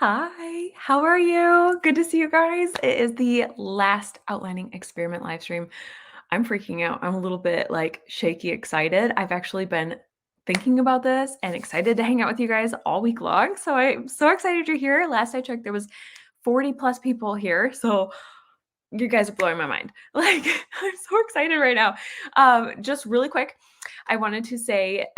Hi, how are you? Good to see you guys. It is the last outlining experiment live stream. I'm freaking out. I'm a little bit like shaky excited. I've actually been thinking about this and excited to hang out with you guys all week long. So I'm so excited you're here. Last I checked, there was 40 plus people here. So you guys are blowing my mind. Like, I'm so excited right now. Just really quick, I wanted to say,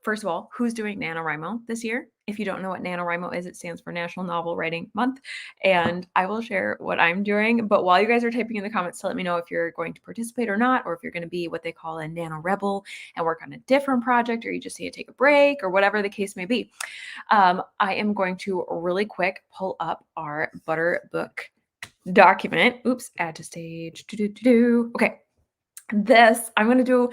first of all, who's doing NaNoWriMo this year? If you don't know what NaNoWriMo is, it stands for National Novel Writing Month. And I will share what I'm doing. But while you guys are typing in the comments to let me know if you're going to participate or not, or if you're going to be what they call a Nano Rebel and work on a different project, or you just need to take a break, or whatever the case may be, I am going to really quick pull up our Butter Book document. Oops, add to stage. Okay, this, I'm going to do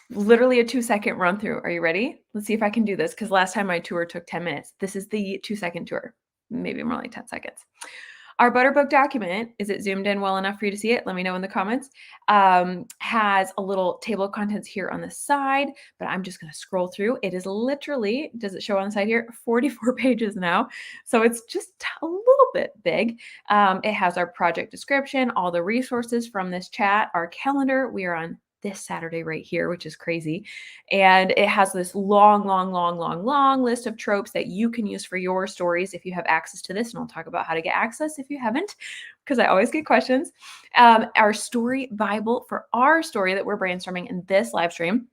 literally a 2-second run through. Are you ready? Let's see if I can do this because last time my tour took 10 minutes. This is the 2-second tour, maybe more like 10 seconds. Our Butterbook document, is it zoomed in well enough for you to see it? Let me know in the comments. Has a little table of contents here on the side, but I'm just going to scroll through. It is literally, does it show on the side here? 44 pages now. So it's just a little bit big. It has our project description, all the resources from this chat, our calendar. We are on this Saturday right here, which is crazy. And it has this long list of tropes that you can use for your stories if you have access to this. And I'll talk about how to get access if you haven't, because I always get questions. Our story Bible for our story that we're brainstorming in this live stream.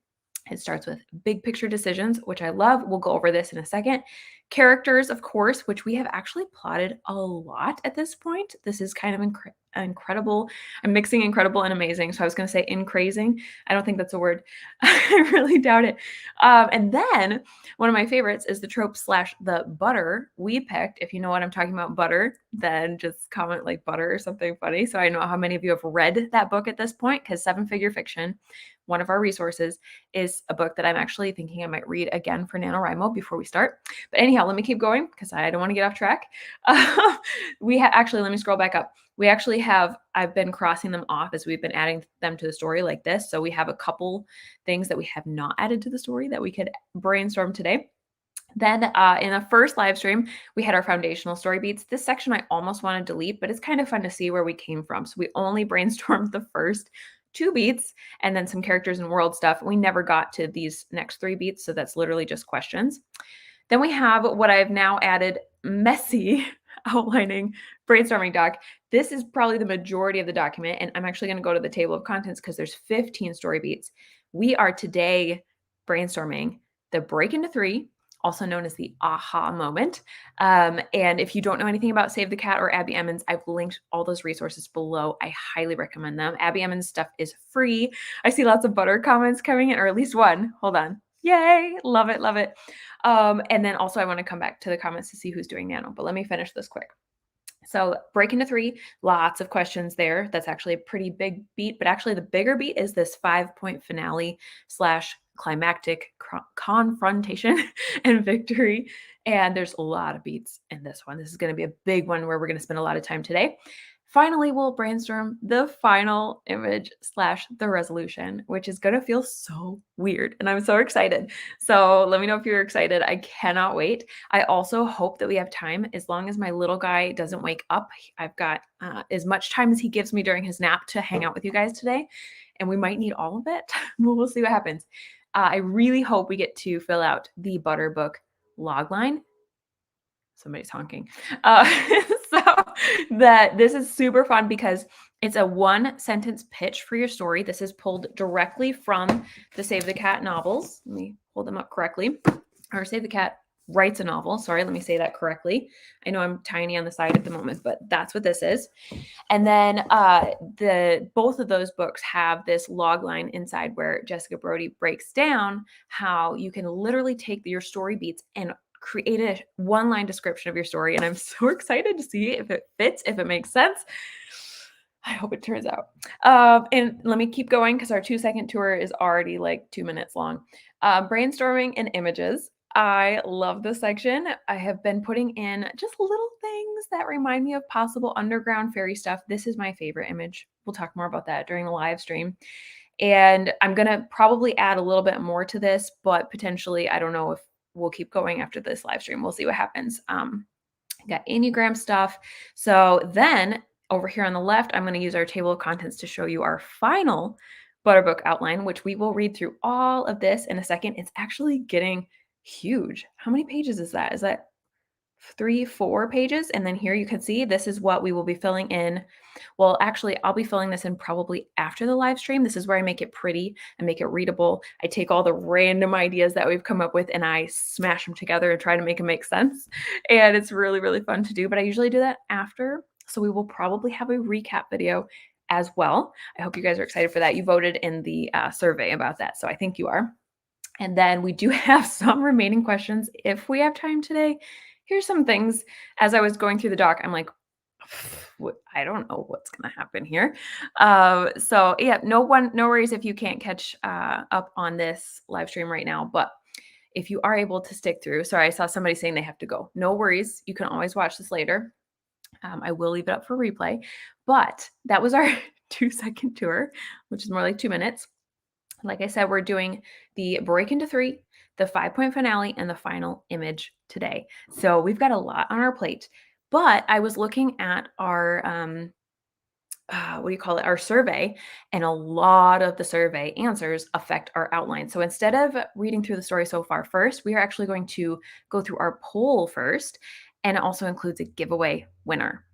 It starts with big picture decisions, which I love. We'll go over this in a second. Characters, of course, which we have actually plotted a lot at this point. This is kind of incredible. I'm mixing incredible and amazing. So I was going to say incrazing. I don't think that's a word. I really doubt it. And then one of my favorites is the trope / the butter we picked. If you know what I'm talking about, butter, then just comment like butter or something funny. So I know how many of you have read that book at this point, because Seven Figure Fiction, one of our resources, is a book that I'm actually thinking I might read again for NaNoWriMo before we start. But anyhow, let me keep going because I don't want to get off track. Actually, let me scroll back up. We actually have, I've been crossing them off as we've been adding them to the story like this. So we have a couple things that we have not added to the story that we could brainstorm today. Then in the first live stream, we had our foundational story beats. This section I almost want to delete, but it's kind of fun to see where we came from. So we only brainstormed the first 2 beats and then some characters and world stuff. We never got to these next 3 beats, so that's literally just questions. Then we have what I've now added, messy outlining brainstorming doc. This is probably the majority of the document, and I'm actually going to go to the table of contents because there's 15 story beats. We are today brainstorming the break into 3, also known as the aha moment. And if you don't know anything about Save the Cat or Abby Emmons, I've linked all those resources below. I highly recommend them. Abby Emmons stuff is free. I see lots of butter comments coming in, or at least one. Hold on. Yay. Love it. Love it. And then also I want to come back to the comments to see who's doing nano, but let me finish this quick. So break into 3, lots of questions there. That's actually a pretty big beat, but actually the bigger beat is this 5-point finale / climactic confrontation and victory. And there's a lot of beats in this one. This is going to be a big one where we're going to spend a lot of time today. Finally, we'll brainstorm the final image / the resolution, which is going to feel so weird. And I'm so excited. So let me know if you're excited. I cannot wait. I also hope that we have time, as long as my little guy doesn't wake up. I've got as much time as he gives me during his nap to hang out with you guys today. And we might need all of it. We'll see what happens. I really hope we get to fill out the Butter Book logline. Somebody's honking. So that this is super fun because it's a 1-sentence pitch for your story. This is pulled directly from the Save the Cat novels. Let me hold them up correctly. Or Save the Cat writes a novel. Sorry, let me say that correctly. I know I'm tiny on the side at the moment, but that's what this is. And then both of those books have this log line inside where Jessica Brody breaks down how you can literally take your story beats and create a 1-line description of your story. And I'm so excited to see if it fits, if it makes sense. I hope it turns out. And let me keep going because our 2-second tour is already like 2 minutes long. Brainstorming and images. I love this section. I have been putting in just little things that remind me of possible underground fairy stuff. This is my favorite image. We'll talk more about that during the live stream. And I'm going to probably add a little bit more to this, but potentially, I don't know if we'll keep going after this live stream. We'll see what happens. got Enneagram stuff. So then over here on the left, I'm going to use our table of contents to show you our final Butterbook outline, which we will read through all of this in a second. It's actually getting huge. How many pages is that? Is that 3, 4 pages? And then here you can see this is what we will be filling in. Well, actually, I'll be filling this in probably after the live stream. This is where I make it pretty and make it readable. I take all the random ideas that we've come up with and I smash them together and try to make them make sense. And it's really, really fun to do. But I usually do that after. So we will probably have a recap video as well. I hope you guys are excited for that. You voted in the survey about that. So I think you are. And then we do have some remaining questions if we have time today. Here's some things. As I was going through the doc, I'm like, I don't know what's going to happen here. So yeah, no worries if you can't catch up on this live stream right now, but if you are able to stick through, sorry, I saw somebody saying they have to go. No worries. You can always watch this later. I will leave it up for replay, but that was our 2-second tour, which is more like 2 minutes. Like I said, we're doing the break into 3, the 5-point finale, and the final image today. So we've got a lot on our plate. But I was looking at our our survey, and a lot of the survey answers affect our outline. So instead of reading through the story so far first, we are actually going to go through our poll first, and it also includes a giveaway winner.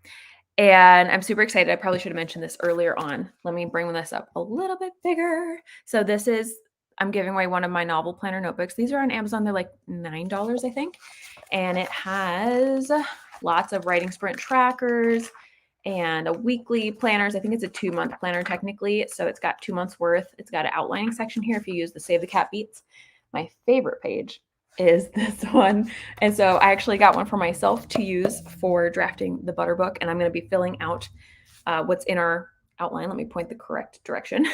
And I'm super excited. I probably should have mentioned this earlier on. Let me bring this up a little bit bigger. So I'm giving away one of my novel planner notebooks. These are on Amazon. They're like $9, I think. And it has lots of writing sprint trackers and a weekly planners. I think it's a 2-month planner technically. So it's got 2 months worth. It's got an outlining section here if you use the Save the Cat Beats. My favorite page is this one. And so I actually got one for myself to use for drafting the Butterbook, and I'm going to be filling out what's in our outline. Let me point the correct direction.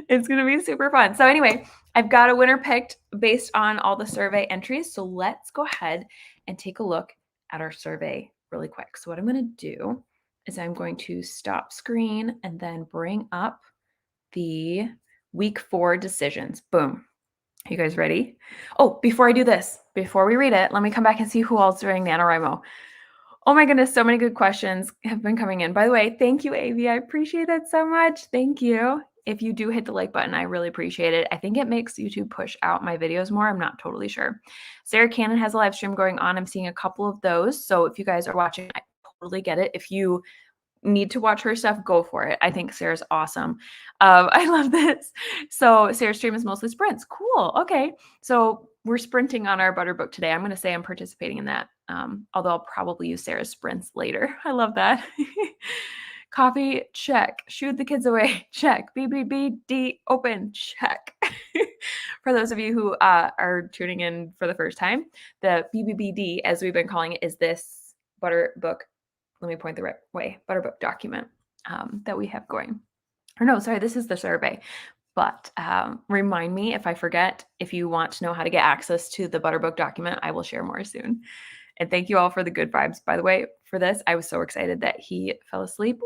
It's going to be super fun. So anyway, I've got a winner picked based on all the survey entries. So let's go ahead and take a look at our survey really quick. So what I'm going to do is I'm going to stop screen and then bring up the week 4 decisions. Boom. You guys ready? Oh, before I do this, before we read it, let me come back and see who all's doing NaNoWriMo. Oh my goodness, so many good questions have been coming in. By the way, thank you, Avi. I appreciate it so much. Thank you. If you do hit the like button, I really appreciate it. I think it makes YouTube push out my videos more. I'm not totally sure. Sarah Cannon has a live stream going on. I'm seeing a couple of those. So if you guys are watching, I totally get it. If you need to watch her stuff, go for it. I think Sarah's awesome. I love this. So Sarah's stream is mostly sprints. Cool. Okay. So we're sprinting on our Butterbook today. I'm going to say I'm participating in that. Although I'll probably use Sarah's sprints later. I love that. Coffee, check. Shoot the kids away, check. BBBD, open, check. For those of you who are tuning in for the first time, the BBBD, as we've been calling it, is this Butterbook. Let me point the right way. Butterbook document that we have going. Or no, sorry, this is the survey. But remind me if I forget. If you want to know how to get access to the Butterbook document, I will share more soon. And thank you all for the good vibes. By the way, for this, I was so excited that he fell asleep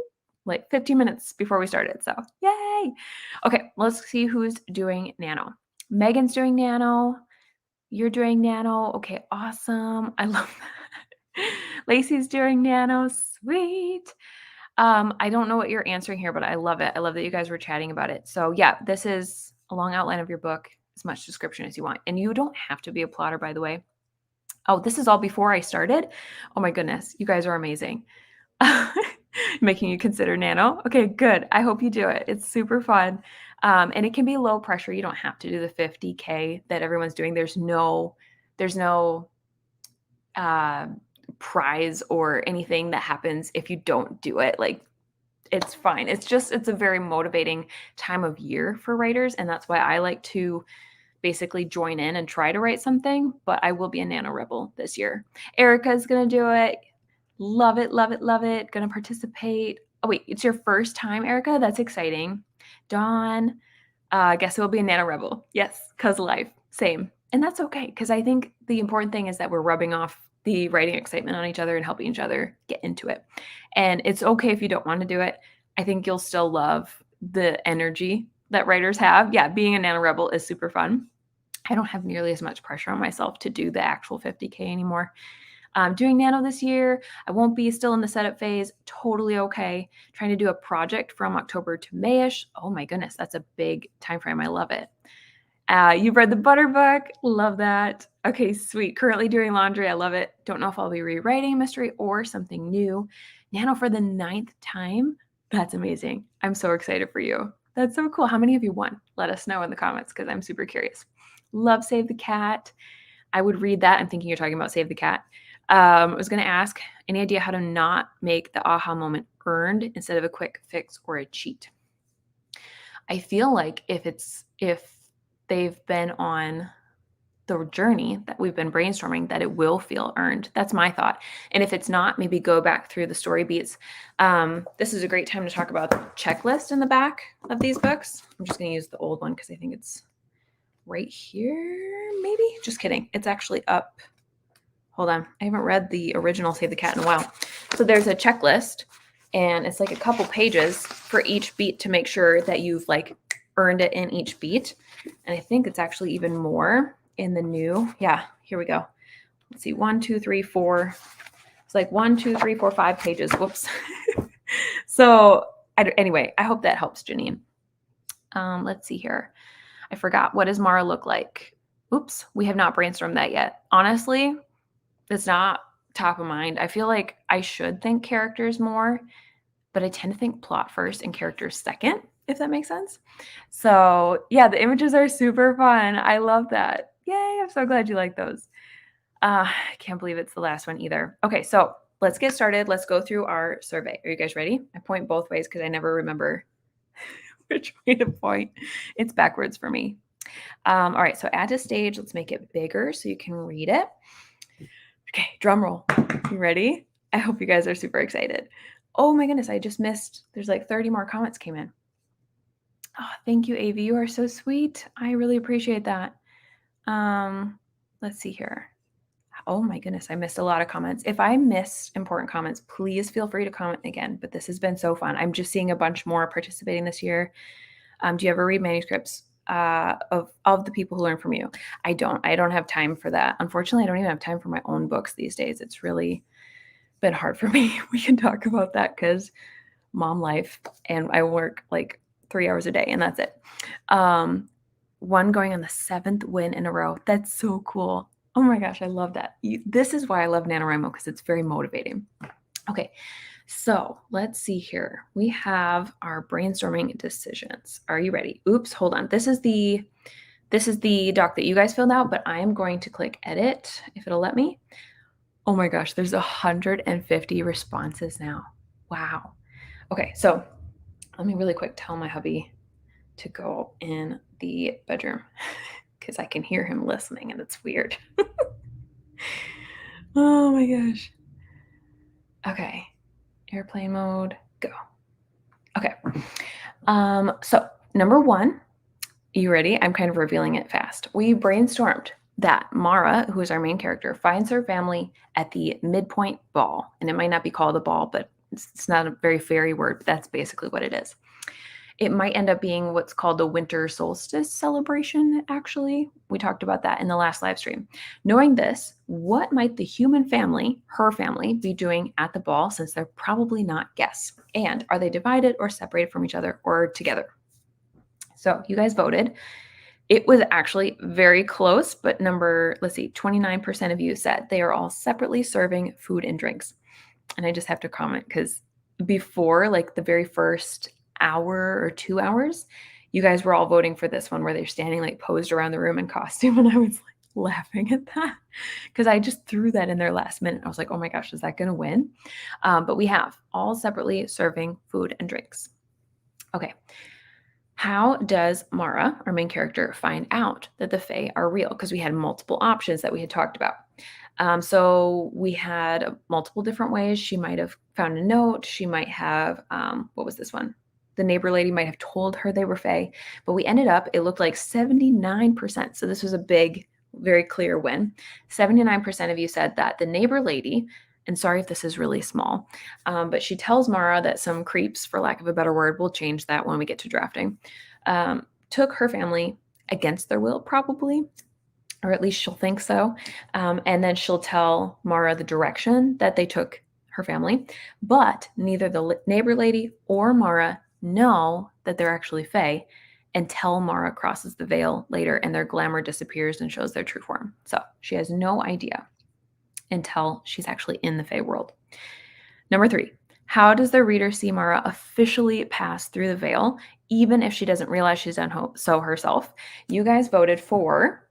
like 15 minutes before we started. So yay. Okay, let's see who's doing Nano. Megan's doing Nano. You're doing Nano. Okay, awesome. I love that. Lacey's doing Nano. Sweet. I don't know what you're answering here, but I love it. I love that you guys were chatting about it. So yeah, this is a long outline of your book, as much description as you want. And you don't have to be a plotter, by the way. Oh, this is all before I started. Oh my goodness. You guys are amazing. Making you consider Nano. Okay, good. I hope you do it. It's super fun. And it can be low pressure. You don't have to do the 50K that everyone's doing. There's no prize or anything that happens if you don't do it. Like, it's fine. It's a very motivating time of year for writers. And that's why I like to basically join in and try to write something, but I will be a Nano Rebel this year. Erica's going to do it. Love it, love it, love it. Going to participate. Oh, wait, it's your first time, Erica? That's exciting. Dawn, I guess it will be a Nano Rebel. Yes, cause life. Same. And that's okay, because I think the important thing is that we're rubbing off the writing excitement on each other and helping each other get into it. And it's okay if you don't want to do it. I think you'll still love the energy that writers have. Yeah, being a Nano Rebel is super fun. I don't have nearly as much pressure on myself to do the actual 50K anymore. I'm doing nano this year. I won't be still in the setup phase. Totally okay. Trying to do a project from October to Mayish. Oh my goodness, that's a big time frame. I love it. You've read the Butter book. Love that. Okay, sweet. Currently doing laundry. I love it. Don't know if I'll be rewriting a mystery or something new. Nano for the 9th time. That's amazing. I'm so excited for you. That's so cool. How many of you won? Let us know in the comments because I'm super curious. Love Save the Cat. I would read that. I'm thinking you're talking about Save the Cat. I was going to ask, any idea how to not make the aha moment earned instead of a quick fix or a cheat? I feel like if they've been on the journey that we've been brainstorming, that it will feel earned. That's my thought. And if it's not, maybe go back through the story beats. This is a great time to talk about the checklist in the back of these books. I'm just going to use the old one because I think it's right here, maybe. Just kidding. It's actually up. Hold on. I haven't read the original Save the Cat in a while. So there's a checklist, and it's like a couple pages for each beat to make sure that you've like earned it in each beat. And I think it's actually even more in the new. Yeah, here we go. Let's see. 1, 2, 3, 4. It's like 1, 2, 3, 4, 5 pages. Whoops. So anyway, I hope that helps, Janine. Let's see here. I forgot. What does Mara look like? Oops. We have not brainstormed that yet. Honestly, it's not top of mind. I feel like I should think characters more, but I tend to think plot first and characters second, if that makes sense. So yeah, the images are super fun. I love that. Yay, I'm so glad you like those. I can't believe it's the last one either. Okay, so let's get started. Let's go through our survey. Are you guys ready? I point both ways because I never remember which way to point. It's backwards for me. All right, so add to stage. Let's make it bigger so you can read it. Okay, drum roll. You ready? I hope you guys are super excited. Oh my goodness, I just missed. There's like 30 more comments came in. Oh, thank you, AV. You are so sweet. I really appreciate that. Let's see here. Oh my goodness, I missed a lot of comments. If I missed important comments, please feel free to comment again. But this has been so fun. I'm just seeing a bunch more participating this year. Do you ever read manuscripts of the people who learn from you? I don't have time for that. Unfortunately, I don't even have time for my own books these days. It's really been hard for me. We can talk about that because mom life, and I work like 3 hours a day and that's it. One going on the 7th win in a row. That's so cool. Oh my gosh, I love that. This is why I love NaNoWriMo, because it's very motivating. Okay, so let's see here. We have our brainstorming decisions. Are you ready? Oops, hold on. This is the doc that you guys filled out, but I am going to click edit if it'll let me. Oh my gosh, there's 150 responses now. Wow. Okay, so let me really quick tell my hubby to go in the bedroom because I can hear him listening and it's weird. Oh my gosh. Okay, airplane mode, go. Okay, so number 1, you ready? I'm kind of revealing it fast. We brainstormed that Mara, who is our main character, finds her family at the midpoint ball. And it might not be called a ball, but it's not a very fairy word, but that's basically what it is. It might end up being what's called the winter solstice celebration, actually. We talked about that in the last live stream. Knowing this, what might the human family, her family, be doing at the ball, since they're probably not guests? And are they divided or separated from each other or together? So you guys voted. It was actually very close, but 29% of you said they are all separately serving food and drinks. And I just have to comment because before, like the very first hour or 2 hours, you guys were all voting for this one where they're standing like posed around the room in costume. And I was like laughing at that because I just threw that in there last minute. I was like, oh my gosh, is that going to win? But we have all separately serving food and drinks. Okay. How does Mara, our main character, find out that the Fae are real? Because we had multiple options that we had talked about. So we had multiple different ways. She might have found a note. She might have, what was this one? The neighbor lady might have told her they were Fae. But we ended up, it looked like 79%. So this was a big, very clear win. 79% of you said that the neighbor lady, and sorry if this is really small, but she tells Mara that some creeps, for lack of a better word, we'll change that when we get to drafting, took her family against their will, probably. or at least she'll think so. And then she'll tell Mara the direction that they took her family. But neither the neighbor lady or Mara know that they're actually Fae until Mara crosses the veil later and their glamour disappears and shows their true form. So she has no idea until she's actually in the Fae world. Number 3, how does the reader see Mara officially pass through the veil, even if she doesn't realize she's done so herself? You guys voted for,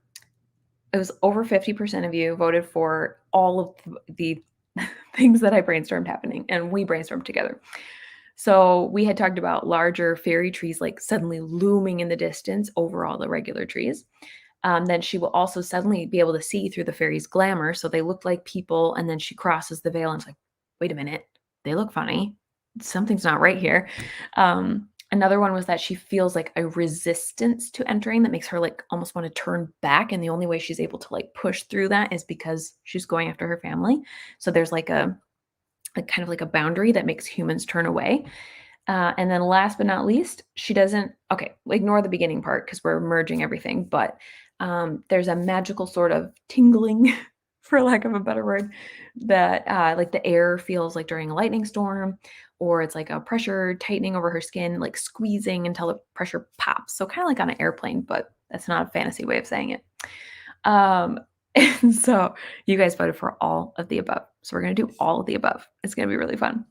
it was over 50% of you voted for all of the things that I brainstormed happening, and we brainstormed together. So we had talked about larger fairy trees like suddenly looming in the distance over all the regular trees. Then she will also suddenly be able to see through the fairies' glamour. So they look like people, and then she crosses the veil and it's like, wait a minute, they look funny. Something's not right here. Another one was that she feels like a resistance to entering that makes her like almost want to turn back. And the only way she's able to like push through that is because she's going after her family. So there's like a kind of like a boundary that makes humans turn away. And then last but not least, she doesn't, okay, ignore the beginning part because we're merging everything, but there's a magical sort of tingling, for lack of a better word, that like the air feels like during a lightning storm, or it's like a pressure tightening over her skin, like squeezing until the pressure pops. So kind of like on an airplane, but that's not a fantasy way of saying it. And so you guys voted for all of the above. So we're going to do all of the above. It's going to be really fun.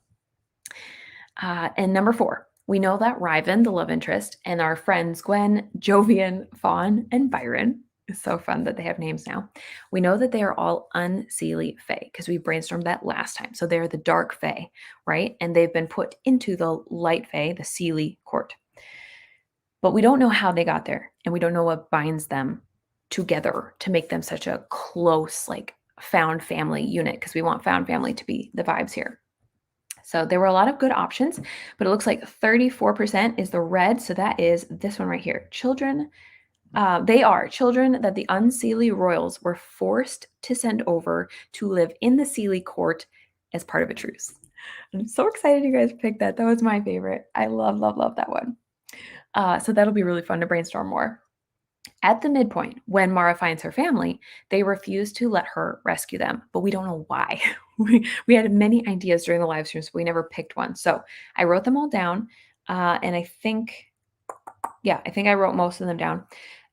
And number 4, we know that Riven, the love interest, and our friends Gwen, Jovian, Fawn, and Byron, it's so fun that they have names now. We know that they are all unseelie fae because we brainstormed that last time. So they're the dark fae, right? And they've been put into the light fae, the seelie court. But we don't know how they got there, and we don't know what binds them together to make them such a close, like found family unit, because we want found family to be the vibes here. So there were a lot of good options, but it looks like 34% is the red. So that is this one right here. Children, they are children that the unseelie royals were forced to send over to live in the Seelie court as part of a truce. I'm so excited you guys picked that. That was my favorite. I love, love, love that one. So that'll be really fun to brainstorm more. At the midpoint, when Mara finds her family, they refuse to let her rescue them, but we don't know why. we had many ideas during the live streams, but we never picked one. So I wrote them all down, and I think I wrote most of them down.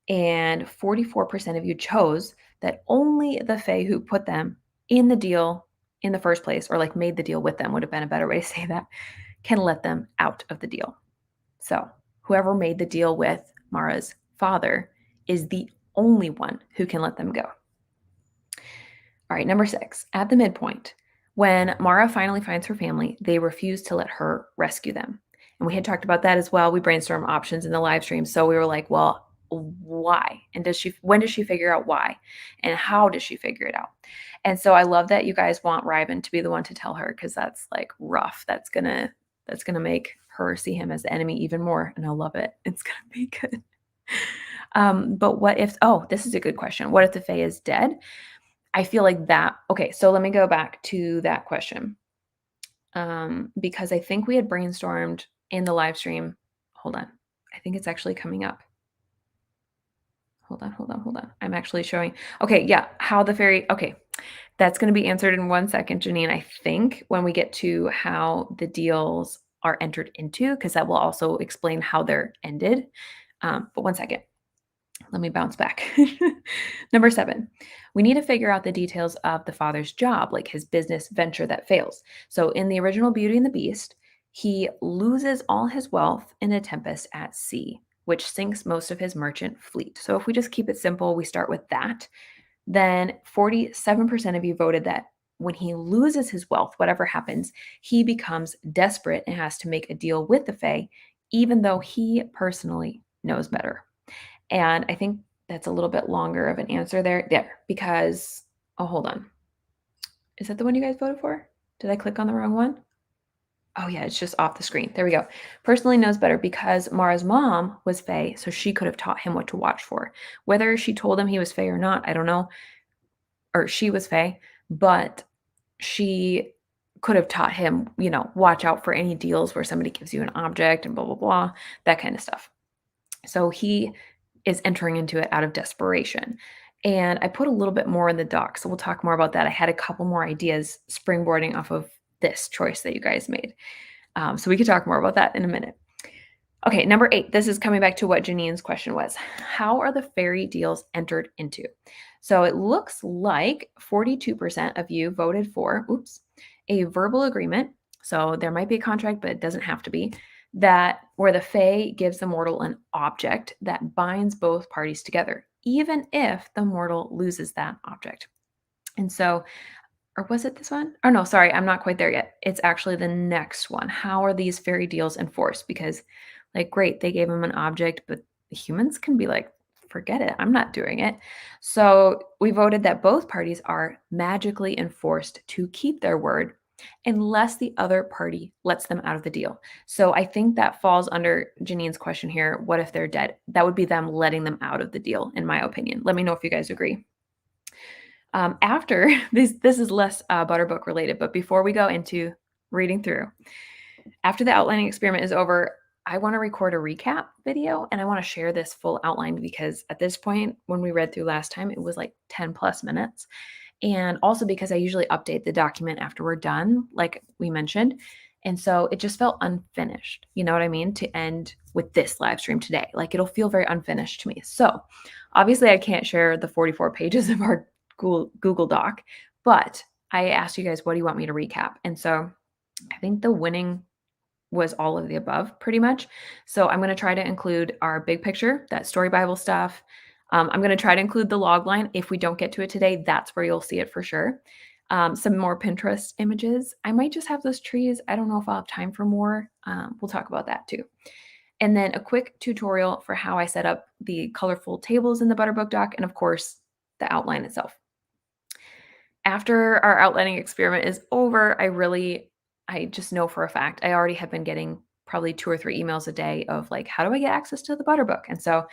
And 44% of you chose that only the Fae who put them in the deal in the first place, or like made the deal with them, would have been a better way to say that, can let them out of the deal. So whoever made the deal with Mara's father is the only one who can let them go. All right, number 6, at the midpoint, when Mara finally finds her family, they refuse to let her rescue them. And we had talked about that as well. We brainstormed options in the live stream. So we were like, well, why? And when does she figure out why? And how does she figure it out? And so I love that you guys want Riven to be the one to tell her, because that's like rough. That's gonna make her see him as the enemy even more. And I love it. It's gonna be good. But what if, this is a good question. What if the Fae is dead? I feel like that, okay, so let me go back to that question. Because I think we had brainstormed in the live stream. Hold on. I think it's actually coming up. Hold on. I'm actually showing. Okay, yeah, how the fairy, okay. That's going to be answered in 1 second, Janine. I think when we get to how the deals are entered into, because that will also explain how they're ended. But 1 second. Let me bounce back. Number 7, we need to figure out the details of the father's job, like his business venture that fails. So in the original Beauty and the Beast, he loses all his wealth in a tempest at sea, which sinks most of his merchant fleet. So if we just keep it simple, we start with that. Then 47% of you voted that when he loses his wealth, whatever happens, he becomes desperate and has to make a deal with the Fae, even though he personally knows better. And I think that's a little bit longer of an answer there, because, hold on. Is that the one you guys voted for? Did I click on the wrong one? Oh yeah, it's just off the screen. There we go. Personally knows better because Mara's mom was Fae, so she could have taught him what to watch for. Whether she told him he was Fae or not, I don't know. Or she was Fae, but she could have taught him, watch out for any deals where somebody gives you an object and blah, blah, blah, that kind of stuff. So he is entering into it out of desperation. And I put a little bit more in the doc, so we'll talk more about that. I had a couple more ideas springboarding off of this choice that you guys made. So we could talk more about that in a minute. Okay, number 8. This is coming back to what Janine's question was. How are the fairy deals entered into? So it looks like 42% of you voted for, a verbal agreement. So there might be a contract, but it doesn't have to be. That where the fae gives the mortal an object that binds both parties together, even if the mortal loses that object. And so, or was it this one? Oh no, sorry, I'm not quite there yet. It's actually the next one. How are these fairy deals enforced? Because, like, great, they gave him an object, but humans can be like, forget it, I'm not doing it. So we voted that both parties are magically enforced to keep their word unless the other party lets them out of the deal. So I think that falls under Janine's question here. What if they're dead? That would be them letting them out of the deal, in my opinion. Let me know if you guys agree. After this is less Butterbook related, but before we go into reading through, after the outlining experiment is over, I want to record a recap video and I want to share this full outline because at this point, when we read through last time, it was like 10 plus minutes. And also because I usually update the document after we're done, like we mentioned. And so it just felt unfinished. You know what I mean? To end with this live stream today. Like it'll feel very unfinished to me. So obviously, I can't share the 44 pages of our Google Doc, but I asked you guys, what do you want me to recap? And so I think the winning was all of the above pretty much. So I'm going to try to include our big picture, that story Bible stuff. I'm going to try to include the log line. If we don't get to it today, that's where you'll see it for sure. Some more Pinterest images. I might just have those trees. I don't know if I'll have time for more. We'll talk about that too. And then a quick tutorial for how I set up the colorful tables in the Butterbook doc, and of course, the outline itself. After our outlining experiment is over, I just know for a fact, I already have been getting probably 2 or 3 emails a day of like, how do I get access to the Butterbook? And so,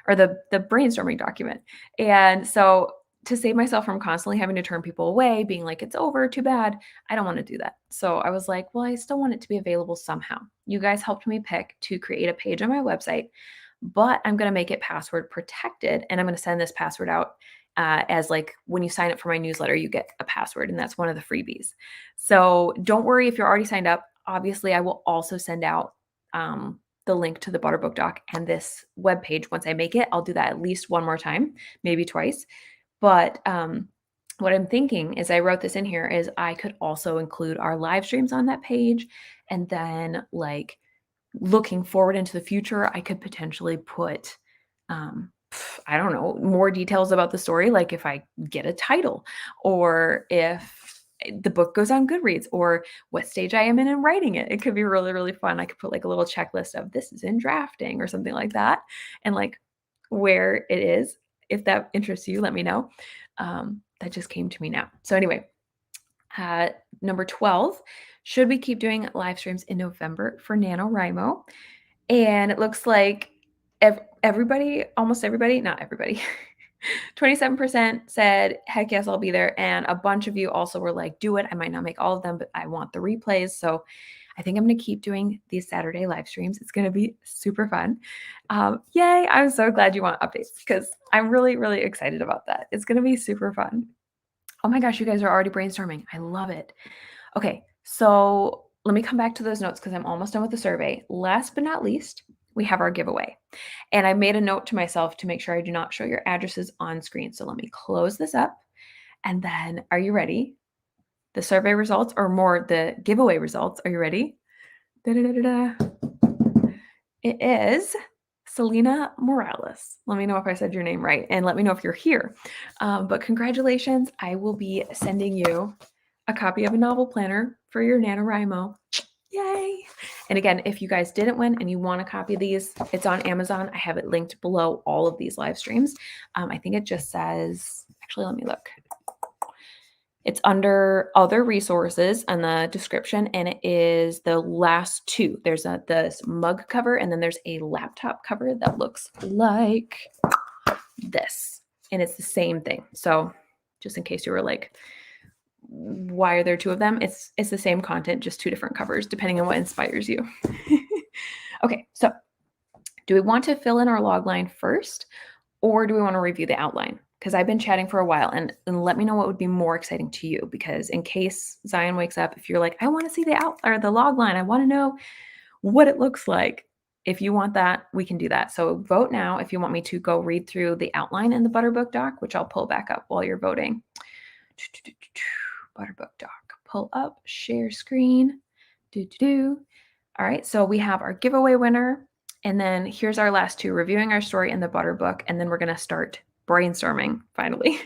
or the brainstorming document. And so to save myself from constantly having to turn people away, being like, it's over, too bad, I don't want to do that. So I was like, well, I still want it to be available somehow. You guys helped me pick to create a page on my website, but I'm going to make it password protected. And I'm going to send this password out as like when you sign up for my newsletter, you get a password, and that's one of the freebies. So don't worry if you're already signed up. Obviously, I will also send out the link to the Butterbook doc and this webpage once I make it. I'll do that at least one more time, maybe twice. But what I'm thinking is I wrote this in here is I could also include our live streams on that page, and then like looking forward into the future, I could potentially put I don't know, more details about the story, like if I get a title or if the book goes on Goodreads or what stage I am in writing it. It could be really, really fun. I could put like a little checklist of this is in drafting or something like that, and like where it is. If that interests you, let me know. That just came to me now. So anyway, number 12, should we keep doing live streams in November for NaNoWriMo? And it looks like everybody, almost everybody, not everybody, 27% said, heck yes, I'll be there. And a bunch of you also were like, do it. I might not make all of them, but I want the replays. So I think I'm going to keep doing these Saturday live streams. It's going to be super fun. Yay. I'm so glad you want updates because I'm really, really excited about that. It's going to be super fun. Oh my gosh, you guys are already brainstorming. I love it. Okay, so let me come back to those notes because I'm almost done with the survey. Last but not least, we have our giveaway. And I made a note to myself to make sure I do not show your addresses on screen. So let me close this up. And then, are you ready? The survey results, or more, the giveaway results. Are you ready? Da-da-da-da-da. It is Selena Morales. Let me know if I said your name right, and let me know if you're here. But congratulations. I will be sending you a copy of a novel planner for your NaNoWriMo. Yay! And again, if you guys didn't win and you want a copy of these, it's on Amazon. I have it linked below all of these live streams. I think it just says, actually, let me look. It's under other resources in the description, and it is the last 2. There's this mug cover, and then there's a laptop cover that looks like this, and it's the same thing. So just in case you were like, why are there 2 of them? It's the same content, just 2 different covers, depending on what inspires you. Okay, so do we want to fill in our log line first, or do we want to review the outline? because I've been chatting for a while, and let me know what would be more exciting to you, because in case Zion wakes up, if you're like, I want to see the log line, I want to know what it looks like. If you want that, we can do that. So vote now if you want me to go read through the outline in the Butterbook doc, which I'll pull back up while you're voting. Butterbook doc, pull up, share screen. All right, so we have our giveaway winner, and then here's our last two, reviewing our story in the Butterbook, and then we're going to start brainstorming finally.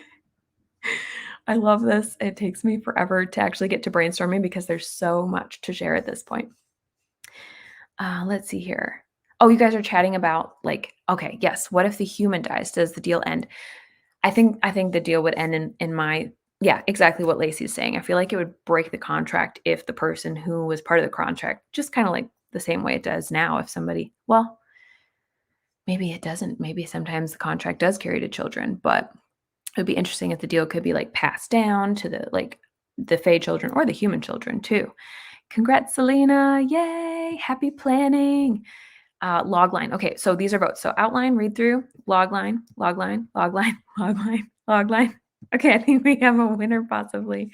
I love this. It takes me forever to actually get to brainstorming because there's so much to share at this point. Let's see here. Oh, you guys are chatting about like, okay, yes, what if the human dies? Does the deal end? I think the deal would end in my, yeah, exactly what Lacey's saying. I feel like it would break the contract if the person who was part of the contract, just kind of like the same way it does now, if somebody, well, maybe it doesn't. Maybe sometimes the contract does carry to children, but it would be interesting if the deal could be like passed down to the Fae children or the human children too. Congrats, Selena. Yay. Happy planning. Logline. Okay, so these are votes. So outline, read through, logline, logline, logline, logline, logline. Okay, I think we have a winner possibly.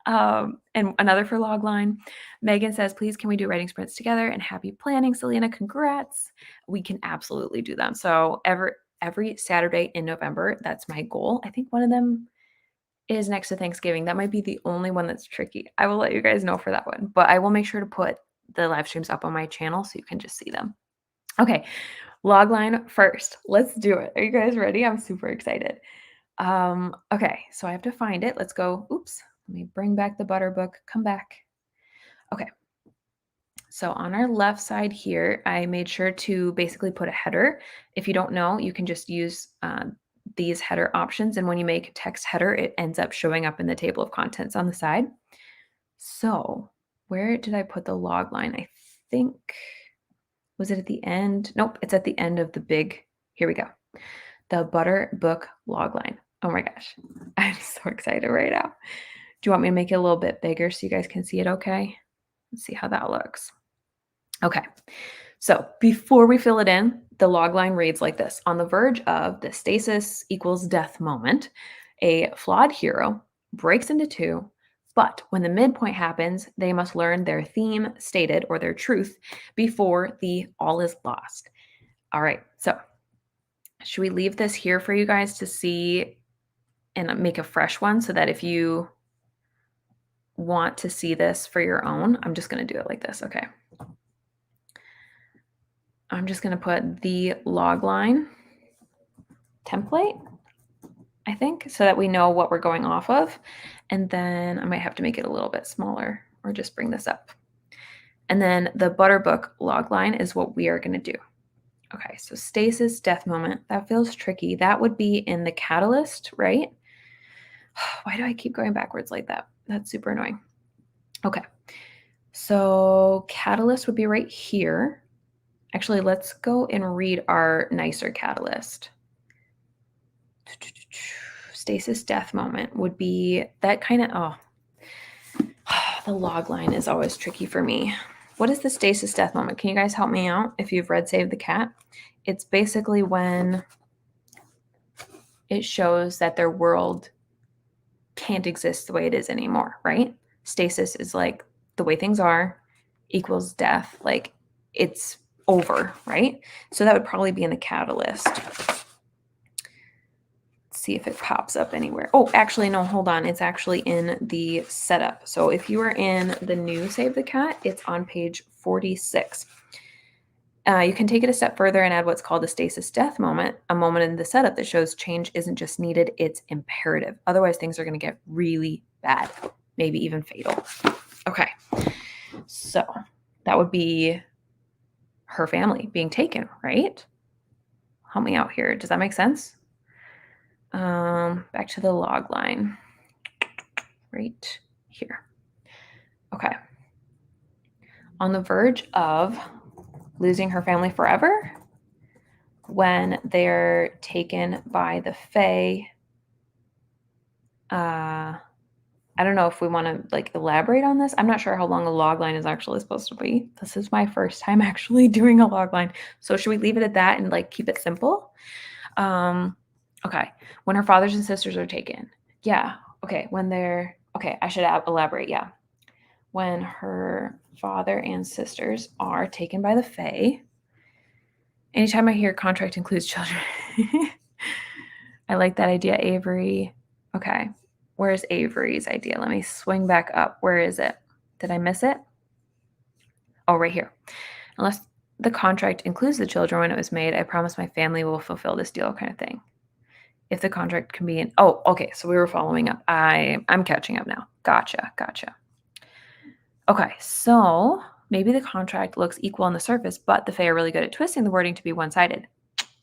And another for logline. Megan says, please, can we do writing sprints together? And happy planning, Selena. Congrats. We can absolutely do them. So every Saturday in November, that's my goal. I think one of them is next to Thanksgiving. That might be the only one that's tricky. I will let you guys know for that one, but I will make sure to put the live streams up on my channel so you can just see them. Okay, logline first. Let's do it. Are you guys ready? I'm super excited. Okay, so I have to find it. Let's go. Oops. Let me bring back the Butterbook. Come back. Okay. So on our left side here, I made sure to basically put a header. If you don't know, you can just use these header options. And when you make text header, it ends up showing up in the table of contents on the side. So where did I put the log line? I think, was it at the end? Nope, it's at the end of the big, here we go. The Butterbook log line. Oh my gosh, I'm so excited right now. Do you want me to make it a little bit bigger so you guys can see it okay? Let's see how that looks. Okay, so before we fill it in, the log line reads like this. On the verge of the stasis equals death moment, a flawed hero breaks into two, but when the midpoint happens, they must learn their theme stated or their truth before the all is lost. All right, so should we leave this here for you guys to see and make a fresh one so that if you want to see this for your own, I'm just going to do it like this. Okay. I'm just going to put the log line template, I think, so that we know what we're going off of. And then I might have to make it a little bit smaller or just bring this up. And then the Butterbook log line is what we are going to do. Okay, so stasis death moment. That feels tricky. That would be in the catalyst, right? Why do I keep going backwards like that? That's super annoying. Okay, so catalyst would be right here. Actually, let's go and read our nicer catalyst. Stasis death moment would be that kind of, the log line is always tricky for me. What is the stasis death moment? Can you guys help me out if you've read Save the Cat? It's basically when it shows that their world can't exist the way it is anymore, right? Stasis is like the way things are equals death. Like it's over, right? So that would probably be in the catalyst. Let's see if it pops up anywhere. Oh, actually, no, hold on. It's actually in the setup. So if you are in the new Save the Cat, it's on page 46. You can take it a step further and add what's called a stasis death moment, a moment in the setup that shows change isn't just needed, it's imperative. Otherwise, things are going to get really bad, maybe even fatal. Okay, so that would be her family being taken, right? Help me out here. Does that make sense? Back to the log line right here. Okay. On the verge of losing her family forever when they're taken by the Fae. I don't know if we want to like elaborate on this. I'm not sure how long a log line is actually supposed to be. This is my first time actually doing a log line. So should we leave it at that and like keep it simple? Okay. When her fathers and sisters are taken. Yeah. Okay. Okay, I should elaborate. Yeah. When her father and sisters are taken by the Fae. Anytime I hear contract includes children. I like that idea, Avery. Okay. Where's Avery's idea? Let me swing back up. Where is it? Did I miss it? Oh, right here. Unless the contract includes the children when it was made, I promise my family will fulfill this deal, kind of thing. If the contract can be in, oh, okay. So we were following up. I'm catching up now. Gotcha. Okay, so maybe the contract looks equal on the surface, but the Fae are really good at twisting the wording to be one-sided.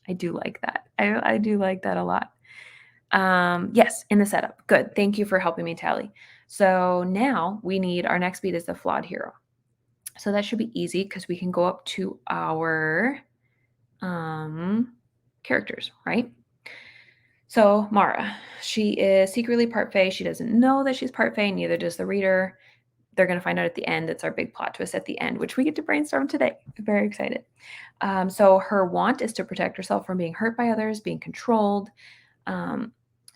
I do like that. I do like that a lot. Yes, in the setup. Good. Thank you for helping me tally. So now we need our next beat is the flawed hero. So that should be easy because we can go up to our characters, right? So Mara, she is secretly part Fae. She doesn't know that she's part Fae, neither does the reader. They're going to find out at the end. It's our big plot twist at the end, which we get to brainstorm today. I'm very excited. So her want is to protect herself from being hurt by others, being controlled,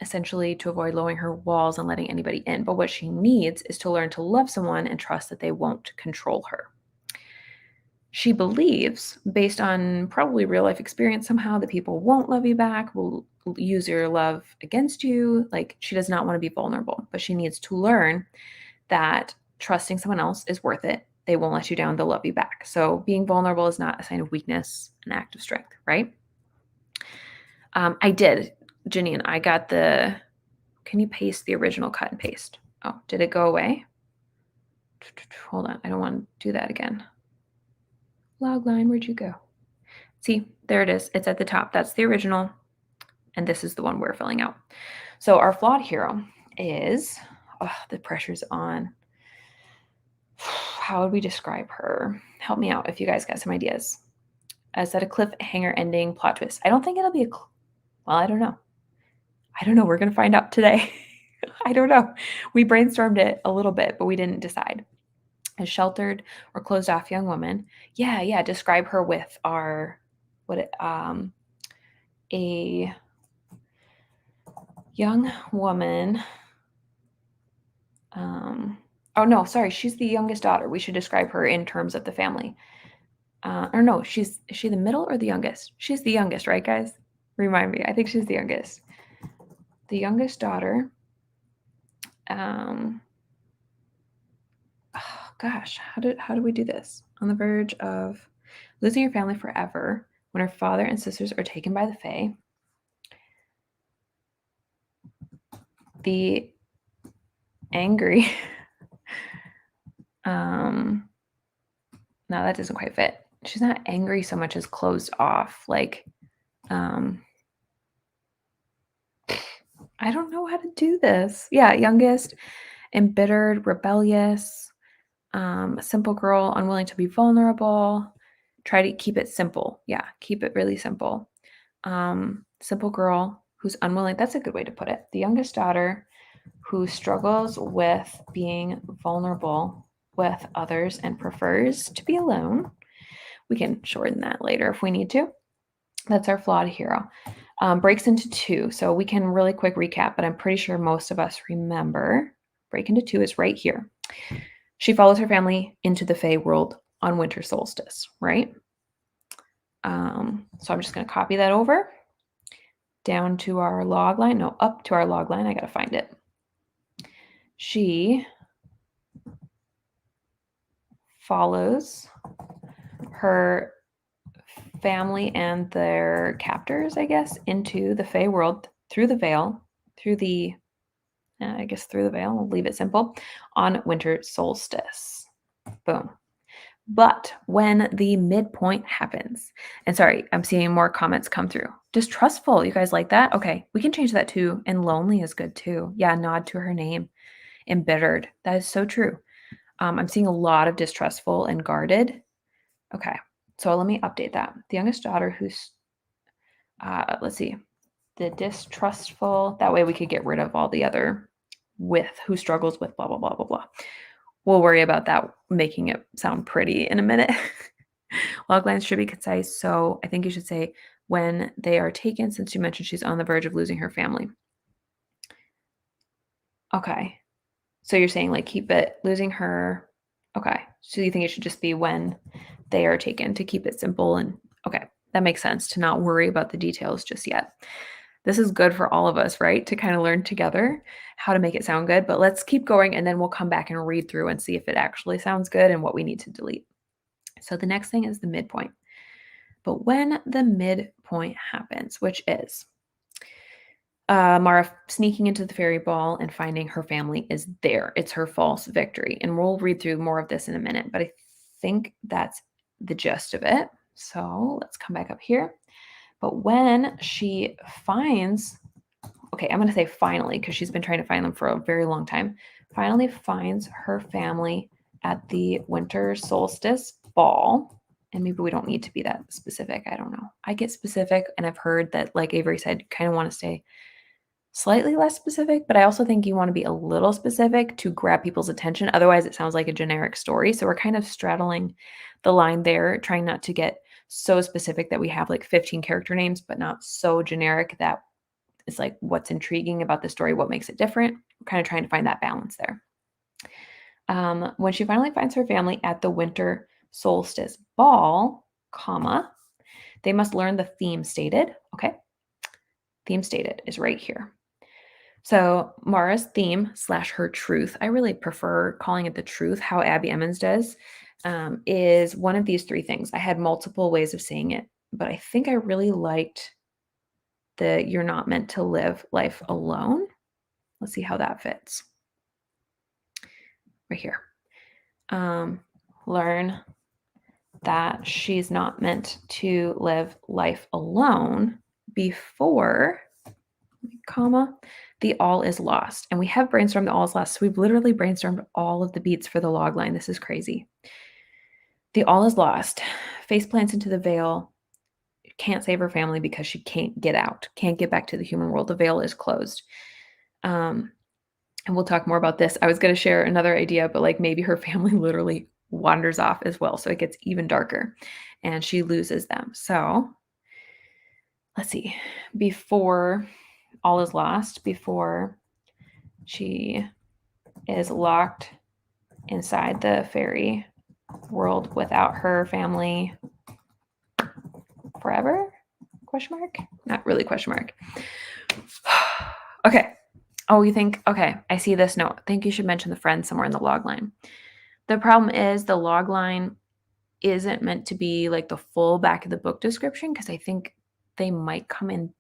essentially to avoid lowering her walls and letting anybody in. But what she needs is to learn to love someone and trust that they won't control her. She believes, based on probably real life experience somehow, that people won't love you back, will use your love against you. Like she does not want to be vulnerable, but she needs to learn that trusting someone else is worth it. They won't let you down, they'll love you back. So being vulnerable is not a sign of weakness, an act of strength, right? I did, Janine, I got can you paste the original cut and paste? Oh, did it go away? Hold on, I don't want to do that again. Logline, where'd you go? See, there it is. It's at the top. That's the original. And this is the one we're filling out. So our flawed hero is, the pressure's on. How would we describe her? Help me out if you guys got some ideas. Is that a cliffhanger ending plot twist? I don't think it'll be well, I don't know. We're going to find out today. I don't know. We brainstormed it a little bit, but we didn't decide. A sheltered or closed off young woman. Yeah. Describe her with a young woman. Oh no, sorry. She's the youngest daughter. We should describe her in terms of the family. Or no, is she the middle or the youngest? She's the youngest, right, guys? Remind me. I think she's the youngest. The youngest daughter. Oh gosh, how do we do this? On the verge of losing your family forever when her father and sisters are taken by the Fae. The angry. No, that doesn't quite fit. She's not angry so much as closed off. Like, I don't know how to do this. Yeah, youngest, embittered, rebellious, simple girl, unwilling to be vulnerable. Try to keep it simple. Yeah, keep it really simple. Simple girl who's unwilling. That's a good way to put it. The youngest daughter who struggles with being vulnerable with others and prefers to be alone. We can shorten that later if we need to. That's our flawed hero. Breaks into two. So we can really quick recap, but I'm pretty sure most of us remember. Break into two is right here. She follows her family into the Fae world on winter solstice, right? So I'm just going to copy that over down to our log line. No, up to our log line. I got to find it. She follows her family and their captors, I guess, into the Fae world through the veil, through the veil. We'll leave it simple, on winter solstice. Boom. But when the midpoint happens, and sorry, I'm seeing more comments come through. Distrustful. You guys like that? Okay, we can change that too. And lonely is good too. Yeah, nod to her name. Embittered. That is so true. I'm seeing a lot of distrustful and guarded. Okay, so let me update that. The youngest daughter who's, let's see, the distrustful. That way we could get rid of all the other who struggles with blah, blah, blah, blah, blah. We'll worry about that, making it sound pretty in a minute. Log lines should be concise. So I think you should say when they are taken, since you mentioned she's on the verge of losing her family. Okay. So you're saying like keep it losing her. Okay. So you think it should just be when they are taken to keep it simple and okay. That makes sense to not worry about the details just yet. This is good for all of us, right? To kind of learn together how to make it sound good. But let's keep going and then we'll come back and read through and see if it actually sounds good and what we need to delete. So the next thing is the midpoint. But when the midpoint happens, which is Mara sneaking into the fairy ball and finding her family is there. It's her false victory. And we'll read through more of this in a minute, but I think that's the gist of it. So let's come back up here. But when she finds, okay, I'm going to say finally, because she's been trying to find them for a very long time, finally finds her family at the winter solstice ball. And maybe we don't need to be that specific. I don't know. I get specific, and I've heard that, like Avery said, you kind of want to stay slightly less specific, but I also think you want to be a little specific to grab people's attention. Otherwise, it sounds like a generic story. So we're kind of straddling the line there, trying not to get so specific that we have like 15 character names, but not so generic that it's like what's intriguing about the story, what makes it different. We're kind of trying to find that balance there. When she finally finds her family at the winter solstice ball, comma, they must learn the theme stated. Okay. Theme stated is right here. So Mara's theme / her truth, I really prefer calling it the truth, how Abby Emmons does, is one of these three things. I had multiple ways of saying it, but I think I really liked the you're not meant to live life alone. Let's see how that fits. Right here. Learn that she's not meant to live life alone before, comma, the all is lost. And we have brainstormed the all is lost. So we've literally brainstormed all of the beats for the log line. This is crazy. The all is lost. Face plants into the veil. Can't save her family because she can't get out. Can't get back to the human world. The veil is closed. And we'll talk more about this. I was going to share another idea, but like maybe her family literally wanders off as well. So it gets even darker and she loses them. So let's see. Before all is lost, before she is locked inside the fairy world without her family forever? Question mark? Not really question mark. Okay. Oh, you think, okay, I see this note. I think you should mention the friend somewhere in the log line. The problem is the log line isn't meant to be like the full back of the book description because I think they might come in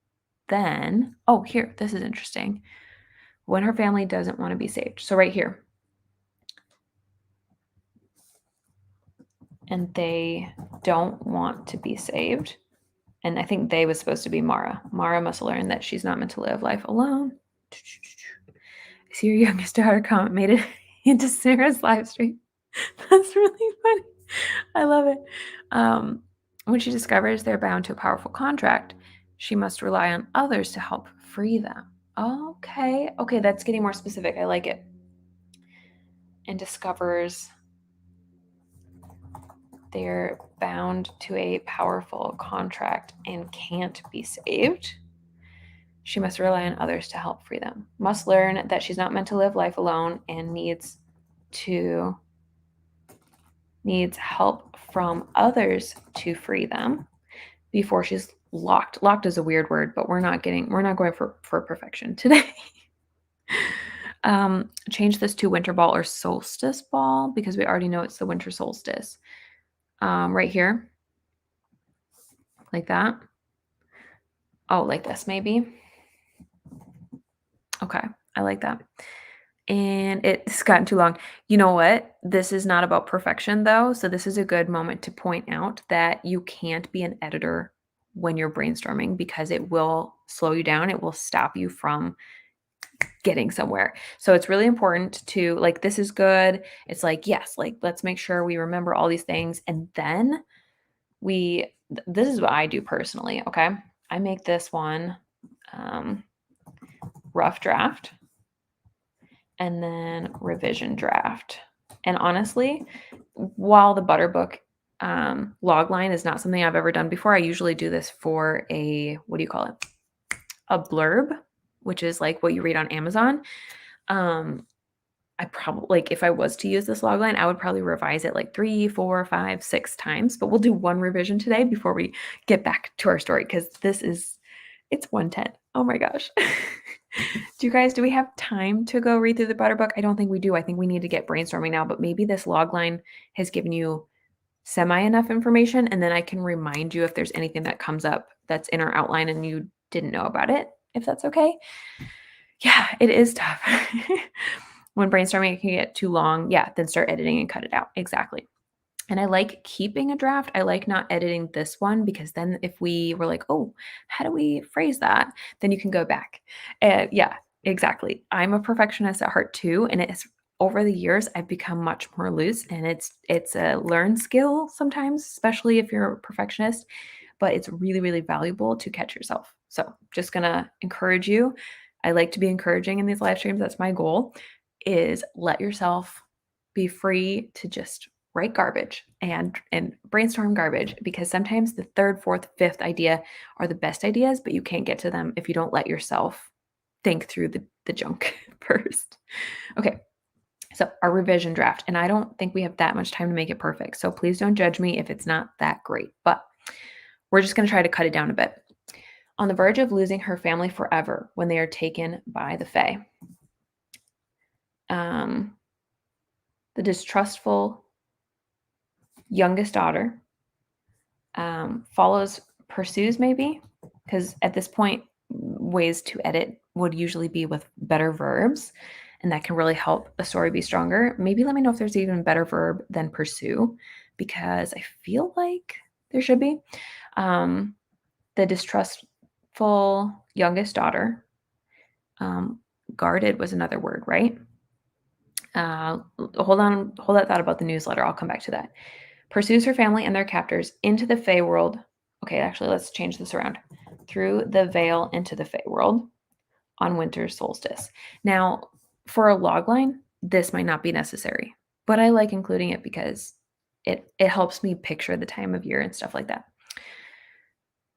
then. Oh, here, this is interesting. When her family doesn't want to be saved. So right here. And they don't want to be saved. And I think they was supposed to be Mara. Mara must learn that she's not meant to live life alone. I see your youngest daughter comment made it into Sarah's live stream. That's really funny. I love it. When she discovers they're bound to a powerful contract, she must rely on others to help free them. Okay. Okay, that's getting more specific. I like it. And discovers they're bound to a powerful contract and can't be saved. She must rely on others to help free them. Must learn that she's not meant to live life alone and needs help from others to free them before she's locked. Locked is a weird word, but we're not going for perfection today. Change this to winter ball or solstice ball because we already know it's the winter solstice. Right here. Like that. Oh, like this maybe. Okay, I like that. And it's gotten too long. You know what? This is not about perfection though. So this is a good moment to point out that you can't be an editor when you're brainstorming because it will slow you down. It will stop you from getting somewhere. So it's really important to like, this is good. It's like, yes, like let's make sure we remember all these things. And then this is what I do personally. Okay. I make this one rough draft and then revision draft. And honestly, while the butter book log line is not something I've ever done before. I usually do this for a, what do you call it? A blurb, which is like what you read on Amazon. I probably, like, if I was to use this log line, I would probably revise it like 3, 4, 5, 6 times, but we'll do one revision today before we get back to our story, because it's 110. Oh my gosh. Do we have time to go read through the butter book? I don't think we do. I think we need to get brainstorming now, but maybe this log line has given you semi enough information, and then I can remind you if there's anything that comes up that's in our outline and you didn't know about it, if that's okay. Yeah, it is tough. When brainstorming can get too long, yeah, then start editing and cut it out. Exactly. And I like keeping a draft. I like not editing this one, because then if we were like, oh, how do we phrase that? Then you can go back. Yeah, exactly. I'm a perfectionist at heart too. And it's over the years, I've become much more loose, and it's a learned skill sometimes, especially if you're a perfectionist, but it's really, really valuable to catch yourself. So just gonna encourage you. I like to be encouraging in these live streams. That's my goal, is let yourself be free to just write garbage and brainstorm garbage, because sometimes the third, fourth, fifth idea are the best ideas, but you can't get to them if you don't let yourself think through the junk first. Okay. So our revision draft, and I don't think we have that much time to make it perfect. So please don't judge me if it's not that great, but we're just going to try to cut it down a bit. On the verge of losing her family forever when they are taken by the Fae. The distrustful youngest daughter pursues maybe, because at this point, ways to edit would usually be with better verbs, and that can really help a story be stronger. Maybe let me know if there's even a better verb than pursue, because I feel like there should be. The distrustful youngest daughter. Guarded was another word, right? Hold that thought about the newsletter. I'll come back to that. Pursues her family and their captors into the Fae world. Okay, actually, let's change this around. Through the veil into the Fae world on winter solstice. Now, for a logline, this might not be necessary, but I like including it because it helps me picture the time of year and stuff like that.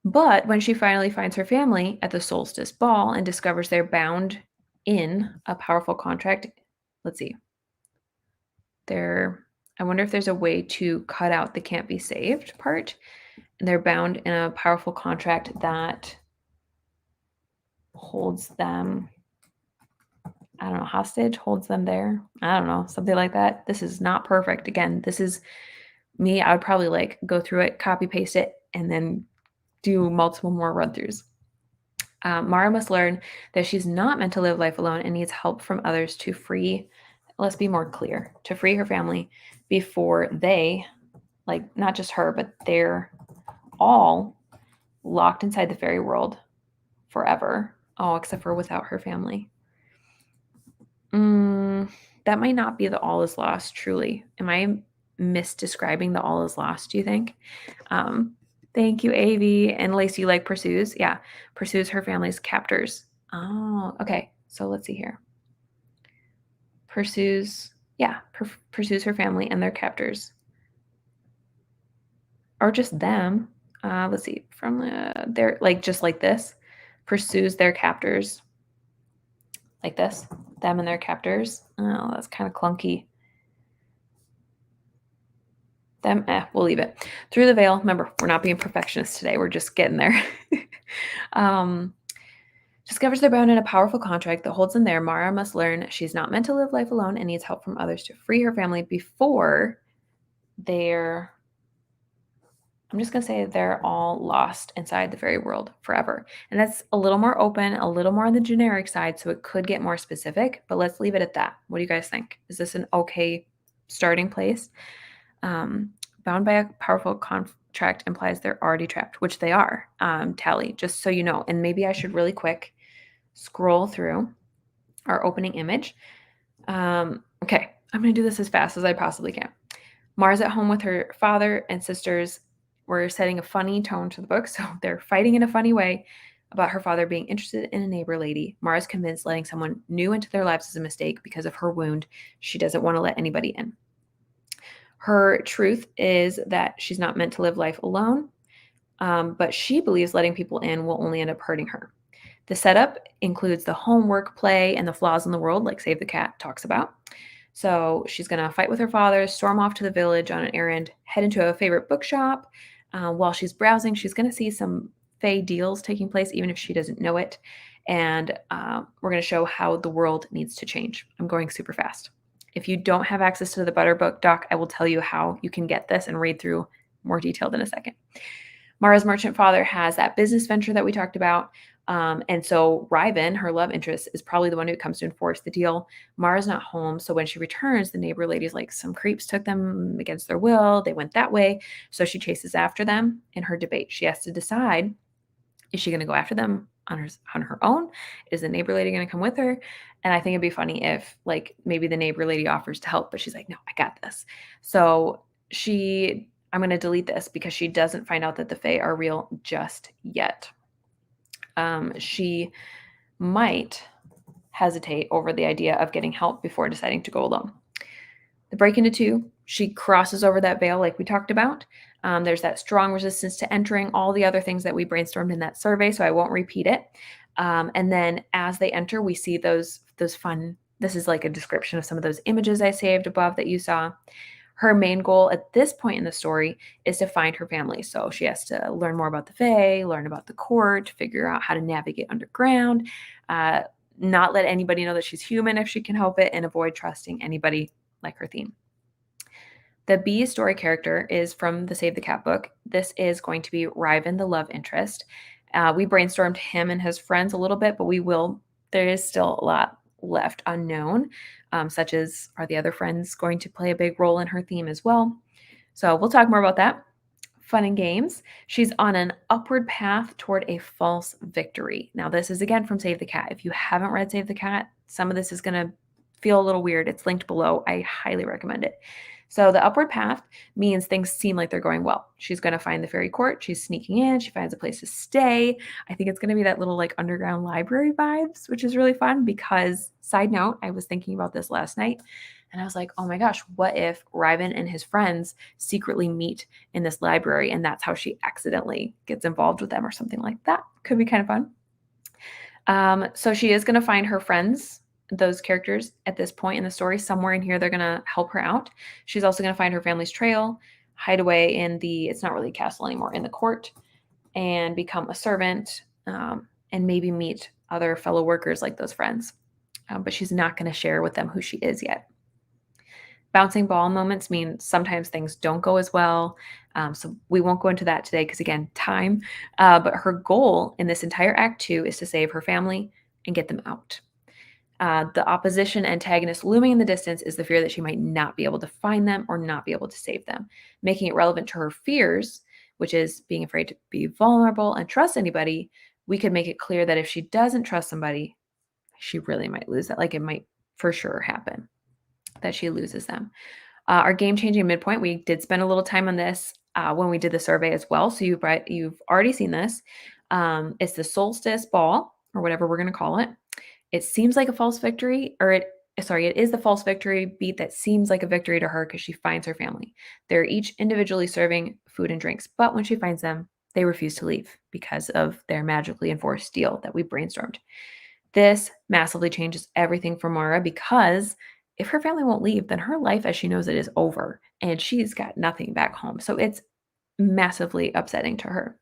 But when she finally finds her family at the solstice ball and discovers they're bound in a powerful contract, let's see. I wonder if there's a way to cut out the can't be saved part. And they're bound in a powerful contract that holds them, I don't know, hostage, holds them there. I don't know, something like that. This is not perfect. Again, this is me. I would probably like go through it, copy paste it, and then do multiple more run throughs. Mara must learn that she's not meant to live life alone and needs help from others to free, let's be more clear, to free her family before they, like not just her, but they're all locked inside the fairy world forever. Oh, except for without her family. That might not be the all is lost, truly. Am I misdescribing the all is lost, do you think? Thank you, Avi. And Lacey, like pursues. Yeah, pursues her family's captors. Oh, okay. So let's see here. Pursues her family and their captors. Or just them. Let's see. From their, like, just like this. Pursues their captors. Like this. Them and their captors. Oh, that's kind of clunky. Them, we'll leave it. Through the veil. Remember, we're not being perfectionists today. We're just getting there. Discovers they're bound in a powerful contract that holds them there. Mara must learn she's not meant to live life alone and needs help from others to free her family before they're, I'm just going to say they're all lost inside the fairy world forever. And that's a little more open, a little more on the generic side, so it could get more specific, but let's leave it at that. What do you guys think? Is this an okay starting place? Bound by a powerful contract implies they're already trapped, which they are, Tally, just so you know. And maybe I should really quick scroll through our opening image. Okay, I'm going to do this as fast as I possibly can. Mara's at home with her father and sisters. We're setting a funny tone to the book, so they're fighting in a funny way about her father being interested in a neighbor lady. Mara's convinced letting someone new into their lives is a mistake because of her wound. She doesn't want to let anybody in. Her truth is that she's not meant to live life alone, but she believes letting people in will only end up hurting her. The setup includes the homework, play, and the flaws in the world, like Save the Cat talks about. So she's going to fight with her father, storm off to the village on an errand, head into a favorite bookshop. While she's browsing, she's going to see some fey deals taking place, even if she doesn't know it. And we're going to show how the world needs to change. I'm going super fast. If you don't have access to the Butterbook doc, I will tell you how you can get this and read through more detailed in a second. Mara's merchant father has that business venture that we talked about. And so Ryben, her love interest, is probably the one who comes to enforce the deal. Mara's not home. So when she returns, the neighbor lady's like, some creeps took them against their will. They went that way. So she chases after them in her debate. She has to decide, is she going to go after them on her own? Is the neighbor lady going to come with her? And I think it'd be funny if like maybe the neighbor lady offers to help, but she's like, no, I got this. So I'm going to delete this because she doesn't find out that the Fae are real just yet. She might hesitate over the idea of getting help before deciding to go alone. The break into two, she crosses over that veil like we talked about. There's that strong resistance to entering, all the other things that we brainstormed in that survey, so I won't repeat it. And then as they enter, we see those fun, this is like a description of some of those images I saved above that you saw. Her main goal at this point in the story is to find her family. So she has to learn more about the Fae, learn about the court, figure out how to navigate underground, not let anybody know that she's human if she can help it, and avoid trusting anybody like her theme. The B story character is from the Save the Cat book. This is going to be Ryven, the love interest. We brainstormed him and his friends a little bit, but there is still a lot left unknown, such as, are the other friends going to play a big role in her theme as well? So we'll talk more about that. Fun and games. She's on an upward path toward a false victory. Now, this is again from Save the Cat. If you haven't read Save the Cat, some of this is going to feel a little weird. It's linked below. I highly recommend it. So the upward path means things seem like they're going well. She's going to find the fairy court. She's sneaking in. She finds a place to stay. I think it's going to be that little like underground library vibes, which is really fun because, side note, I was thinking about this last night and I was like, oh my gosh, what if Ryven and his friends secretly meet in this library and that's how she accidentally gets involved with them or something like that? Could be kind of fun. So she is going to find her friends, those characters at this point in the story. Somewhere in here, they're going to help her out. She's also going to find her family's trail, hide away in it's not really a castle anymore, in the court, and become a servant, and maybe meet other fellow workers like those friends. But she's not going to share with them who she is yet. Bouncing ball moments mean sometimes things don't go as well. So we won't go into that today because, again, time. But her goal in this entire Act 2 is to save her family and get them out. The opposition antagonist looming in the distance is the fear that she might not be able to find them or not be able to save them, making it relevant to her fears, which is being afraid to be vulnerable and trust anybody. We could make it clear that if she doesn't trust somebody, she really might lose that. Like it might for sure happen that she loses them. Our game-changing midpoint, we did spend a little time on this when we did the survey as well. So you've already seen this. It's the solstice ball, or whatever we're going to call it. It seems like a false victory, it is the false victory beat that seems like a victory to her because she finds her family. They're each individually serving food and drinks, but when she finds them, they refuse to leave because of their magically enforced deal that we brainstormed. This massively changes everything for Mara because if her family won't leave, then her life as she knows it is over and she's got nothing back home. So it's massively upsetting to her.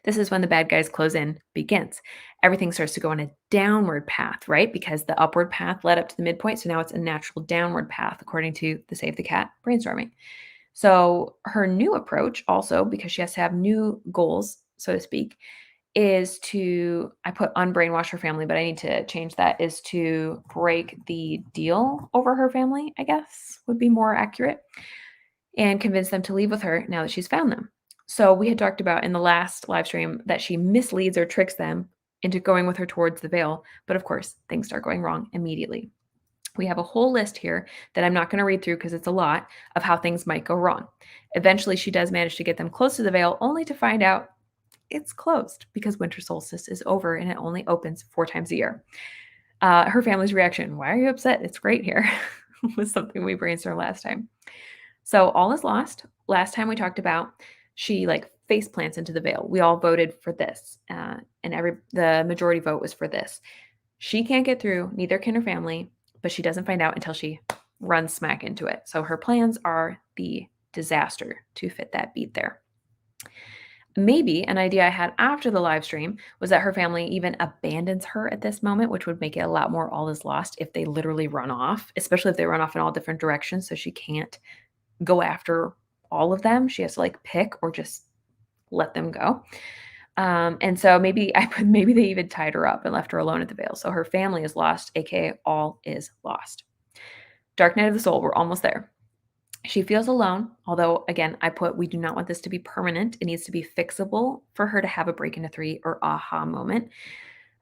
This is when the bad guys close in begins. Everything starts to go on a downward path, right? Because the upward path led up to the midpoint. So now it's a natural downward path, according to the Save the Cat brainstorming. So her new approach also, because she has to have new goals, so to speak, is I put unbrainwash her family, but I need to change that, is to break the deal over her family, I guess would be more accurate, and convince them to leave with her now that she's found them. So we had talked about in the last live stream that she misleads or tricks them into going with her towards the veil. But of course, things start going wrong immediately. We have a whole list here that I'm not going to read through because it's a lot of how things might go wrong. Eventually, she does manage to get them close to the veil, only to find out it's closed because winter solstice is over and it only opens 4 times a year. Her family's reaction, why are you upset? It's great here, was something we brainstormed last time. So all is lost. Last time we talked about she like face plants into the veil. We all voted for this, and the majority vote was for this. She can't get through, neither can her family, but she doesn't find out until she runs smack into it. So her plans are the disaster to fit that beat there. Maybe an idea I had after the live stream was that her family even abandons her at this moment, which would make it a lot more all is lost if they literally run off, especially if they run off in all different directions. So she can't go after all of them. She has to like pick or just let them go. And so maybe they even tied her up and left her alone at the veil. So her family is lost, aka all is lost. Dark night of the soul, we're almost there. She feels alone, although again, we do not want this to be permanent. It needs to be fixable for her to have a break into 3 or aha moment.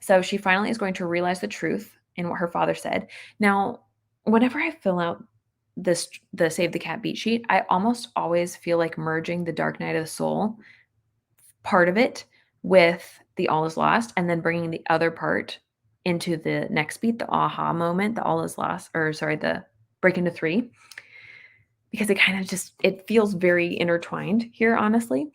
So she finally is going to realize the truth in what her father said. Now, whenever I fill out the Save the Cat beat sheet, I almost always feel like merging the Dark Night of the Soul part of it with the all is lost and then bringing the other part into the next beat, the aha moment, the all is lost, or sorry, the break into 3, because it kind of it feels very intertwined here, honestly.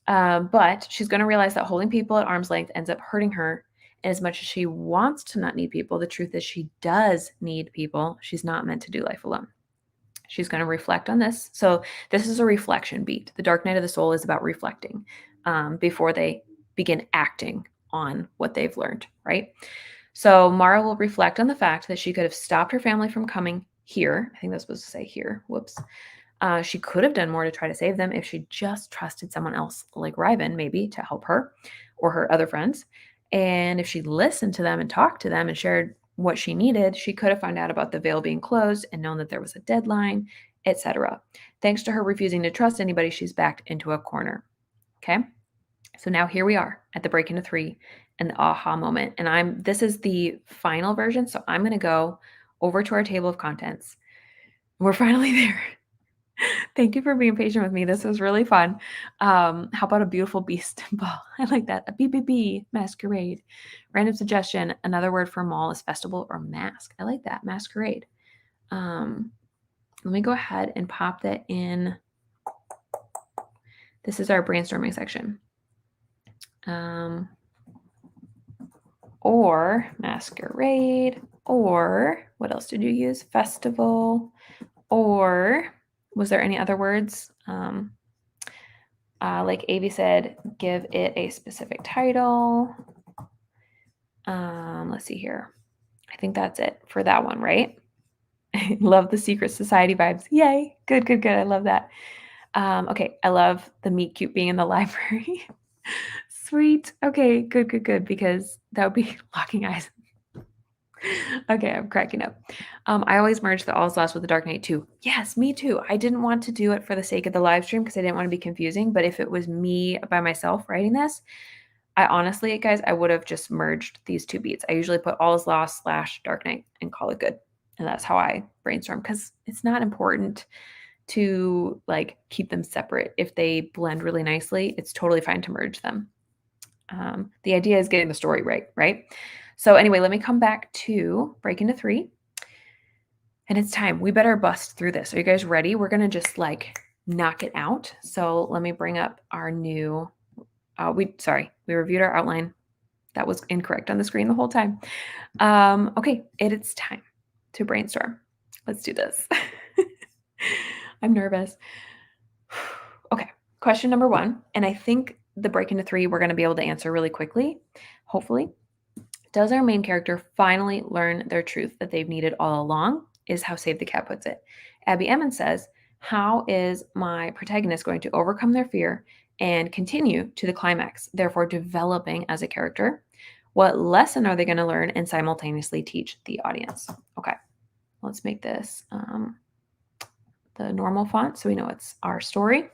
But she's going to realize that holding people at arm's length ends up hurting her. And as much as she wants to not need people, the truth is she does need people. She's not meant to do life alone. She's going to reflect on this. So this is a reflection beat. The Dark Night of the Soul is about reflecting before they begin acting on what they've learned, right? So Mara will reflect on the fact that she could have stopped her family from coming here. I think that's supposed to say here. Whoops. She could have done more to try to save them if she just trusted someone else like Ryven, maybe, to help her or her other friends. And if she listened to them and talked to them and shared what she needed, she could have found out about the veil being closed and known that there was a deadline, etc. Thanks to her refusing to trust anybody, she's backed into a corner. Okay? So now here we are at the break into 3 and the aha moment. And this is the final version, so I'm going to go over to our table of contents. We're finally there. Thank you for being patient with me. This was really fun. How about a beautiful beast ball? I like that. A BBB masquerade. Random suggestion. Another word for mall is festival or mask. I like that. Masquerade. Let me go ahead and pop that in. This is our brainstorming section. Or masquerade. Or what else did you use? Festival. Or was there any other words? Like Avi said, give it a specific title. Let's see here. I think that's it for that one, right? Love the secret society vibes. Yay. Good, good, good. I love that. Okay. I love the meet cute being in the library. Sweet. Okay. Good, good, good. Because that would be locking eyes. Okay, I'm cracking up. I always merge the All's Lost with the Dark Knight too. Yes, me too. I didn't want to do it for the sake of the live stream because I didn't want to be confusing. But if it was me by myself writing this, I honestly, guys, I would have just merged these 2 beats. I usually put All Is Lost / Dark Knight and call it good. And that's how I brainstorm because it's not important to like keep them separate. If they blend really nicely, it's totally fine to merge them. The idea is getting the story right? So anyway, let me come back to break into 3. And it's time. We better bust through this. Are you guys ready? We're going to just like knock it out. So let me bring up our new, we reviewed our outline. That was incorrect on the screen the whole time. Okay, it's time to brainstorm. Let's do this. I'm nervous. Okay, question number 1. And I think the break into 3, we're going to be able to answer really quickly, hopefully. Does our main character finally learn their truth that they've needed all along? Is how Save the Cat puts it. Abby Emmons says, how is my protagonist going to overcome their fear and continue to the climax, therefore developing as a character? What lesson are they going to learn and simultaneously teach the audience? Okay, let's make this the normal font so we know it's our story.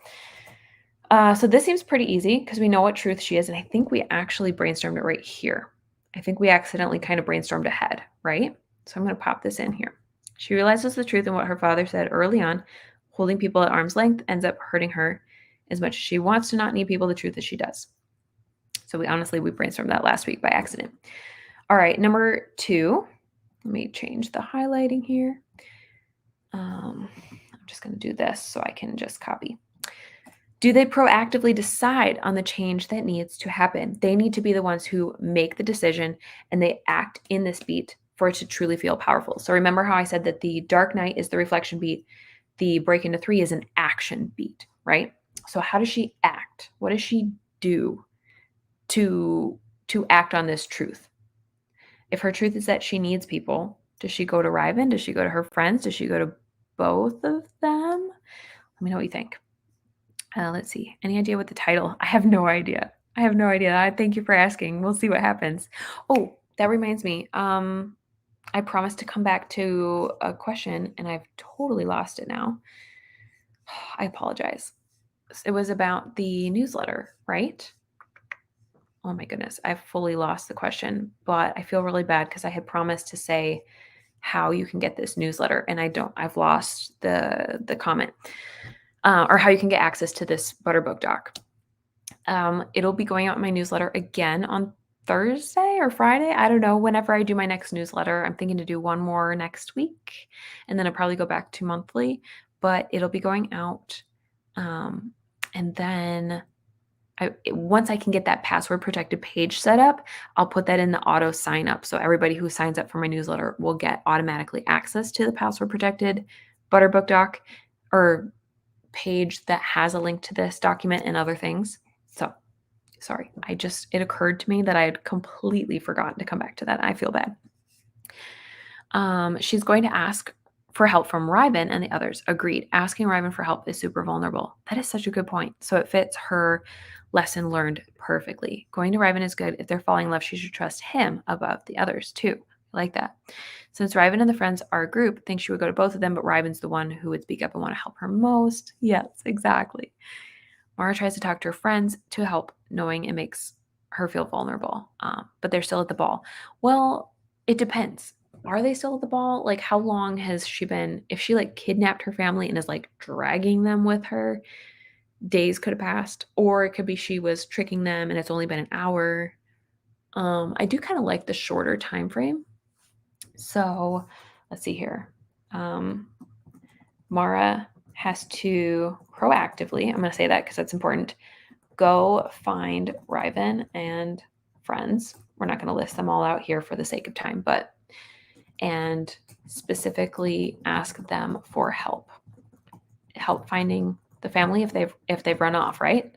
So this seems pretty easy because we know what truth she is, and I think we actually brainstormed it right here. I think we accidentally kind of brainstormed ahead, right? So I'm going to pop this in here. She realizes the truth in what her father said early on. Holding people at arm's length ends up hurting her as much as she wants to not need people. The truth is she does. So we brainstormed that last week by accident. All right, number 2. Let me change the highlighting here. I'm just going to do this so I can just copy. Do they proactively decide on the change that needs to happen? They need to be the ones who make the decision and they act in this beat for it to truly feel powerful. So remember how I said that the dark night is the reflection beat, the break into 3 is an action beat, right? So how does she act? What does she do to act on this truth? If her truth is that she needs people, does she go to Ryven? Does she go to her friends? Does she go to both of them? Let me know what you think. Let's see. Any idea what the title? I have no idea. Thank you for asking. We'll see what happens. Oh, that reminds me. I promised to come back to a question and I've totally lost it now. I apologize. It was about the newsletter, right? Oh my goodness, I've fully lost the question, but I feel really bad because I had promised to say how you can get this newsletter and I don't. I've lost the comment. Or how you can get access to this Butterbook doc. It'll be going out in my newsletter again on Thursday or Friday. I don't know. Whenever I do my next newsletter, I'm thinking to do one more next week, and then I'll probably go back to monthly. But it'll be going out, and then once I can get that password protected page set up, I'll put that in the auto sign up. So everybody who signs up for my newsletter will get automatically access to the password protected Butterbook doc or page that has a link to this document and other things. So sorry, it occurred to me that I had completely forgotten to come back to that. I feel bad. She's going to ask for help from Ryven and the others. Agreed. Asking Ryven for help is super vulnerable. That is such a good point. So it fits her lesson learned perfectly. Going to Ryven is good. If they're falling in love, she should trust him above the others too. I like that. Since Ryven and the friends are a group, I think she would go to both of them, but Ryven's the one who would speak up and want to help her most. Yes, exactly. Mara tries to talk to her friends to help, knowing it makes her feel vulnerable, but they're still at the ball. Well, it depends. Are they still at the ball? Like, how long has she been? If she like kidnapped her family and is like dragging them with her, days could have passed, or it could be she was tricking them and it's only been an hour. I do kind of like the shorter time frame. So let's see here. Mara has to proactively, I'm going to say that because that's important, go find Ryven and friends. We're not going to list them all out here for the sake of time, and specifically ask them for help finding the family if they've run off, right?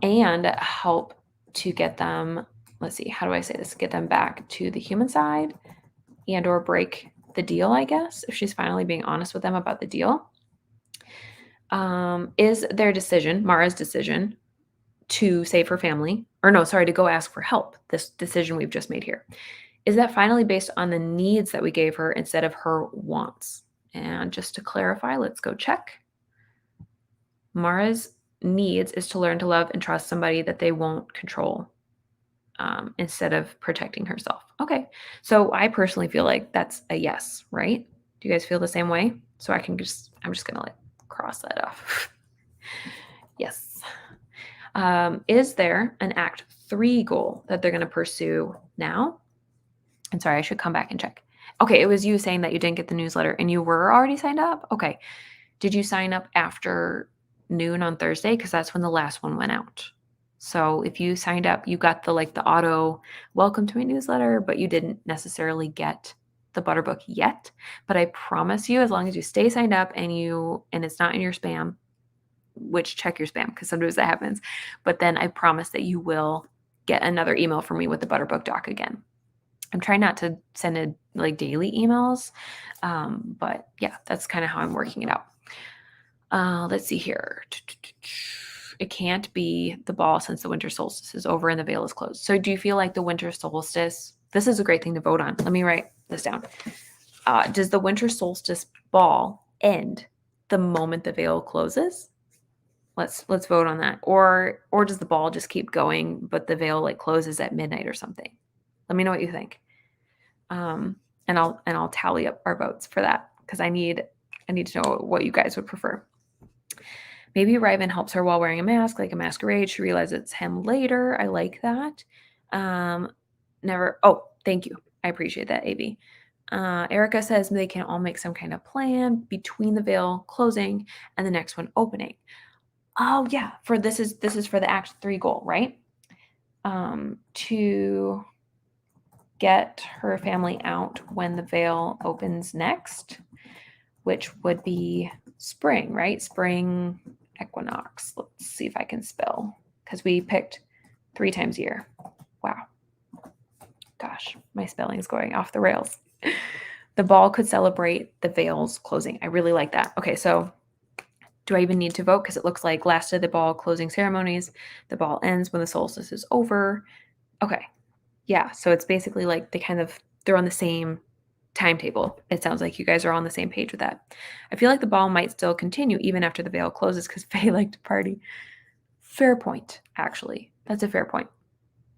And help to get them, let's see, how do I say this? Get them back to the human side and or break the deal, I guess, if she's finally being honest with them about the deal. Is their decision, Mara's decision, to save her family, to go ask for help, this decision we've just made here, is that finally based on the needs that we gave her instead of her wants? And just to clarify, let's go check. Mara's needs is to learn to love and trust somebody that they won't control, instead of protecting herself. Okay. So I personally feel like that's a yes, right? Do you guys feel the same way? So I'm just going to cross that off. Yes. Is there an Act 3 goal that they're going to pursue now? I'm sorry, I should come back and check. Okay, it was you saying that you didn't get the newsletter and you were already signed up? Okay. Did you sign up after noon on Thursday? Because that's when the last one went out. So if you signed up, you got the auto welcome to my newsletter, but you didn't necessarily get the Butterbook yet. But I promise you, as long as you stay signed up and it's not in your spam, which check your spam because sometimes that happens, but then I promise that you will get another email from me with the Butterbook doc again. I'm trying not to send daily emails, but yeah, that's kind of how I'm working it out. Let's see here. It can't be the ball since the winter solstice is over and the veil is closed. So do you feel like the winter solstice, this is a great thing to vote on. Let me write this down. Does the winter solstice ball end the moment the veil closes? Let's vote on that. Or does the ball just keep going, but the veil closes at midnight or something? Let me know what you think. And I'll tally up our votes for that because I need to know what you guys would prefer. Maybe Ryven helps her while wearing a mask, like a masquerade. She realizes it's him later. I like that. Oh, thank you. I appreciate that, AV. Erica says they can all make some kind of plan between the veil closing and the next one opening. Oh yeah, for this is for the Act 3 goal, right? To get her family out when the veil opens next, which would be spring, right? Spring equinox. Let's see if I can spell, because we picked 3 times a year. Wow. Gosh, my spelling is going off the rails. The ball could celebrate the veil's closing. I really like that. Okay, so do I even need to vote? Because it looks like last of the ball closing ceremonies. The ball ends when the solstice is over. Okay. Yeah. So it's basically like they're on the same timetable. It sounds like you guys are on the same page with that. I feel like the ball might still continue even after the veil closes because Faye like to party. Fair point, actually. That's a fair point.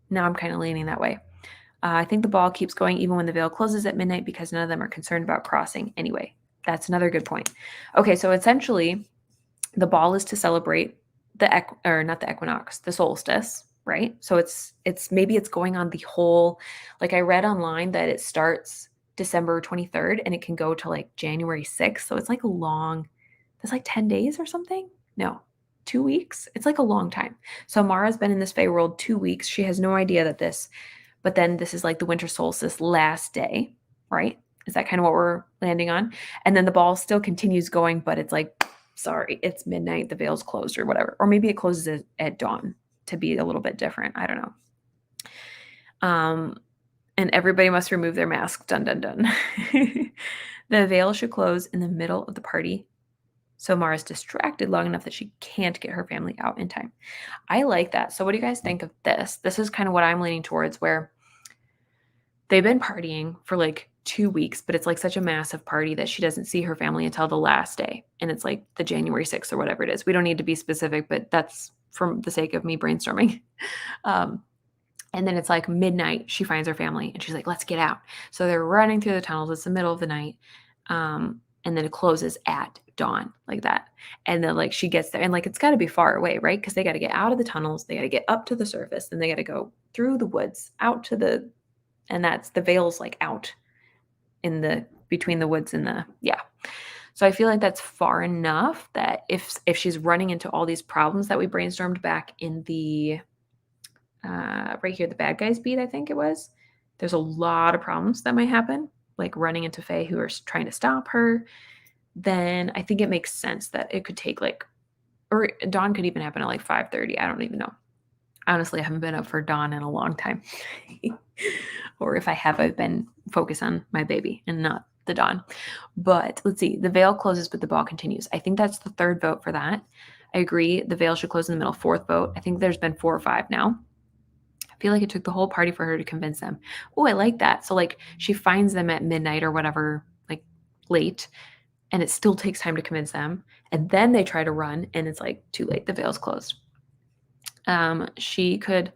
Now I'm kind of leaning that way. I think the ball keeps going even when the veil closes at midnight because none of them are concerned about crossing anyway. That's another good point. Okay, so essentially, the ball is to celebrate not the equinox, the solstice, right? So it's maybe it's going on the whole, like I read online that it starts December 23rd and it can go to like January 6th. So it's like that's like 10 days or something. No, 2 weeks. It's like a long time. So Mara's been in this Fae world 2 weeks. She has no idea but then this is like the winter solstice last day, right? Is that kind of what we're landing on? And then the ball still continues going, but it's like, sorry, it's midnight, the veil's closed or whatever. Or maybe it closes at dawn to be a little bit different. I don't know. And everybody must remove their mask. Dun, dun, dun. The veil should close in the middle of the party. So Mara's distracted long enough that she can't get her family out in time. I like that. So what do you guys think of this? This is kind of what I'm leaning towards, where they've been partying for like 2 weeks, but it's like such a massive party that she doesn't see her family until the last day. And it's like the January 6th or whatever it is. We don't need to be specific, but that's from the sake of me brainstorming. And then it's like midnight, she finds her family and she's like, let's get out. So they're running through the tunnels. It's the middle of the night. And then it closes at dawn like that. And then like she gets there and like it's got to be far away, right? Because they got to get out of the tunnels. They got to get up to the surface. Then they got to go through the woods out to and that's the veil's like out in between the woods and so I feel like that's far enough that if she's running into all these problems that we brainstormed back in the right here, the bad guys beat, I think it was, there's a lot of problems that might happen, like running into Fae who are trying to stop her, then I think it makes sense that it could take or dawn could even happen at like 5:30. I don't even know. Honestly, I haven't been up for dawn in a long time. Or if I have, I've been focused on my baby and not the dawn. But let's see. The veil closes, but the ball continues. I think that's the third vote for that. I agree. The veil should close in the middle. Fourth vote. I think there's been 4 or 5 now. I feel like it took the whole party for her to convince them. Oh, I like that. So like she finds them at midnight or whatever, like late, and it still takes time to convince them. And then they try to run and it's like too late. The veil's closed. She could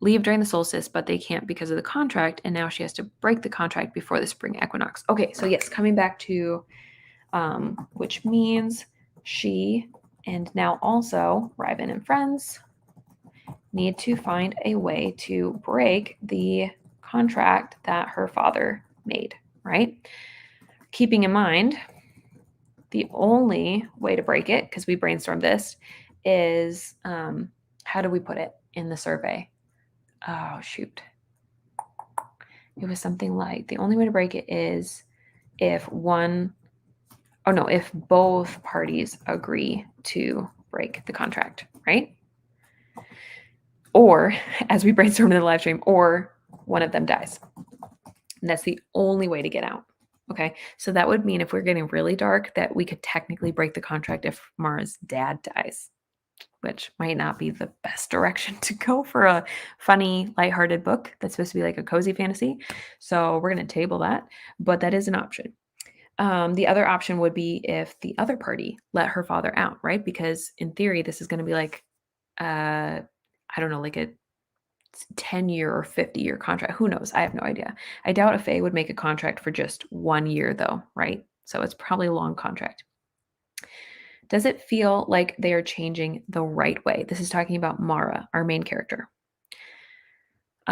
leave during the solstice, but they can't because of the contract. And now she has to break the contract before the spring equinox. Okay, so yes, coming back to which means she and now also Ryben and friends need to find a way to break the contract that her father made, right? Keeping in mind, the only way to break it, because we brainstormed this, is how do we put it in the survey? Oh, shoot. It was something like the only way to break it is if both parties agree to break the contract, right? Or, as we brainstormed in the live stream, or one of them dies. And that's the only way to get out. Okay, so that would mean if we're getting really dark that we could technically break the contract if Mara's dad dies, which might not be the best direction to go for a funny, lighthearted book that's supposed to be like a cozy fantasy. So we're going to table that, but that is an option. The other option would be if the other party let her father out, right? Because in theory, this is going to be like, I don't know, like a 10-year or 50-year contract. Who knows? I have no idea. I doubt a Fae would make a contract for just 1 year though, right? So it's probably a long contract. Does it feel like they are changing the right way? This is talking about Mara, our main character.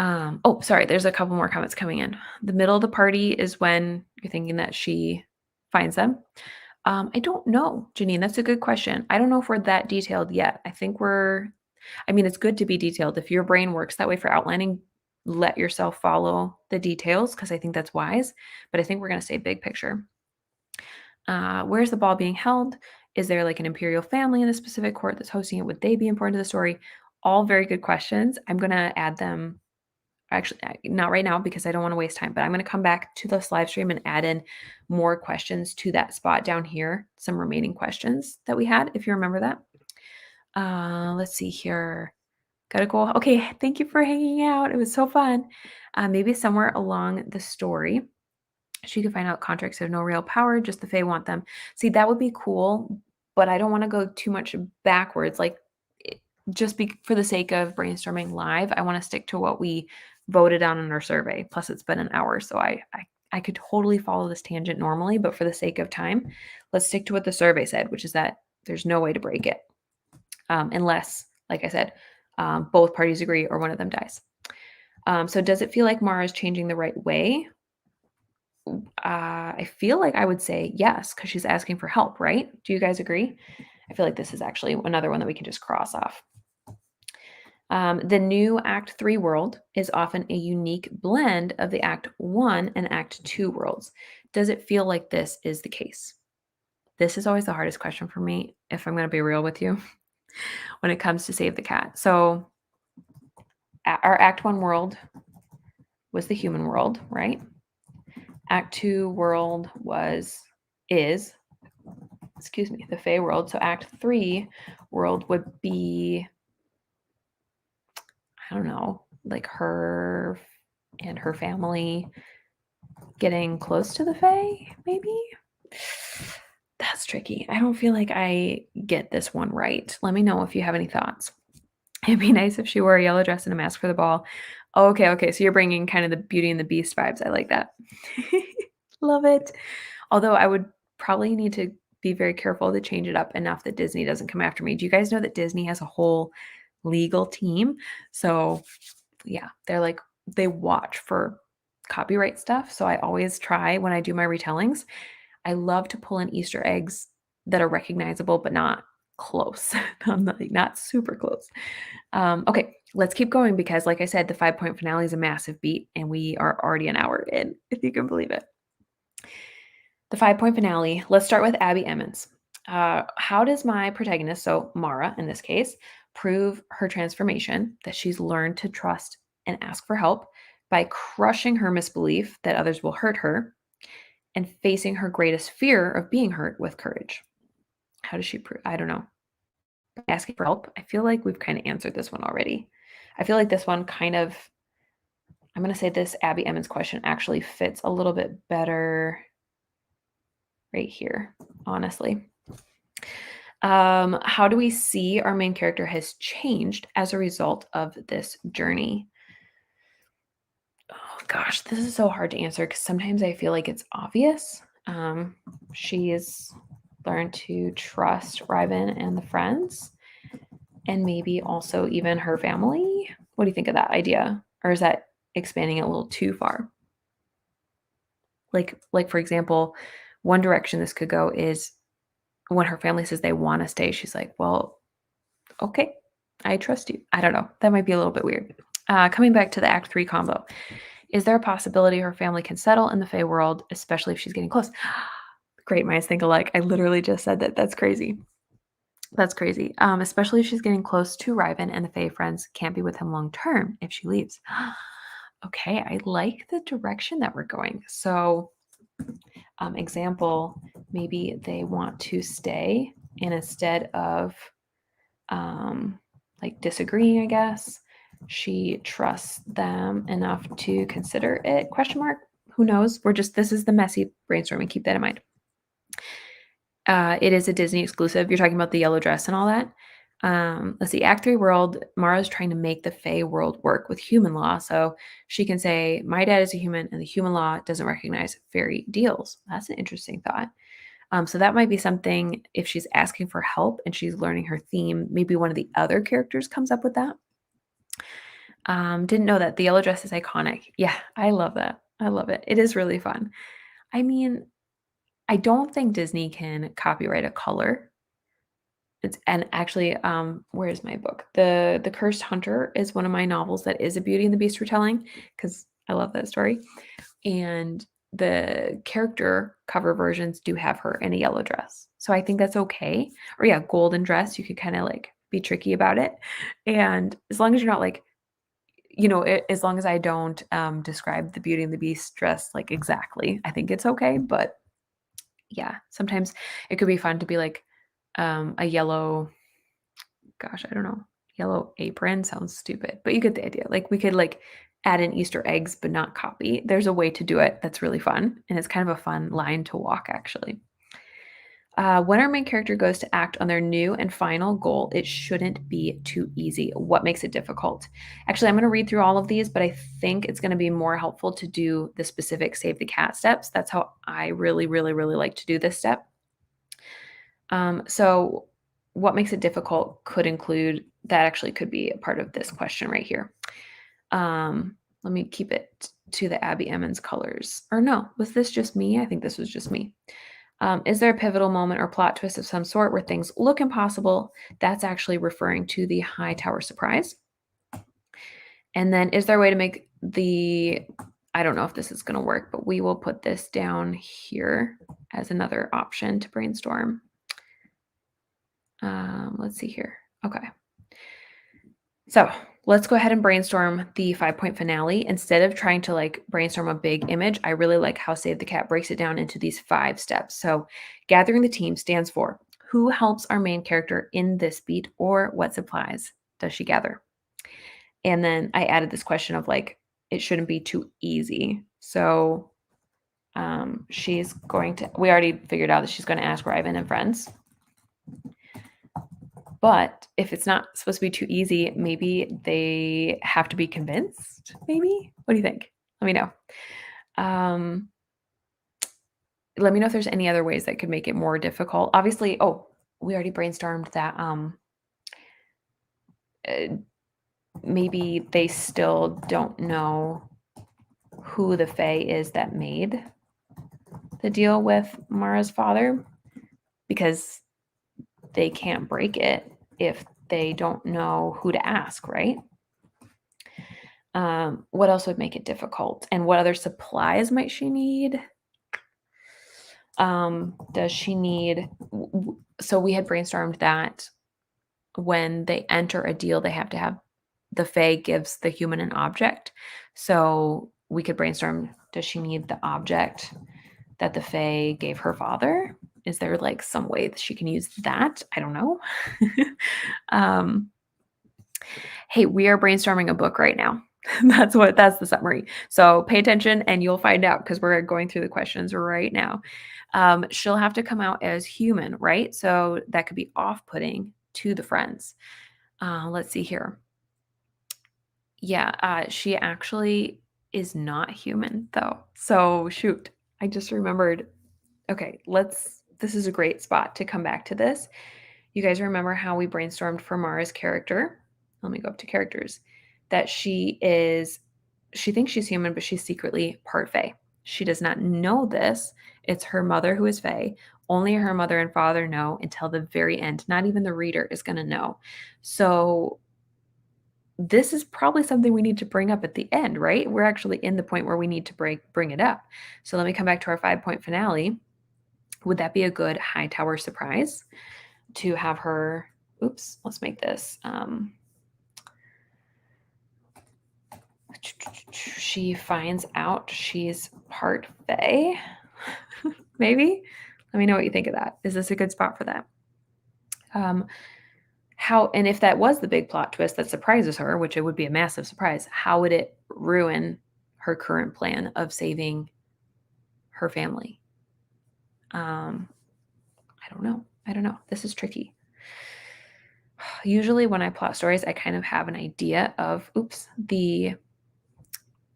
Oh, sorry, there's a couple more comments coming in. The middle of the party is when you're thinking that she finds them. I don't know, Janine. That's a good question. I don't know if we're that detailed yet. I mean, it's good to be detailed. If your brain works that way for outlining, let yourself follow the details because I think that's wise. But I think we're going to say big picture. Where's the ball being held? Is there like an imperial family in a specific court that's hosting it? Would they be important to the story? All very good questions. I'm going to add them. Actually, not right now because I don't want to waste time, but I'm going to come back to this live stream and add in more questions to that spot down here, some remaining questions that we had, if you remember that. Let's see here. Gotta go. Okay, thank you for hanging out. It was so fun. Maybe somewhere along the story, she could find out contracts have no real power, just the Fae want them. See, that would be cool, but I don't want to go too much backwards. Like, for the sake of brainstorming live, I want to stick to what we voted on in our survey. Plus, it's been an hour, so I could totally follow this tangent normally, but for the sake of time, let's stick to what the survey said, which is that there's no way to break it, unless, like I said, both parties agree or one of them dies. So does it feel like Mara is changing the right way? I feel like I would say yes, because she's asking for help, right? Do you guys agree? I feel like this is actually another one that we can just cross off. The new Act 3 world is often a unique blend of the Act 1 and Act 2 worlds. Does it feel like this is the case? This is always the hardest question for me, if I'm going to be real with you, when it comes to Save the Cat. So our Act 1 world was the human world, right? Act 2 world is the Fae world. So Act 3 world would be, I don't know, like her and her family getting close to the Fae, maybe? That's tricky. I don't feel like I get this one right. Let me know if you have any thoughts. It'd be nice if she wore a yellow dress and a mask for the ball. Okay. So you're bringing kind of the Beauty and the Beast vibes. I like that. Love it. Although I would probably need to be very careful to change it up enough that Disney doesn't come after me. Do you guys know that Disney has a whole legal team? So yeah, they watch for copyright stuff. So I always try when I do my retellings, I love to pull in Easter eggs that are recognizable, but not close. Not super close. Okay, let's keep going because, like I said, the 5-point finale is a massive beat, and we are already an hour in, if you can believe it. The 5-point finale. Let's start with Abby Emmons. How does my protagonist, so Mara in this case, prove her transformation, that she's learned to trust and ask for help by crushing her misbelief that others will hurt her and facing her greatest fear of being hurt with courage? How does she prove? I don't know. Asking for help. I feel like we've kind of answered this one already. I feel like this one I'm going to say this Abby Emmons question actually fits a little bit better right here, honestly. How do we see our main character has changed as a result of this journey? Oh gosh, this is so hard to answer because sometimes I feel like it's obvious. She's learned to trust Ryben and the friends, and maybe also even her family. What do you think of that idea? Or is that expanding it a little too far? Like for example, one direction this could go is when her family says they want to stay, she's like, well, okay, I trust you. I don't know. That might be a little bit weird. Coming back to the Act 3 combo, is there a possibility her family can settle in the Fae world, especially if she's getting close? Great minds think alike. I literally just said that. That's crazy. That's crazy. Especially if she's getting close to Ryben and the Fae friends can't be with him long term if she leaves. Okay, I like the direction that we're going. So, example, maybe they want to stay, and instead of like disagreeing, I guess, she trusts them enough to consider it, question mark. Who knows? This is the messy brainstorming. Keep that in mind. It is a Disney exclusive. You're talking about the yellow dress and all that. Let's see. Act 3 world, Mara's trying to make the Fae world work with human law. So she can say, my dad is a human and the human law doesn't recognize fairy deals. That's an interesting thought. So that might be something if she's asking for help and she's learning her theme, maybe one of the other characters comes up with that. Didn't know that. The yellow dress is iconic. Yeah, I love that. I love it. It is really fun. I mean, I don't think Disney can copyright a color. And actually, where is my book? The Cursed Hunter is one of my novels that is a Beauty and the Beast retelling because I love that story. And the character cover versions do have her in a yellow dress. So I think that's okay. Or yeah, golden dress. You could kind of like be tricky about it. And as long as you're not like, as long as I don't describe the Beauty and the Beast dress like exactly, I think it's okay. But yeah, sometimes it could be fun to be like a yellow, gosh, I don't know, yellow apron sounds stupid, but you get the idea. Like we could like add in Easter eggs, but not copy. There's a way to do it that's really fun, and it's kind of a fun line to walk actually. When our main character goes to act on their new and final goal, it shouldn't be too easy. What makes it difficult? Actually, I'm going to read through all of these, but I think it's going to be more helpful to do the specific save the cat steps. That's how I really, really, really like to do this step. So, what makes it difficult could include that actually could be a part of this question right here. Let me keep it to the Abby Emmons colors. Or no, was this just me? I think this was just me. Is there a pivotal moment or plot twist of some sort where things look impossible? That's actually referring to the high tower surprise. And then is there a way to make I don't know if this is going to work, but we will put this down here as another option to brainstorm. Let's see here. Okay. So let's go ahead and brainstorm the 5-point finale. Instead of trying to like brainstorm a big image, I really like how Save the Cat breaks it down into these 5 steps. So gathering the team stands for who helps our main character in this beat, or what supplies does she gather? And then I added this question of like, it shouldn't be too easy. So she's going to, we already figured out that she's going to ask Ryvan and friends. But if it's not supposed to be too easy, maybe they have to be convinced, maybe? What do you think? Let me know. Let me know if there's any other ways that could make it more difficult. Obviously, we already brainstormed that maybe they still don't know who the Fae is that made the deal with Mara's father, because they can't break it if they don't know who to ask, right? What else would make it difficult? And what other supplies might she need? Does she need... So we had brainstormed that when they enter a deal, they have to have the Fae gives the human an object. So we could brainstorm, does she need the object that the Fae gave her father? Is there like some way that she can use that? I don't know. Hey, we are brainstorming a book right now. That's the summary. So pay attention and you'll find out, because we're going through the questions right now. She'll have to come out as human, right? So that could be off-putting to the friends. Let's see here. Yeah, she actually is not human though. So shoot, I just remembered. Okay, this is a great spot to come back to this. You guys remember how we brainstormed for Mara's character? Let me go up to characters. That she thinks she's human, but she's secretly part Fae. She does not know this. It's her mother who is Fae. Only her mother and father know until the very end. Not even the reader is going to know. So this is probably something we need to bring up at the end, right? We're actually in the point where we need to bring it up. So let me come back to our 5-point finale. Would that be a good high tower surprise to have her? Oops, let's make this. She finds out she's part Fae. Maybe? Let me know what you think of that. Is this a good spot for that? And if that was the big plot twist that surprises her, which it would be a massive surprise, how would it ruin her current plan of saving her family? I don't know. This is tricky. Usually when I plot stories, I kind of have an idea of,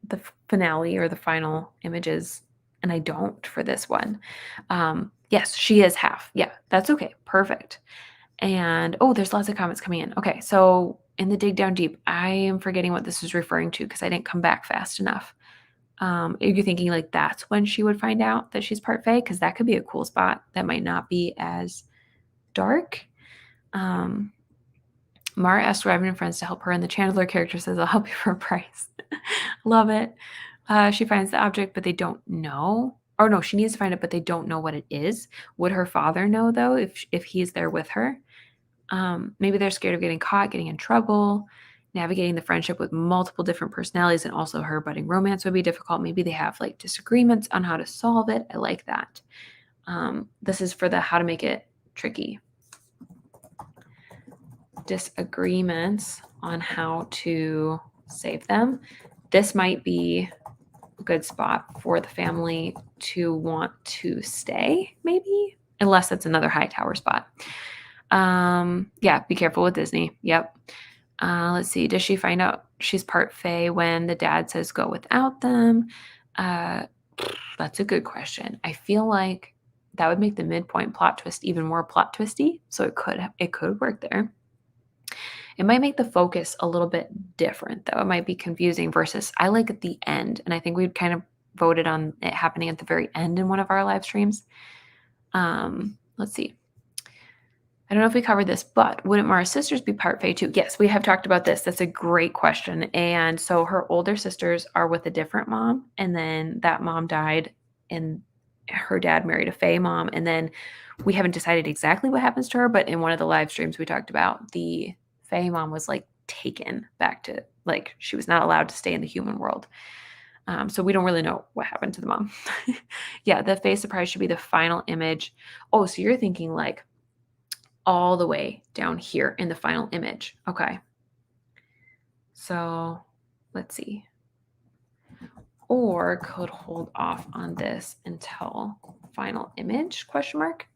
the finale or the final images, and I don't for this one. Yes, she is half. Yeah, that's okay. Perfect. And there's lots of comments coming in. Okay, so in the dig down deep, I am forgetting what this is referring to because I didn't come back fast enough. If you're thinking like that's when she would find out that she's part Fae, because that could be a cool spot that might not be as dark. Mara asked Raven and friends to help her, and the Chandler character says, I'll help you for a price. Love it. She finds the object, but they don't know. Or no, she needs to find it, but they don't know what it is. Would her father know, though, if he's there with her? Maybe they're scared of getting caught, getting in trouble. Navigating the friendship with multiple different personalities and also her budding romance would be difficult. Maybe they have like disagreements on how to solve it. I like that. This is for the how to make it tricky. Disagreements on how to save them. This might be a good spot for the family to want to stay, maybe, unless it's another high tower spot. Yeah, be careful with Disney. Yep. Let's see. Does she find out she's part Fae when the dad says go without them? That's a good question. I feel like that would make the midpoint plot twist even more plot twisty. So it could work there. It might make the focus a little bit different, though. It might be confusing versus I like at the end. And I think we'd kind of voted on it happening at the very end in one of our live streams. Let's see. I don't know if we covered this, but wouldn't Mara's sisters be part Fae too? Yes, we have talked about this. That's a great question. And so her older sisters are with a different mom, and then that mom died, and her dad married a Fae mom. And then we haven't decided exactly what happens to her, but in one of the live streams we talked about the Fae mom was like taken back to like she was not allowed to stay in the human world. So we don't really know what happened to the mom. Yeah, the Fae surprise should be the final image. Oh, so you're thinking like all the way down here in the final image. Okay. So let's see. Or could hold off on this until final image, question mark.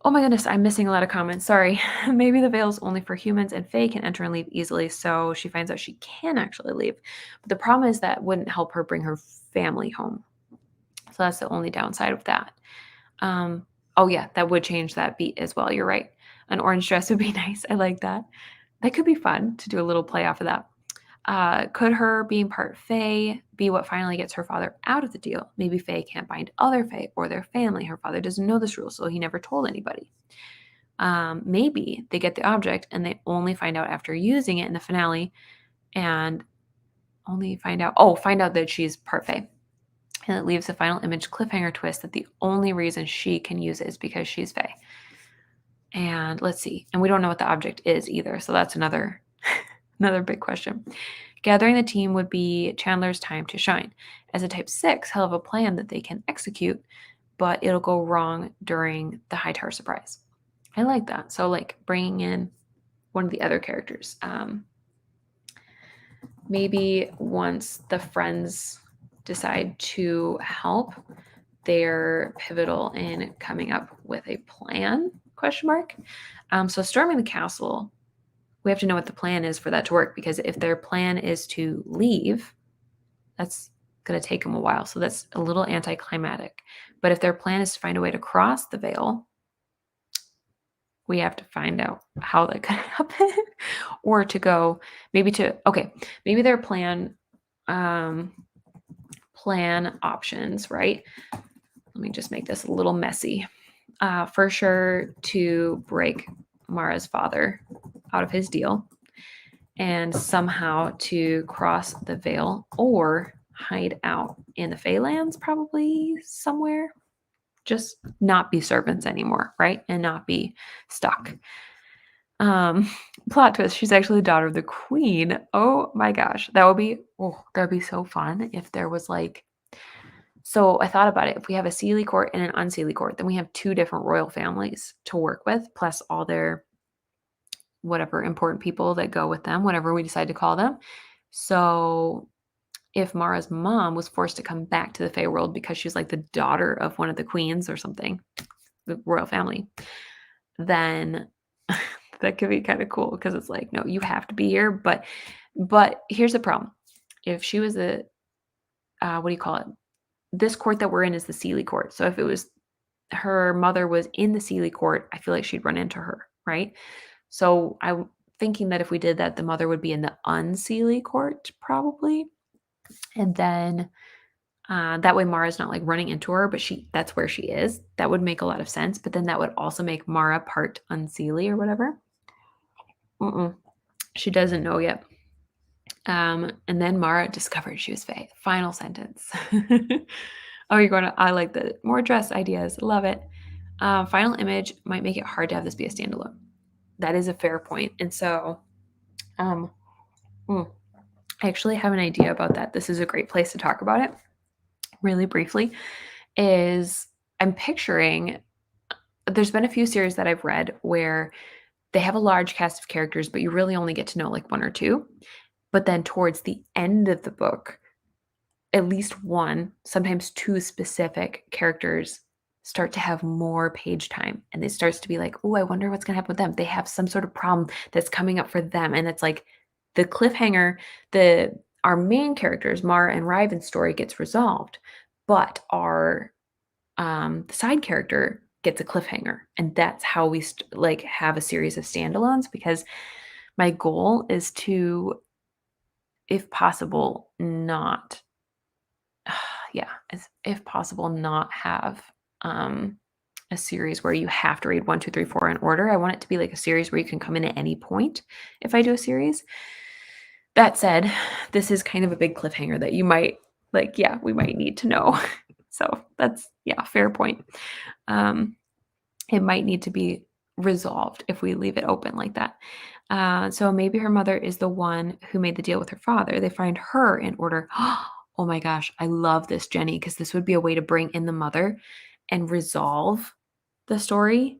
Oh my goodness, I'm missing a lot of comments. Sorry. Maybe the veil is only for humans and Fae can enter and leave easily. So she finds out she can actually leave. But the problem is that wouldn't help her bring her family home. So that's the only downside of that. Oh yeah, that would change that beat as well. You're right. An orange dress would be nice. I like that. That could be fun to do a little play off of that. Could her being part Fae be what finally gets her father out of the deal? Maybe Fae can't bind other Fae or their family. Her father doesn't know this rule, so he never told anybody. Maybe they get the object and they only find out after using it in the finale and only find out that she's part Fae. And it leaves the final image cliffhanger twist that the only reason she can use it is because she's Fae. And let's see. And we don't know what the object is either. So that's another big question. Gathering the team would be Chandler's time to shine. As a type 6, he'll have a plan that they can execute, but it'll go wrong during the high tower surprise. I like that. So like bringing in one of the other characters. Maybe once the friends decide to help, they're pivotal in coming up with a plan, question mark. So storming the castle, we have to know what the plan is for that to work, because if their plan is to leave, that's going to take them a while. So that's a little anticlimactic. But if their plan is to find a way to cross the veil, we have to find out how that could happen. Or to go maybe their plan options, right? Let me just make this a little messy. For sure to break Mara's father out of his deal and somehow to cross the veil or hide out in the Feylands, probably somewhere. Just not be servants anymore, right? And not be stuck. Plot twist, she's actually the daughter of the queen. Oh my gosh. That would be so fun if there was like, so I thought about it. If we have a Sealy court and an unsealy court, then we have two different royal families to work with, plus all their whatever important people that go with them, whatever we decide to call them. So if Mara's mom was forced to come back to the Fey world because she's like the daughter of one of the queens or something, the royal family, then that could be kind of cool, because it's like, no, you have to be here. But here's the problem. If she was a, what do you call it? This court that we're in is the Sealy court. So if it was her mother was in the Sealy court, I feel like she'd run into her, right? So I thinking that if we did that, the mother would be in the unseelie court probably. And then that way Mara's not like running into her, but that's where she is. That would make a lot of sense. But then that would also make Mara part unseelie or whatever. Mm-mm. She doesn't know yet. And then Mara discovered she was Fae. Final sentence. Oh, I like the more dress ideas. Love it. Final image might make it hard to have this be a standalone. That is a fair point. And so, I actually have an idea about that. This is a great place to talk about it really briefly. I'm picturing, there's been a few series that I've read where they have a large cast of characters, but you really only get to know like one or two. But then towards the end of the book, at least one, sometimes two specific characters start to have more page time. And it starts to be like, oh, I wonder what's going to happen with them. They have some sort of problem that's coming up for them. And it's like the cliffhanger, our main characters, Mara and Riven's story gets resolved, but our the side character gets a cliffhanger. And that's how we have a series of standalones, because my goal is to, if possible, not if possible, not have a series where you have to read 1, 2, 3, 4 in order. I want it to be like a series where you can come in at any point if I do a series. That said, this is kind of a big cliffhanger that you might we might need to know. So that's fair point. It might need to be resolved if we leave it open like that. So maybe her mother is the one who made the deal with her father. They find her in order. Oh my gosh, I love this, Jenny, because this would be a way to bring in the mother and resolve the story.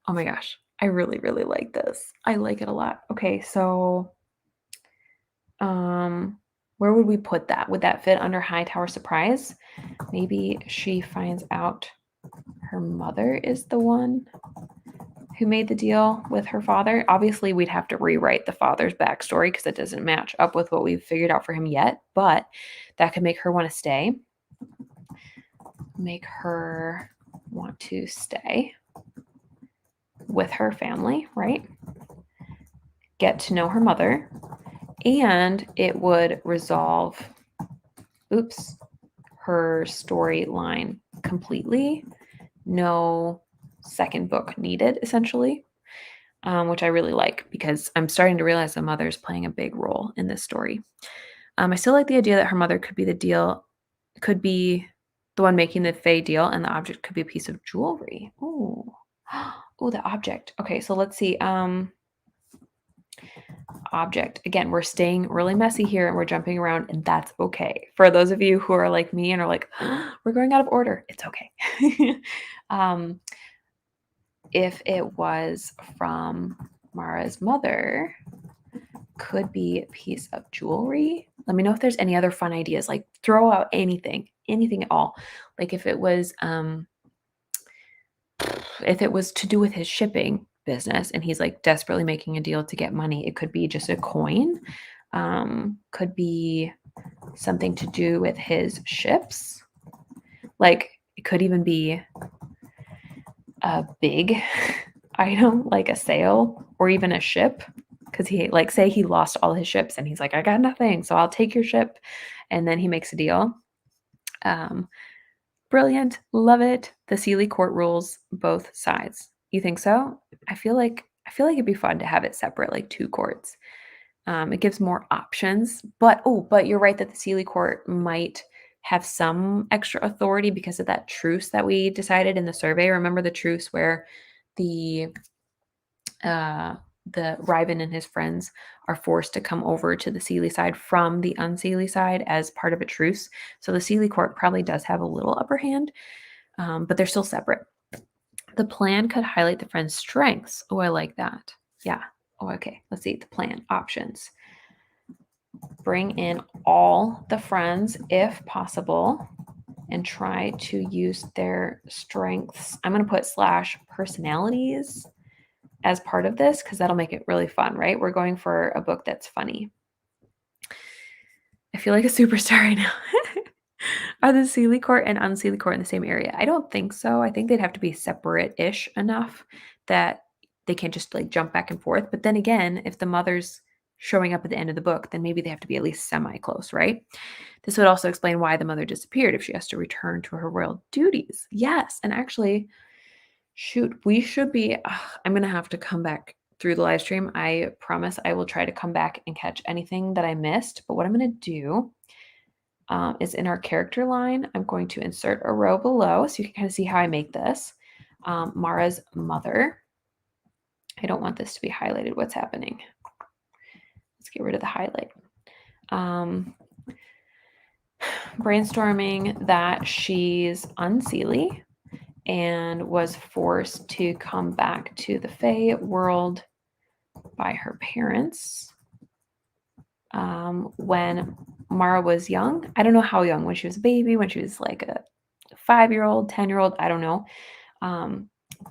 Oh my gosh, I really, really like this. I like it a lot. Okay, so where would we put that? Would that fit under Hightower Surprise? Maybe she finds out her mother is the one who made the deal with her father. Obviously, we'd have to rewrite the father's backstory because it doesn't match up with what we've figured out for him yet, but that could make her want to stay. Make her want to stay with her family, right? Get to know her mother, and it would resolve, her storyline completely. No second book needed, essentially, which I really like because I'm starting to realize the mother's playing a big role in this story. I still like the idea that her mother could be the one making the Fae deal, and the object could be a piece of jewelry. Ooh. Oh, the object. Okay, so let's see. Object. Again, we're staying really messy here and we're jumping around, and that's okay. For those of you who are like me and are like, we're going out of order, it's okay. If it was from Mara's mother, could be a piece of jewelry. Let me know if there's any other fun ideas. Like throw out anything at all. Like if it was to do with his shipping business and he's like desperately making a deal to get money, it could be just a coin. Could be something to do with his ships. Like it could even be a big item like a sail or even a ship, because say he lost all his ships and he's like, I got nothing, so I'll take your ship, and then he makes a deal. Brilliant, love it. The Seelie court rules both sides. You think so? I feel like it'd be fun to have it separate, like two courts. It gives more options, but you're right that the Seelie court might have some extra authority because of that truce that we decided in the survey. Remember the truce where the Riven and his friends are forced to come over to the Seelie side from the unseelie side as part of a truce. So the Seelie court probably does have a little upper hand, but they're still separate. The plan could highlight the friend's strengths. Oh, I like that. Yeah. Oh, okay. Let's see the plan options. Bring in all the friends if possible and try to use their strengths. I'm going to put /personalities as part of this because that'll make it really fun, right? We're going for a book that's funny. I feel like a superstar right now. Are the Seelie court and unseelie court in the same area? I don't think so. I think they'd have to be separate-ish enough that they can't just like jump back and forth. But then again, if the mother's showing up at the end of the book, then maybe they have to be at least semi-close, right? This would also explain why the mother disappeared if she has to return to her royal duties. Yes, and actually, shoot, we should be. I'm gonna have to come back through the live stream. I promise I will try to come back and catch anything that I missed. But what I'm gonna do is in our character line, I'm going to insert a row below so you can kind of see how I make this. Mara's mother. I don't want this to be highlighted. What's happening? Let's get rid of the highlight. Brainstorming that she's unseelie and was forced to come back to the Fae world by her parents when Mara was young. I don't know how young, when she was a baby, when she was like a 5-year-old, 10-year-old, I don't know,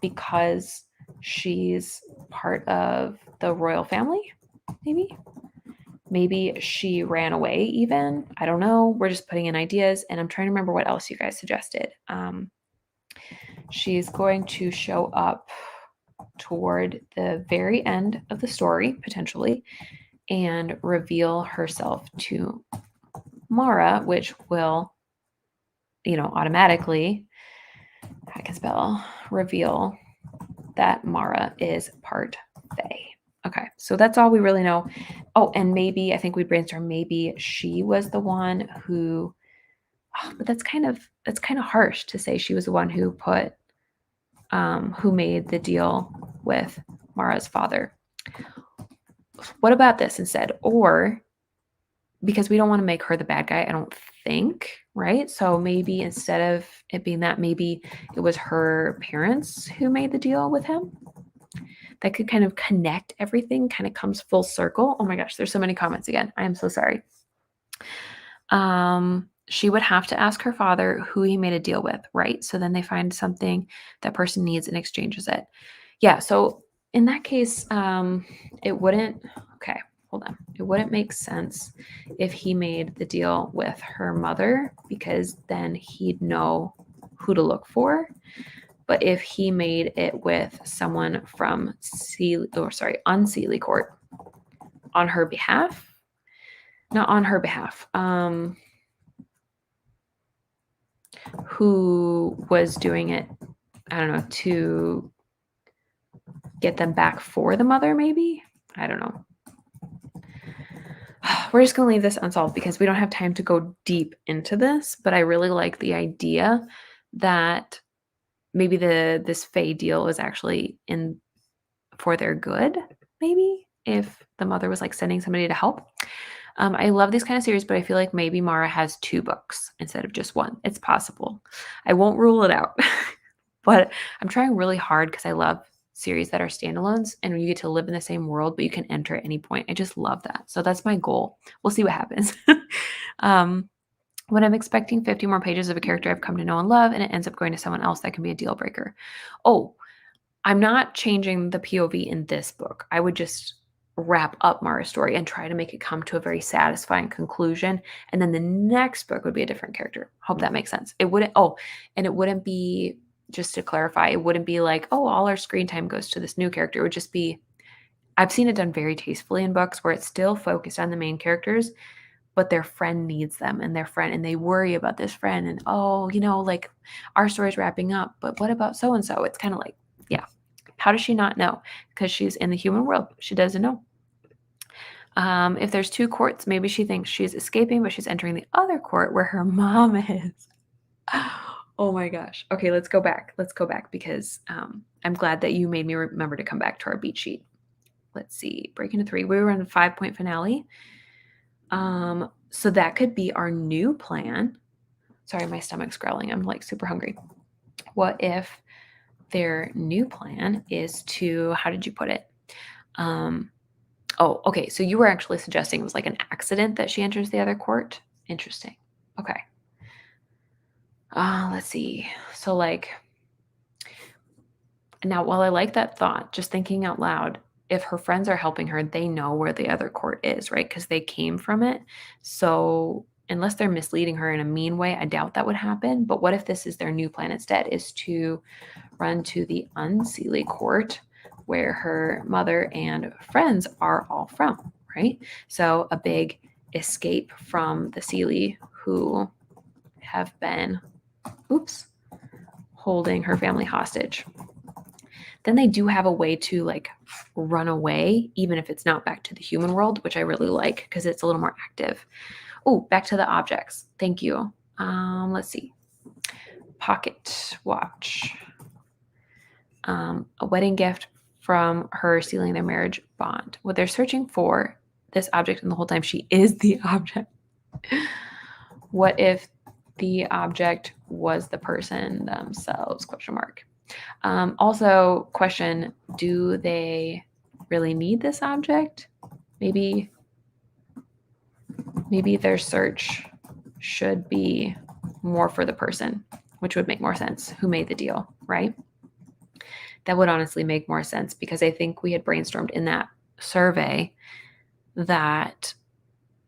because she's part of the royal family, maybe. Maybe she ran away even. I don't know. We're just putting in ideas, and I'm trying to remember what else you guys suggested. She's going to show up toward the very end of the story, potentially, and reveal herself to Mara, which will, automatically, I can spell, reveal that Mara is part Fae. Okay, so that's all we really know. Oh, and maybe, I think we brainstormed, maybe she was the one who, but that's kind of harsh to say she was the one who who made the deal with Mara's father. What about this instead? Or, because we don't want to make her the bad guy, I don't think, right? So maybe instead of it being that, maybe it was her parents who made the deal with him. That could kind of connect everything, kind of comes full circle. Oh my gosh, there's so many comments again. I am so sorry. She would have to ask her father who he made a deal with, right? So then they find something that person needs and exchanges it. Yeah, so in that case, it wouldn't, okay, hold on. It wouldn't make sense if he made the deal with her mother, because then he'd know who to look for. But if he made it with someone from Unseelie Court on her behalf, not on her behalf, who was doing it, I don't know, to get them back for the mother, maybe? I don't know. We're just going to leave this unsolved because we don't have time to go deep into this, but I really like the idea that maybe this Fae deal is actually in for their good, maybe, if the mother was like sending somebody to help. I love these kind of series, but I feel like maybe Mara has 2 books instead of just 1. It's possible. I won't rule it out, but I'm trying really hard because I love series that are standalones and you get to live in the same world, but you can enter at any point. I just love that. So that's my goal. We'll see what happens. When I'm expecting 50 more pages of a character I've come to know and love, and it ends up going to someone else, that can be a deal breaker. Oh, I'm not changing the POV in this book. I would just wrap up Mara's story and try to make it come to a very satisfying conclusion. And then the next book would be a different character. Hope that makes sense. It wouldn't, and it wouldn't be, just to clarify, it wouldn't be like, oh, all our screen time goes to this new character. It would just be, I've seen it done very tastefully in books where it's still focused on the main characters, but their friend needs them and they worry about this friend. And, like our story's wrapping up, but what about so-and-so? It's kind of like, yeah. How does she not know? Because she's in the human world. She doesn't know. If there's 2 courts, maybe she thinks she's escaping, but she's entering the other court where her mom is. Oh my gosh. Okay, let's go back. Because I'm glad that you made me remember to come back to our beat sheet. Let's see. Break into 3. We were in a 5-point finale. So that could be our new plan. Sorry, my stomach's growling. I'm like super hungry. What if their new plan is to, how did you put it? Okay. So you were actually suggesting it was like an accident that she enters the other court. Interesting. Okay. Let's see. So like, now while I like that thought, just thinking out loud, if her friends are helping her, they know where the other court is, right? Because they came from it. So unless they're misleading her in a mean way, I doubt that would happen. But what if this is their new plan instead, is to run to the Unseelie court where her mother and friends are all from, right? So a big escape from the Seeley, who have been, holding her family hostage. Then they do have a way to like run away, even if it's not back to the human world, which I really like because it's a little more active. Oh, back to the objects. Thank you. Let's see. Pocket watch. A wedding gift from her sealing their marriage bond. What they're searching for, this object, and the whole time she is the object. What if the object was the person themselves? Question mark. Also, question, do they really need this object? Maybe their search should be more for the person, which would make more sense. Who made the deal, right? That would honestly make more sense because I think we had brainstormed in that survey that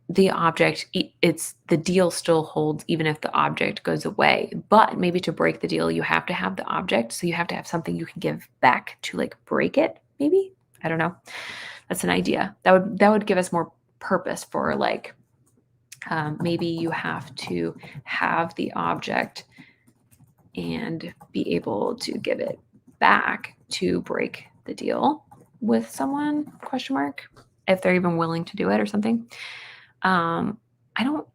the object, it's the deal still holds even if the object goes away. But maybe to break the deal, you have to have the object. So you have to have something you can give back to like break it, maybe. I don't know. That's an idea. That would give us more purpose for like maybe you have to have the object and be able to give it back to break the deal with someone, question mark, if they're even willing to do it or something. I don't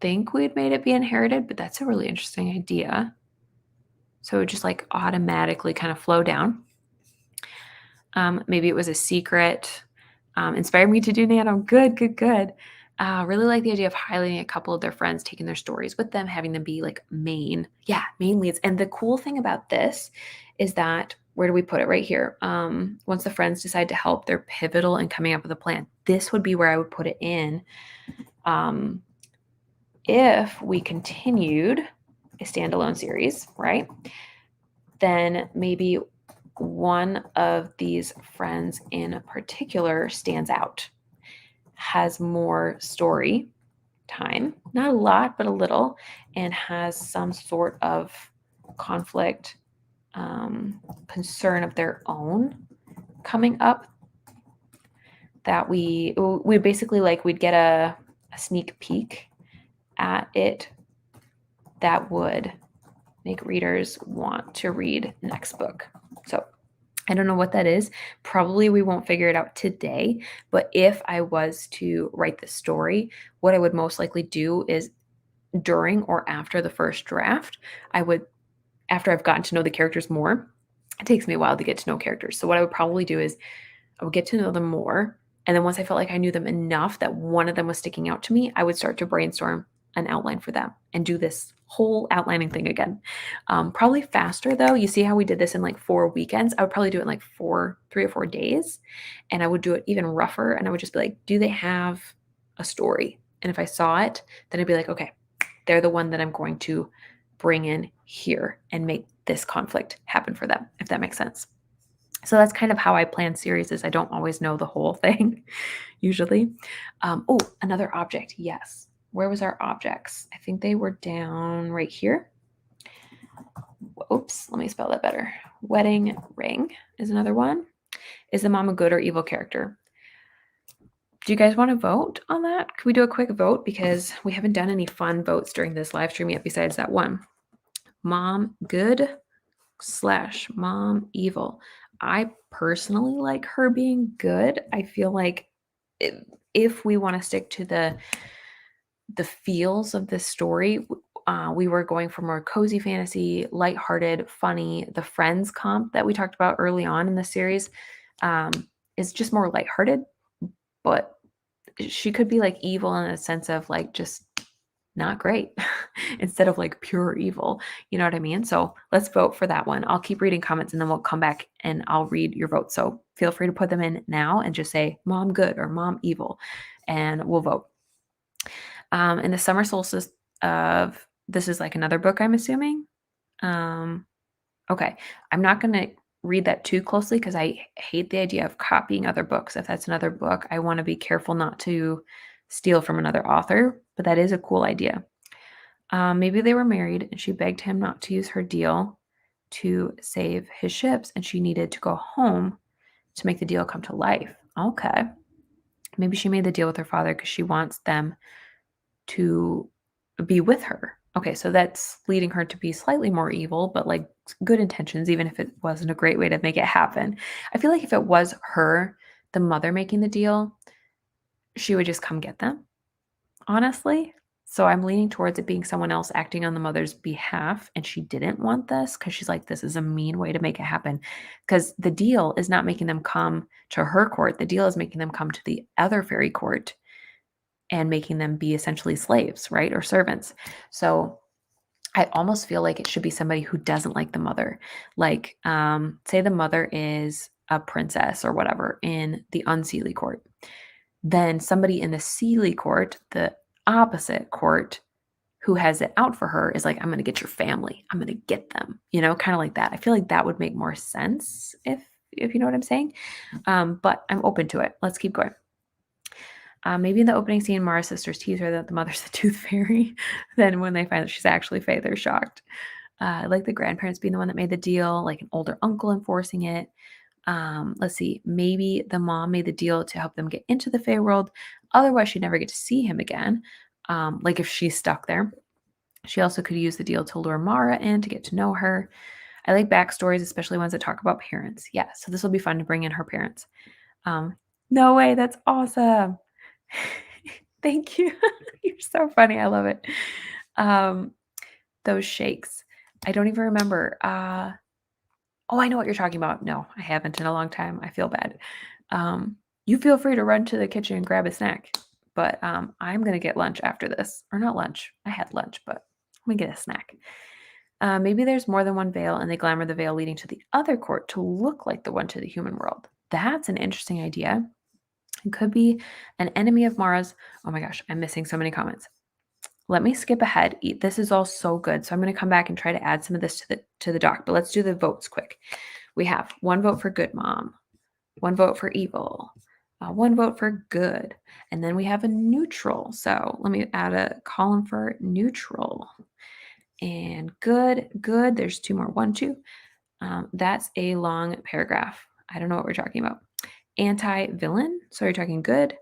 think we'd made it be inherited, but that's a really interesting idea. So it would just like automatically kind of flow down. Maybe it was a secret. Inspired me to do nano. Good. Really like the idea of highlighting a couple of their friends, taking their stories with them, having them be like main leads. And the cool thing about this is that, where do we put it? Right here. Once the friends decide to help, they're pivotal in coming up with a plan. This would be where I would put it in. If we continued a standalone series, right? Then maybe one of these friends in particular stands out, has more story time, not a lot, but a little, and has some sort of conflict, concern of their own coming up, that we basically like we'd get a sneak peek at it that would make readers want to read next book. So I don't know what that is. Probably we won't figure it out today, but if I was to write the story, what I would most likely do is during or after the first draft, after I've gotten to know the characters more, it takes me a while to get to know characters. So what I would probably do is I would get to know them more. And then once I felt like I knew them enough that one of them was sticking out to me, I would start to brainstorm an outline for them and do this whole outlining thing again. Probably faster though. You see how we did this in like 4 weekends? I would probably do it in like 3 or 4 days. And I would do it even rougher. And I would just be like, do they have a story? And if I saw it, then I'd be like, okay, they're the one that I'm going to bring in here and make this conflict happen for them, if that makes sense. So that's kind of how I plan series. Is I don't always know the whole thing usually. Another object. Yes. Where was our objects? I think they were down right here. Oops, let me spell that better. Wedding ring is another one. Is the mom a good or evil character? Do you guys want to vote on that? Could we do a quick vote? Because we haven't done any fun votes during this live stream yet besides that one. Mom good / mom evil. I personally like her being good. I feel like if we want to stick to the feels of this story, we were going for more cozy fantasy, lighthearted, funny. The Friends comp that we talked about early on in the series is just more lighthearted, but she could be like evil in a sense of like just not great instead of like pure evil. You know what I mean? So let's vote for that one. I'll keep reading comments and then we'll come back and I'll read your votes. So feel free to put them in now and just say mom good or mom evil and we'll vote. In the summer solstice of, this is like another book, I'm assuming. Okay. I'm not going to read that too closely because I hate the idea of copying other books. If that's another book, I want to be careful not to steal from another author, but that is a cool idea. Maybe they were married and she begged him not to use her deal to save his ships and she needed to go home to make the deal come to life. Okay. Maybe she made the deal with her father because she wants them to be with her. Okay, so that's leading her to be slightly more evil, but like good intentions, even if it wasn't a great way to make it happen. I feel like if it was her, the mother making the deal, she would just come get them, honestly. So I'm leaning towards it being someone else acting on the mother's behalf, and she didn't want this because she's like, this is a mean way to make it happen. Because the deal is not making them come to her court, the deal is making them come to the other fairy court and making them be essentially slaves, right? Or servants. So I almost feel like it should be somebody who doesn't like the mother. Like, say the mother is a princess or whatever in the unseelie court. Then somebody in the seelie court, the opposite court, who has it out for her is like, I'm going to get your family. I'm going to get them, kind of like that. I feel like that would make more sense if you know what I'm saying. But I'm open to it. Let's keep going. Maybe in the opening scene, Mara's sisters tease her that the mother's the tooth fairy. Then when they find that she's actually Fae, they're shocked. Like the grandparents being the one that made the deal, like an older uncle enforcing it. Let's see, maybe the mom made the deal to help them get into the Fae world. Otherwise, she'd never get to see him again. Like if she's stuck there. She also could use the deal to lure Mara in to get to know her. I like backstories, especially ones that talk about parents. Yeah, so this will be fun to bring in her parents. No way, that's awesome. Thank you. You're so funny. I love it. Those shakes. I don't even remember. Oh, I know what you're talking about. No, I haven't in a long time. I feel bad. You feel free to run to the kitchen and grab a snack. But I'm going to get lunch after this. Or not lunch. I had lunch, but I'm going to get a snack. Maybe there's more than one veil and they glamour the veil leading to the other court to look like the one to the human world. That's an interesting idea. It could be an enemy of Mara's. Oh my gosh, I'm missing so many comments. Let me skip ahead. This is all so good. So I'm going to come back and try to add some of this to the doc, but let's do the votes quick. We have 1 vote for good mom, 1 vote for evil, 1 vote for good, and then we have a neutral. So let me add a column for neutral. And good. There's 2 more. 1, 2. That's a long paragraph. I don't know what we're talking about. Anti-villain. So you're talking good.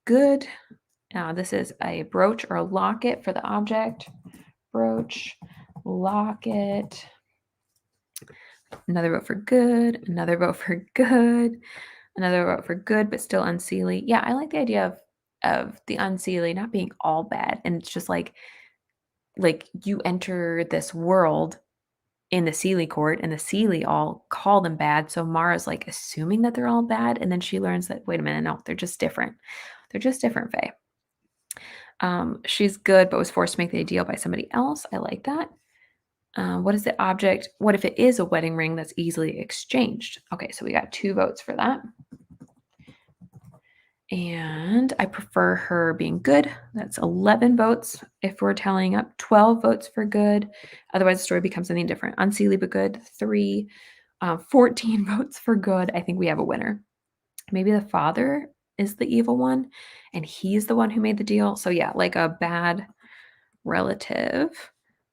Good. This is a brooch or a locket for the object. Brooch, locket. Another vote for good. Another vote for good. Another vote for good, but still unseelie. Yeah, I like the idea of the unseelie not being all bad. And it's just like you enter this world in the Seelie court, and the Seelie all call them bad. So Mara's like assuming that they're all bad, and then she learns that, wait a minute, no, they're just different. They're just different, Faye. She's good, but was forced to make the deal by somebody else. I like that. What is the object? What if it is a wedding ring that's easily exchanged? Okay, so we got 2 votes for that. And I prefer her being good. That's 11 votes if we're tallying up. 12 votes for good. Otherwise, the story becomes something different. Unseelie but good, 3. 14 votes for good. I think we have a winner. Maybe the father is the evil one, and he's the one who made the deal. So yeah, like a bad relative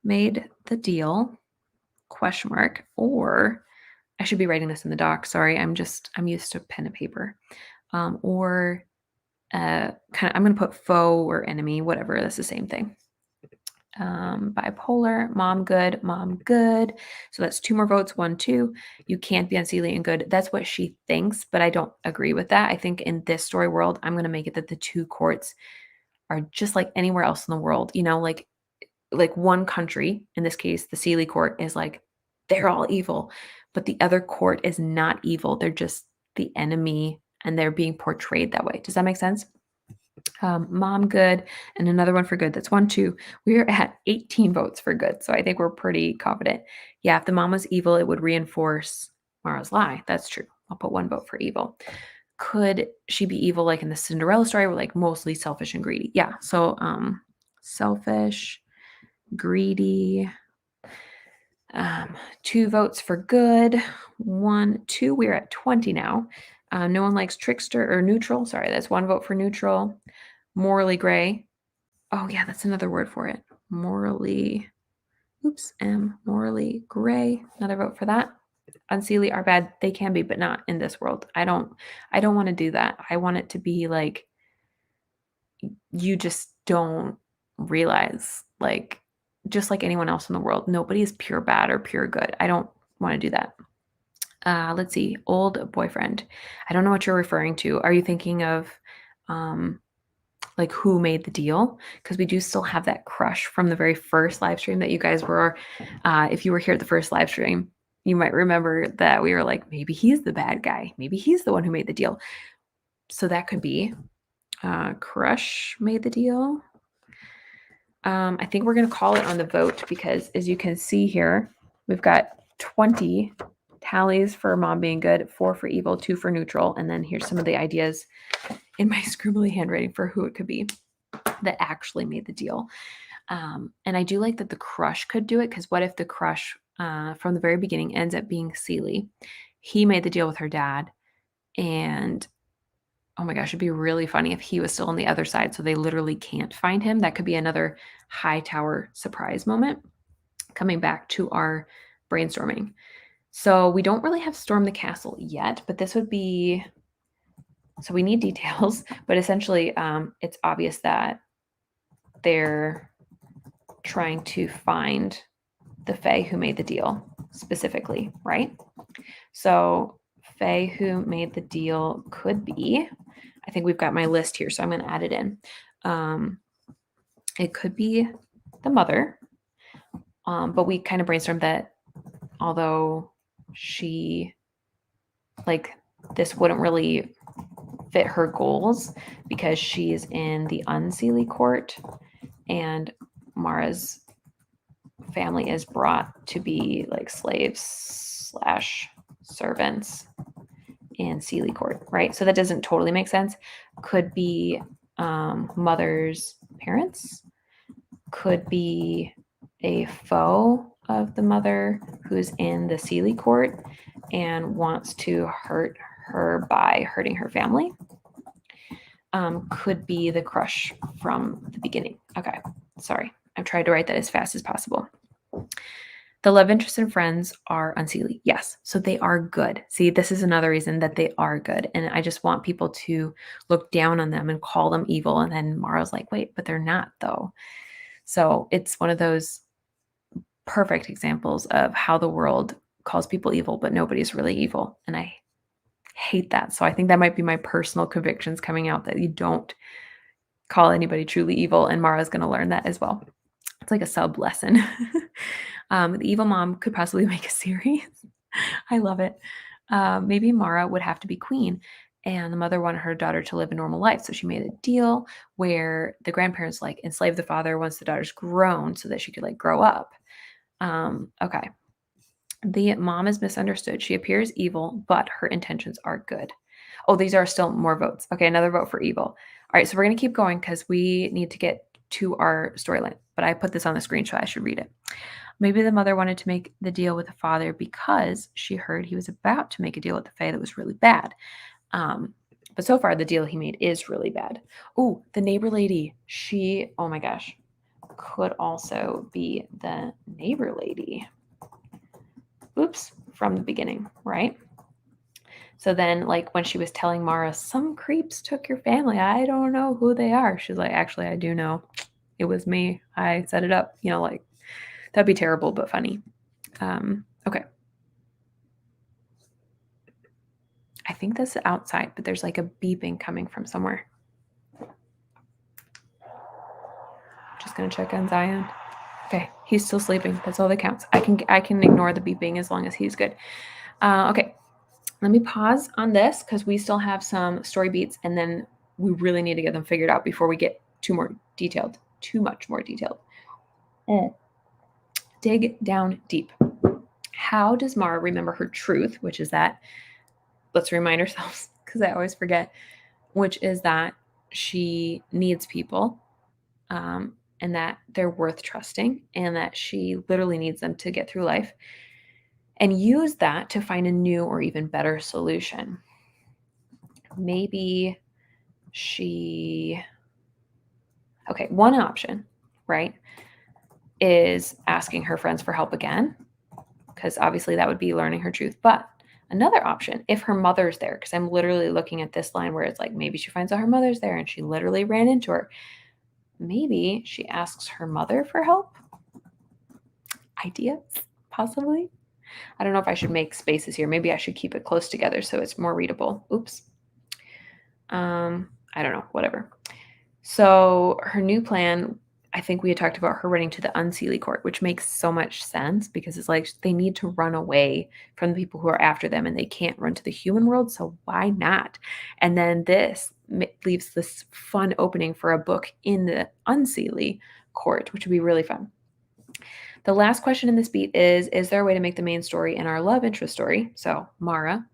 made the deal, ? Or I should be writing this in the doc. Sorry, I'm used to pen and paper. Or I'm going to put foe or enemy, whatever. That's the same thing. Bipolar, mom good. So that's 2 more votes, 1, 2. You can't be unseelie and good. That's what she thinks, but I don't agree with that. I think in this story world, I'm going to make it that the 2 courts are just like anywhere else in the world. Like one country, in this case, the Seelie court is like, they're all evil, but the other court is not evil. They're just the enemy, and they're being portrayed that way. Does that make sense? Mom good, and another one for good. That's 1, 2. We're at 18 votes for good, so I think we're pretty confident. Yeah, if the mom was evil, it would reinforce Mara's lie. That's true. I'll put 1 vote for evil. Could she be evil like in the Cinderella story, where like mostly selfish and greedy? Yeah, so selfish, greedy. 2 votes for good. 1, 2. We're at 20 now. No one likes trickster or neutral. Sorry, that's 1 vote for neutral. Morally gray. Oh yeah, that's another word for it. Morally gray. Another vote for that. unseelie are bad, they can be, but not in this world. I don't want to do that. I want it to be like you just don't realize, like, just like anyone else in the world, nobody is pure bad or pure good. I don't want to do that. Let's see, old boyfriend. I don't know what you're referring to. Are you thinking of like who made the deal? Because we do still have that crush from the very first live stream that you guys were, if you were here at the first live stream, you might remember that we were like, maybe he's the bad guy. Maybe he's the one who made the deal. So that could be crush made the deal. I think we're going to call it on the vote because as you can see here, we've got 20 tallies for mom being good, 4 for evil, 2 for neutral. And then here's some of the ideas in my scribbly handwriting for who it could be that actually made the deal. And I do like that the crush could do it, because what if the crush from the very beginning ends up being Seely? He made the deal with her dad, and oh my gosh, it'd be really funny if he was still on the other side, so they literally can't find him. That could be another high tower surprise moment. Coming back to our brainstorming. So we don't really have storm the castle yet, but this would be, so we need details, but essentially it's obvious that they're trying to find the Fae who made the deal specifically, right? So Fae who made the deal could be, I think we've got my list here, so I'm going to add it in. It could be the mother, but we kind of brainstormed that although she, like, this wouldn't really fit her goals because she's in the unseelie court and Mara's family is brought to be like slaves / servants in Seely court, right? So that doesn't totally make sense. Could be mother's parents, could be a foe of the mother who's in the Seely court and wants to hurt her by hurting her family. Could be the crush from the beginning. Okay, sorry. I've tried to write that as fast as possible. The love interest and friends are unseelie. Yes, so they are good. See, this is another reason that they are good. And I just want people to look down on them and call them evil. And then Mara's like, wait, but they're not though. So it's one of those perfect examples of how the world calls people evil, but nobody's really evil. And I hate that. So I think that might be my personal convictions coming out, that you don't call anybody truly evil. And Mara's going to learn that as well. It's like a sub lesson. The evil mom could possibly make a series. I love it. Maybe Mara would have to be queen, and the mother wanted her daughter to live a normal life. So she made a deal where the grandparents like enslave the father once the daughter's grown so that she could like grow up. Okay. The mom is misunderstood. She appears evil, but her intentions are good. Oh, these are still more votes. Okay, another vote for evil. All right, so we're going to keep going because we need to get to our storyline. But I put this on the screen, so I should read it. Maybe the mother wanted to make the deal with the father because she heard he was about to make a deal with the Fae that was really bad. But so far, the deal he made is really bad. Oh, the neighbor lady. She, oh my gosh, could also be the neighbor lady. Oops, from the beginning, right? So then, like, when she was telling Mara, some creeps took your family. I don't know who they are. She's like, actually, I do know. It was me. I set it up. You know, like, that'd be terrible, but funny. Okay. I think that's outside, but there's like a beeping coming from somewhere. Just gonna check on Zion. Okay, he's still sleeping. That's all that counts. I can ignore the beeping as long as he's good. Okay, let me pause on this because we still have some story beats, and then we really need to get them figured out before we get too much more detailed. Dig down deep. How does Mara remember her truth, which is that, let's remind ourselves, because I always forget, which is that she needs people, and that they're worth trusting, and that she literally needs them to get through life, and use that to find a new or even better solution. Maybe one option, right, is asking her friends for help again. because obviously that would be learning her truth. But another option, if her mother's there, because I'm literally looking at this line where it's like maybe she finds out her mother's there and she literally ran into her. Maybe she asks her mother for help. Ideas, possibly. I don't know if I should make spaces here. Maybe I should keep it close together so it's more readable. Oops. I don't know, whatever. So her new plan, I think we had talked about her running to the unseelie court, which makes so much sense because it's like they need to run away from the people who are after them and they can't run to the human world. So why not? And then this leaves this fun opening for a book in the unseelie court, which would be really fun. The last question in this beat is there a way to make the main story in our love interest story? So Mara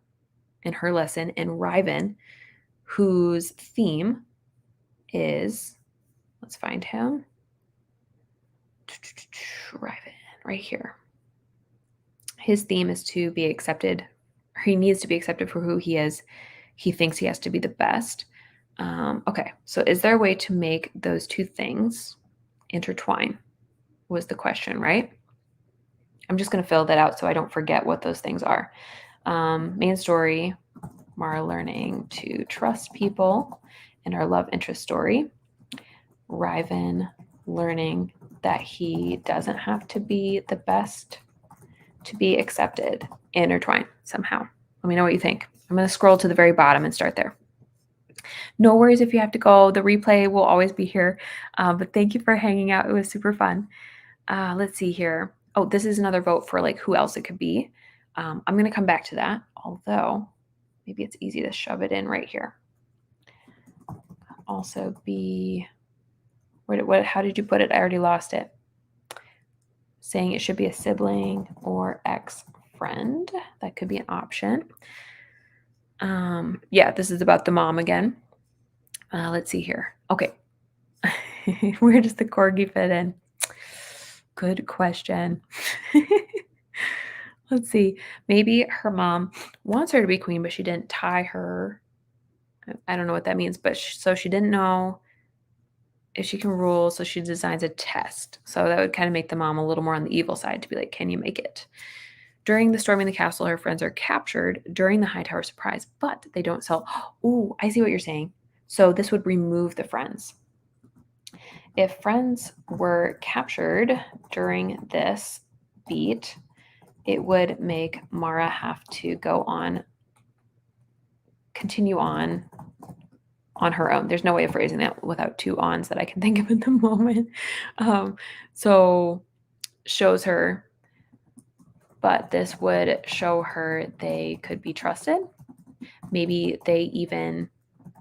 in her lesson and Riven, whose theme is, let's find him. Riven, right here. His theme is to be accepted. He needs to be accepted for who he is. He thinks he has to be the best. Okay, so is there a way to make those two things intertwine? Was the question, right? I'm just going to fill that out so I don't forget what those things are. Main story, Mara learning to trust people in our love interest story. Riven learning that he doesn't have to be the best to be accepted. Intertwine somehow. Let me know what you think. I'm going to scroll to the very bottom and start there. No worries if you have to go. The replay will always be here. But thank you for hanging out. It was super fun. Let's see here. Oh, this is another vote for like who else it could be. I'm going to come back to that, although maybe it's easy to shove it in right here. Also be, how did you put it? I already lost it. Saying it should be a sibling or ex-friend. That could be an option. Yeah, this is about the mom again. Let's see here. Okay. Where does the corgi fit in? Good question. Let's see. Maybe her mom wants her to be queen, but she didn't tie her. I don't know what that means, but so she didn't know if she can rule, so she designs a test. So that would kind of make the mom a little more on the evil side to be like, can you make it? During the storming the castle, her friends are captured during the Hightower surprise, but they don't sell. Oh, I see what you're saying. So this would remove the friends. If friends were captured during this beat, it would make Mara have to go on, continue on her own. There's no way of phrasing that without two ons that I can think of at the moment. So shows her, but this would show her they could be trusted. Maybe they even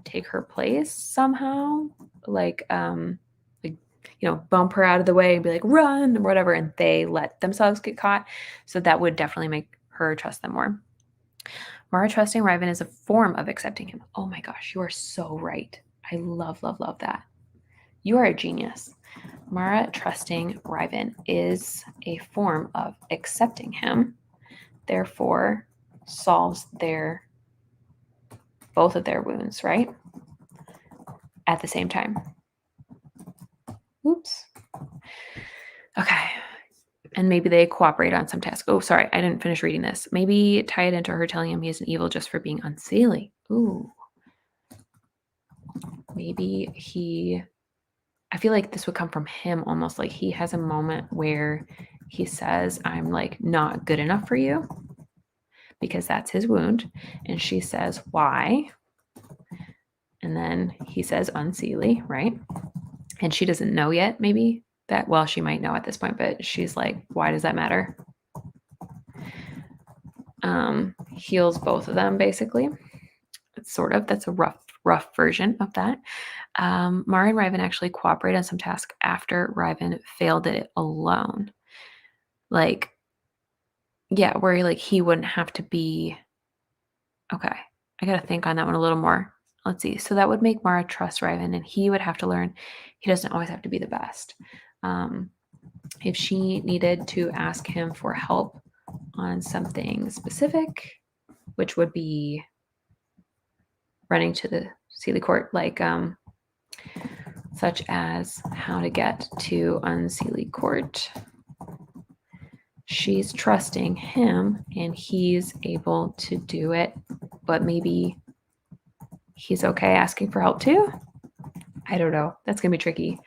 take her place somehow, like bump her out of the way and be like, run or whatever, and they let themselves get caught. So that would definitely make her trust them more. Mara trusting Riven is a form of accepting him. Oh my gosh, you are so right. I love, love, love that. You are a genius. Mara trusting Riven is a form of accepting him, therefore solves both of their wounds, right? At the same time. Oops. Okay. And maybe they cooperate on some task. Oh, sorry, I didn't finish reading this. Maybe tie it into her telling him he's an evil just for being unseelie. Ooh. Maybe I feel like this would come from him almost, like he has a moment where he says, I'm like not good enough for you, because that's his wound. And she says, why? And then he says unseelie, right? And she doesn't know yet, maybe that, well, she might know at this point, but she's like, why does that matter? Heals both of them, basically. It's sort of, that's a rough version of that. Mara and Riven actually cooperate on some task after Riven failed it alone. Like, yeah, where like he wouldn't have to be. Okay, I gotta think on that one a little more. Let's see. So that would make Mara trust Riven, and he would have to learn he doesn't always have to be the best. If she needed to ask him for help on something specific, which would be running to the Seelie Court, like such as how to get to Unseelie Court, she's trusting him and he's able to do it, but maybe he's okay asking for help too. I don't know. That's going to be tricky.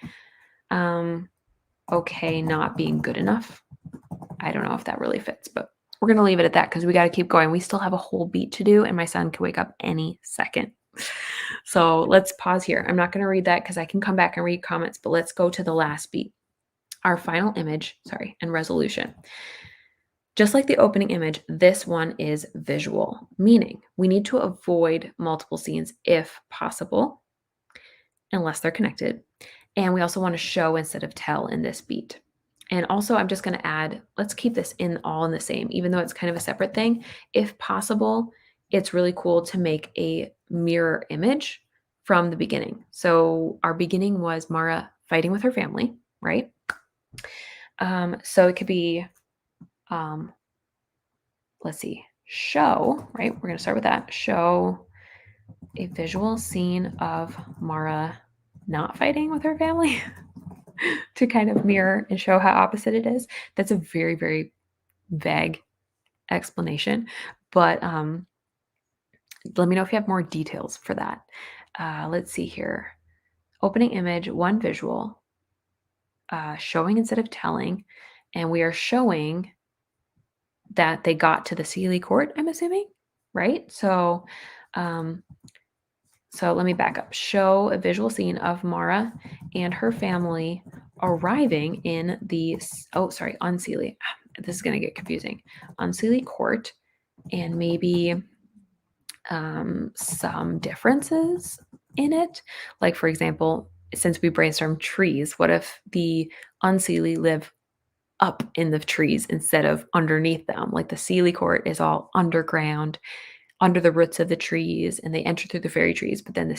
Okay, not being good enough. I don't know if that really fits, but we're going to leave it at that because we got to keep going. We still have a whole beat to do, and my son can wake up any second. So let's pause here. I'm not going to read that because I can come back and read comments, but let's go to the last beat. Our final image, and resolution. Just like the opening image, this one is visual, meaning we need to avoid multiple scenes if possible, unless they're connected. And we also want to show instead of tell in this beat. And also, I'm just going to add, let's keep this all in the same, even though it's kind of a separate thing. If possible, it's really cool to make a mirror image from the beginning. So our beginning was Mara fighting with her family, right? So it could be, let's see, show, right? We're going to start with that. Show a visual scene of Mara not fighting with her family to kind of mirror and show how opposite it is. That's a very, very vague explanation, but let me know if you have more details for that. Let's see here. Opening image, one visual, showing instead of telling, and we are showing that they got to the Sealy court, I'm assuming, right? So let me back up. Show a visual scene of Mara and her family arriving in the, on Sealy. This is going to get confusing. On Sealy court, and maybe some differences in it. Like, for example, since we brainstormed trees, what if the unseelie live up in the trees instead of underneath them? Like the Sealy court is all underground, under the roots of the trees, and they enter through the fairy trees. But then the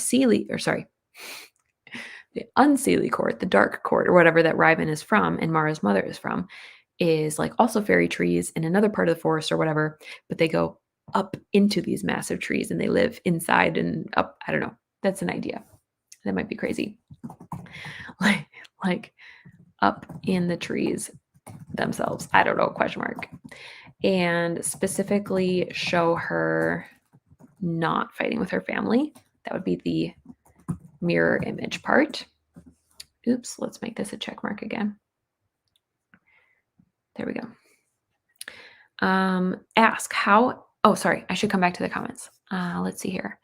unseelie court, the dark court, or whatever that Ryvan is from and Mara's mother is from, is like also fairy trees in another part of the forest or whatever, but they go up into these massive trees and they live inside and up. I don't know. That's an idea. That might be crazy. Like up in the trees themselves. I don't know, question mark. And specifically show her not fighting with her family. That would be the mirror image part. Oops, let's make this a check mark again. There we go. Ask how, I should come back to the comments. Let's see here.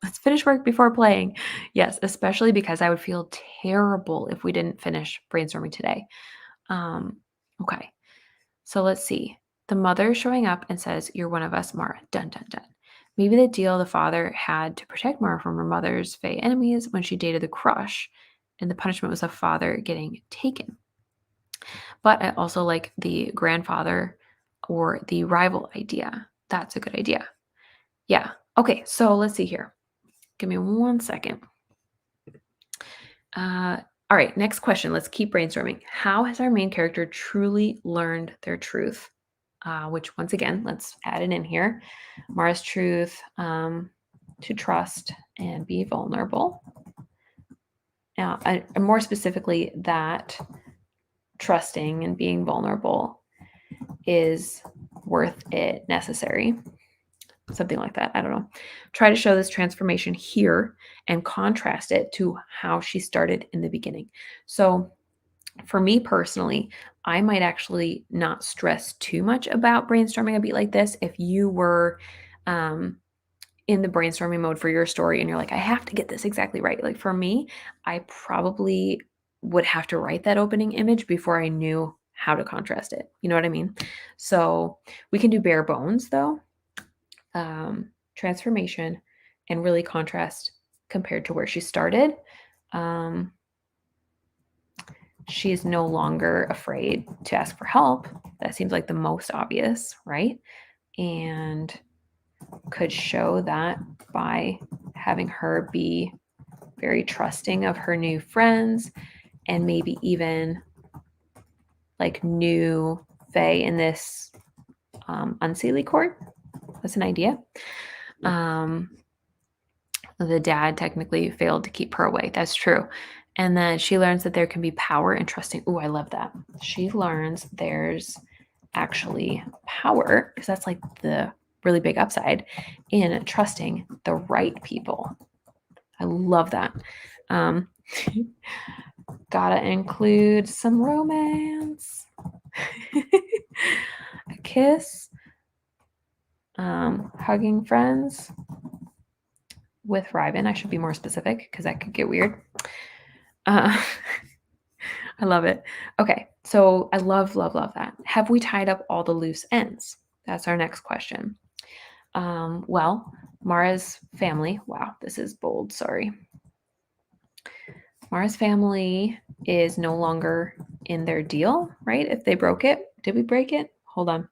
Let's finish work before playing. Yes, especially because I would feel terrible if we didn't finish brainstorming today. Okay, so let's see. The mother showing up and says, "You're one of us, Mara." Dun, dun, dun. Maybe the deal the father had to protect Mara from her mother's Fae enemies when she dated the crush, and the punishment was the father getting taken. But I also like the grandfather or the rival idea. That's a good idea. Yeah. Okay, so let's see here. Give me 1 second. All right, next question. Let's keep brainstorming. How has our main character truly learned their truth? Which, once again, let's add it in here. Mara's truth, to trust and be vulnerable. Now, and more specifically, that trusting and being vulnerable is worth it, necessary. Something like that. I don't know. Try to show this transformation here and contrast it to how she started in the beginning. So for me personally, I might actually not stress too much about brainstorming a beat like this. If you were in the brainstorming mode for your story and you're like, I have to get this exactly right. Like for me, I probably would have to write that opening image before I knew how to contrast it. You know what I mean? So we can do bare bones though. Transformation and really contrast compared to where she started. She is no longer afraid to ask for help. That seems like the most obvious, right? And could show that by having her be very trusting of her new friends and maybe even like new Fae in this unseelie court. That's an idea. The dad technically failed to keep her away. That's true. And then she learns that there can be power in trusting. Ooh, I love that. She learns there's actually power, because that's like the really big upside in trusting the right people. I love that. Um, gotta include some romance, a kiss, hugging friends with Ryben. I should be more specific because that could get weird. I love it. Okay, so I love that. Have we tied up all the loose ends? That's our next question. Well, Mara's family, wow, this is bold, sorry. Mara's family is no longer in their deal, right? If they broke it. Did we break it? Hold on.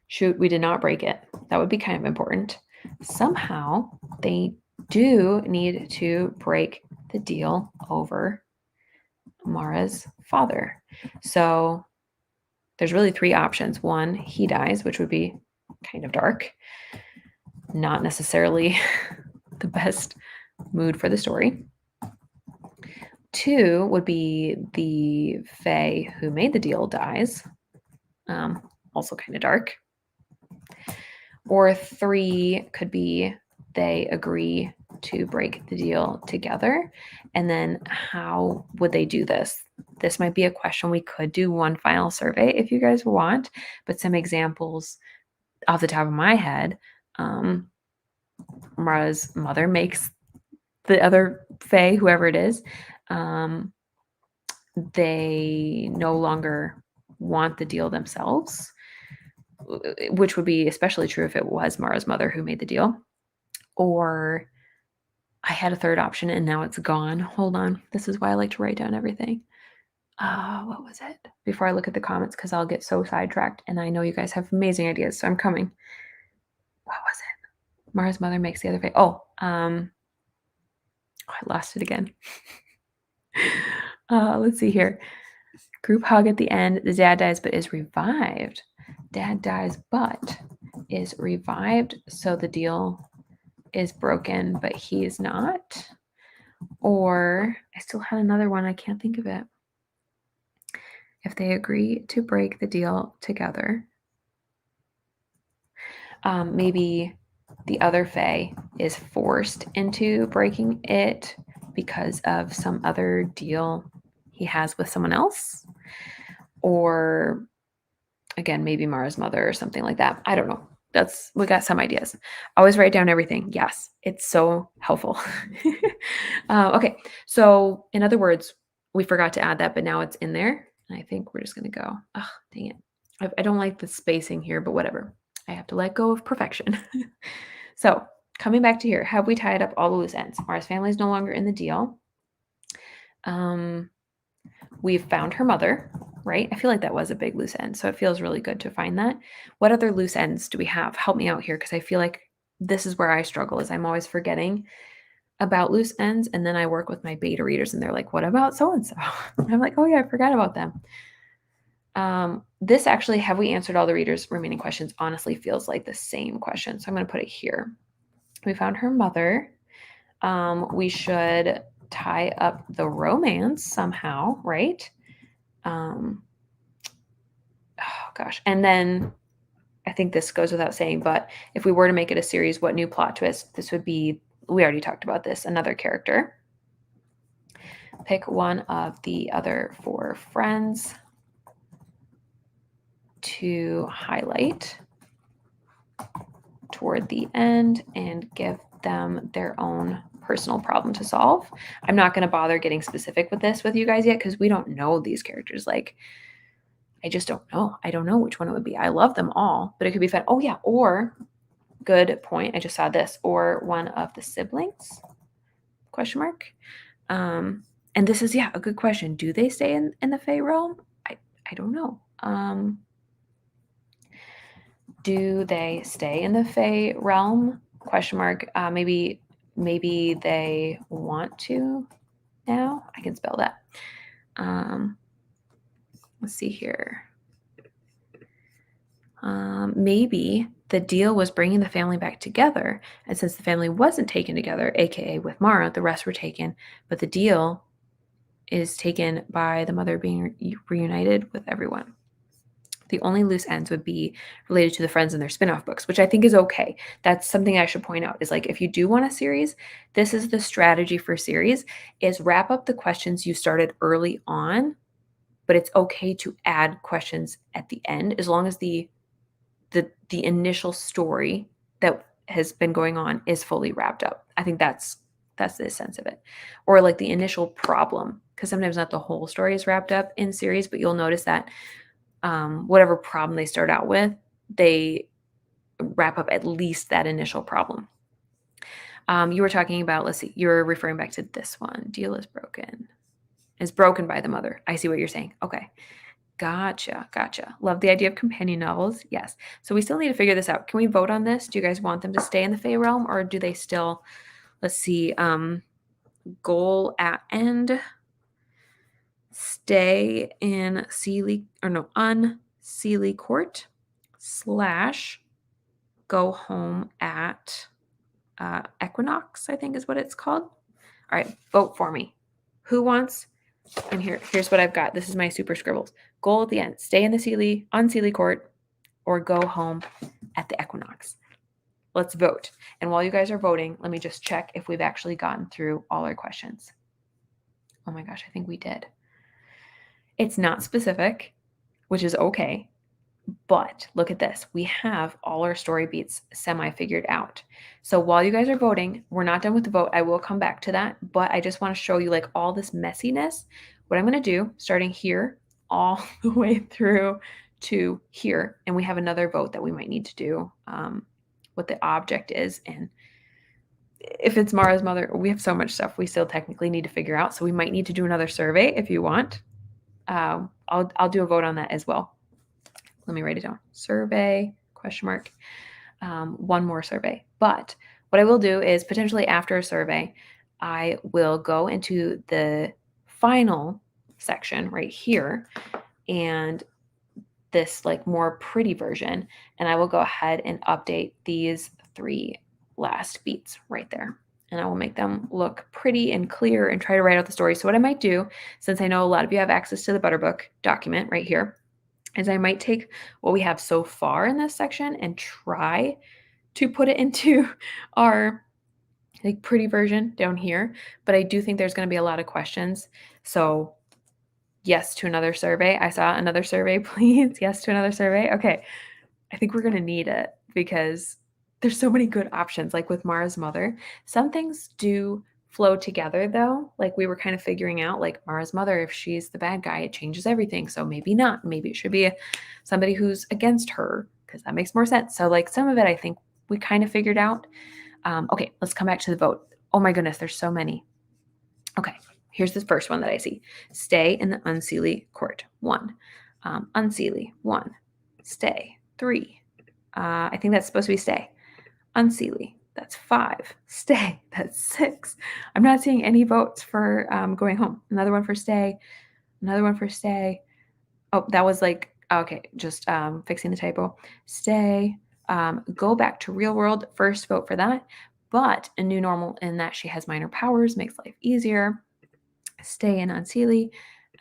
Shoot, we did not break it. That would be kind of important. Somehow they do need to break the deal over Mara's father. So there's really three options. One, he dies, which would be kind of dark. Not necessarily the best mood for the story. Two would be the Fae who made the deal dies. Also kind of dark. Or three could be they agree to break the deal together. And then how would they do this? This might be a question we could do one final survey if you guys want, but some examples off the top of my head. Mara's mother makes the other Fae, whoever it is, they no longer want the deal themselves, which would be especially true if it was Mara's mother who made the deal. Or I had a third option and now it's gone. Hold on. This is why I like to write down everything. What was it? Before I look at the comments, because I'll get so sidetracked and I know you guys have amazing ideas, so I'm coming. What was it? Mara's mother makes the other Fae. I lost it again. Let's see here. Group hug at the end. The dad dies but is revived. Dad dies but is revived, so the deal is broken, but he is not. Or I still had another one. I can't think of it. If they agree to break the deal together, maybe the other Fae is forced into breaking it because of some other deal he has with someone else. Or again, maybe Mara's mother or something like that. I don't know. We got some ideas. Always write down everything. Yes, it's so helpful. Okay, so in other words, we forgot to add that, but now it's in there. And I think we're just going to go. Oh, dang it. I don't like the spacing here, but whatever. I have to let go of perfection. So coming back to here, have we tied up all the loose ends? Mara's family is no longer in the deal. We've found her mother, right? I feel like that was a big loose end, so it feels really good to find that. What other loose ends do we have? Help me out here, because I feel like this is where I struggle, is I'm always forgetting about loose ends, and then I work with my beta readers, and they're like, what about so-and-so? I'm like, oh yeah, I forgot about them. This actually, have we answered all the readers' remaining questions, honestly feels like the same question, so I'm going to put it here. We found her mother. We should tie up the romance somehow, right? Oh gosh. And then I think this goes without saying, but if we were to make it a series, what new plot twist? This would be, we already talked about this, another character. Pick one of the other 4 friends to highlight toward the end and give them their own personal problem to solve. I'm not going to bother getting specific with this with you guys yet, because we don't know these characters. Like, I just don't know. I don't know which one it would be. I love them all, but it could be fun. Oh yeah, or good point. I just saw this. Or one of the siblings? Question mark. And this is, yeah, a good question. Do they stay in the Fae realm? I don't know. Do they stay in the Fae realm? Question mark. Maybe they want to now. I can spell that. Let's see here. Maybe the deal was bringing the family back together. And since the family wasn't taken together, aka with Mara, the rest were taken. But the deal is taken by the mother being reunited with everyone. The only loose ends would be related to the friends and their spin-off books, which I think is okay. That's something I should point out is like, if you do want a series, this is the strategy for series, is wrap up the questions you started early on, but it's okay to add questions at the end as long as the initial story that has been going on is fully wrapped up. I think that's the sense of it. Or like the initial problem, because sometimes not the whole story is wrapped up in series, but you'll notice that whatever problem they start out with, they wrap up at least that initial problem. You were talking about, let's see, you're referring back to this one. Deal is broken. Is broken by the mother. I see what you're saying. Okay. Gotcha. Love the idea of companion novels. Yes. So we still need to figure this out. Can we vote on this? Do you guys want them to stay in the Fae realm, or do they still, let's see, goal at end, stay in Unseelie Court / go home at Equinox, I think is what it's called. All right, vote for me. Who wants? And here's what I've got. This is my super scribbles. Goal at the end: stay in the Unseelie Court, or go home at the Equinox. Let's vote. And while you guys are voting, let me just check if we've actually gotten through all our questions. Oh my gosh, I think we did. It's not specific, which is okay. But look at this. We have all our story beats semi-figured out. So while you guys are voting, we're not done with the vote. I will come back to that. But I just want to show you like all this messiness. What I'm going to do, starting here, all the way through to here. And we have another vote that we might need to do, what the object is. And if it's Mara's mother, we have so much stuff we still technically need to figure out. So we might need to do another survey if you want. I'll do a vote on that as well. Let me write it down. Survey, ? One more survey. But what I will do is potentially after a survey, I will go into the final section right here and this like more pretty version, and I will go ahead and update these 3 last beats right there. And I will make them look pretty and clear and try to write out the story. So what I might do, since I know a lot of you have access to the Butterbook document right here, is I might take what we have so far in this section and try to put it into our like pretty version down here. But I do think there's going to be a lot of questions. So yes to another survey. I saw another survey, please. Yes to another survey. Okay. I think we're going to need it because there's so many good options. Like with Mara's mother, some things do flow together though. Like we were kind of figuring out like Mara's mother, if she's the bad guy, it changes everything. So maybe not. Maybe it should be somebody who's against her because that makes more sense. So like some of it, I think we kind of figured out. Okay, let's come back to the vote. Oh my goodness, there's so many. Okay, here's the first one that I see. Stay in the Unseelie Court. 1. Unseelie. 1. Stay. 3. I think that's supposed to be stay. Unseelie. That's 5. Stay. That's 6. I'm not seeing any votes for going home. Another one for stay. Another one for stay. Oh, that was like, okay, just fixing the typo. Stay. Go back to real world. First vote for that. But a new normal in that she has minor powers, makes life easier. Stay in Unseelie.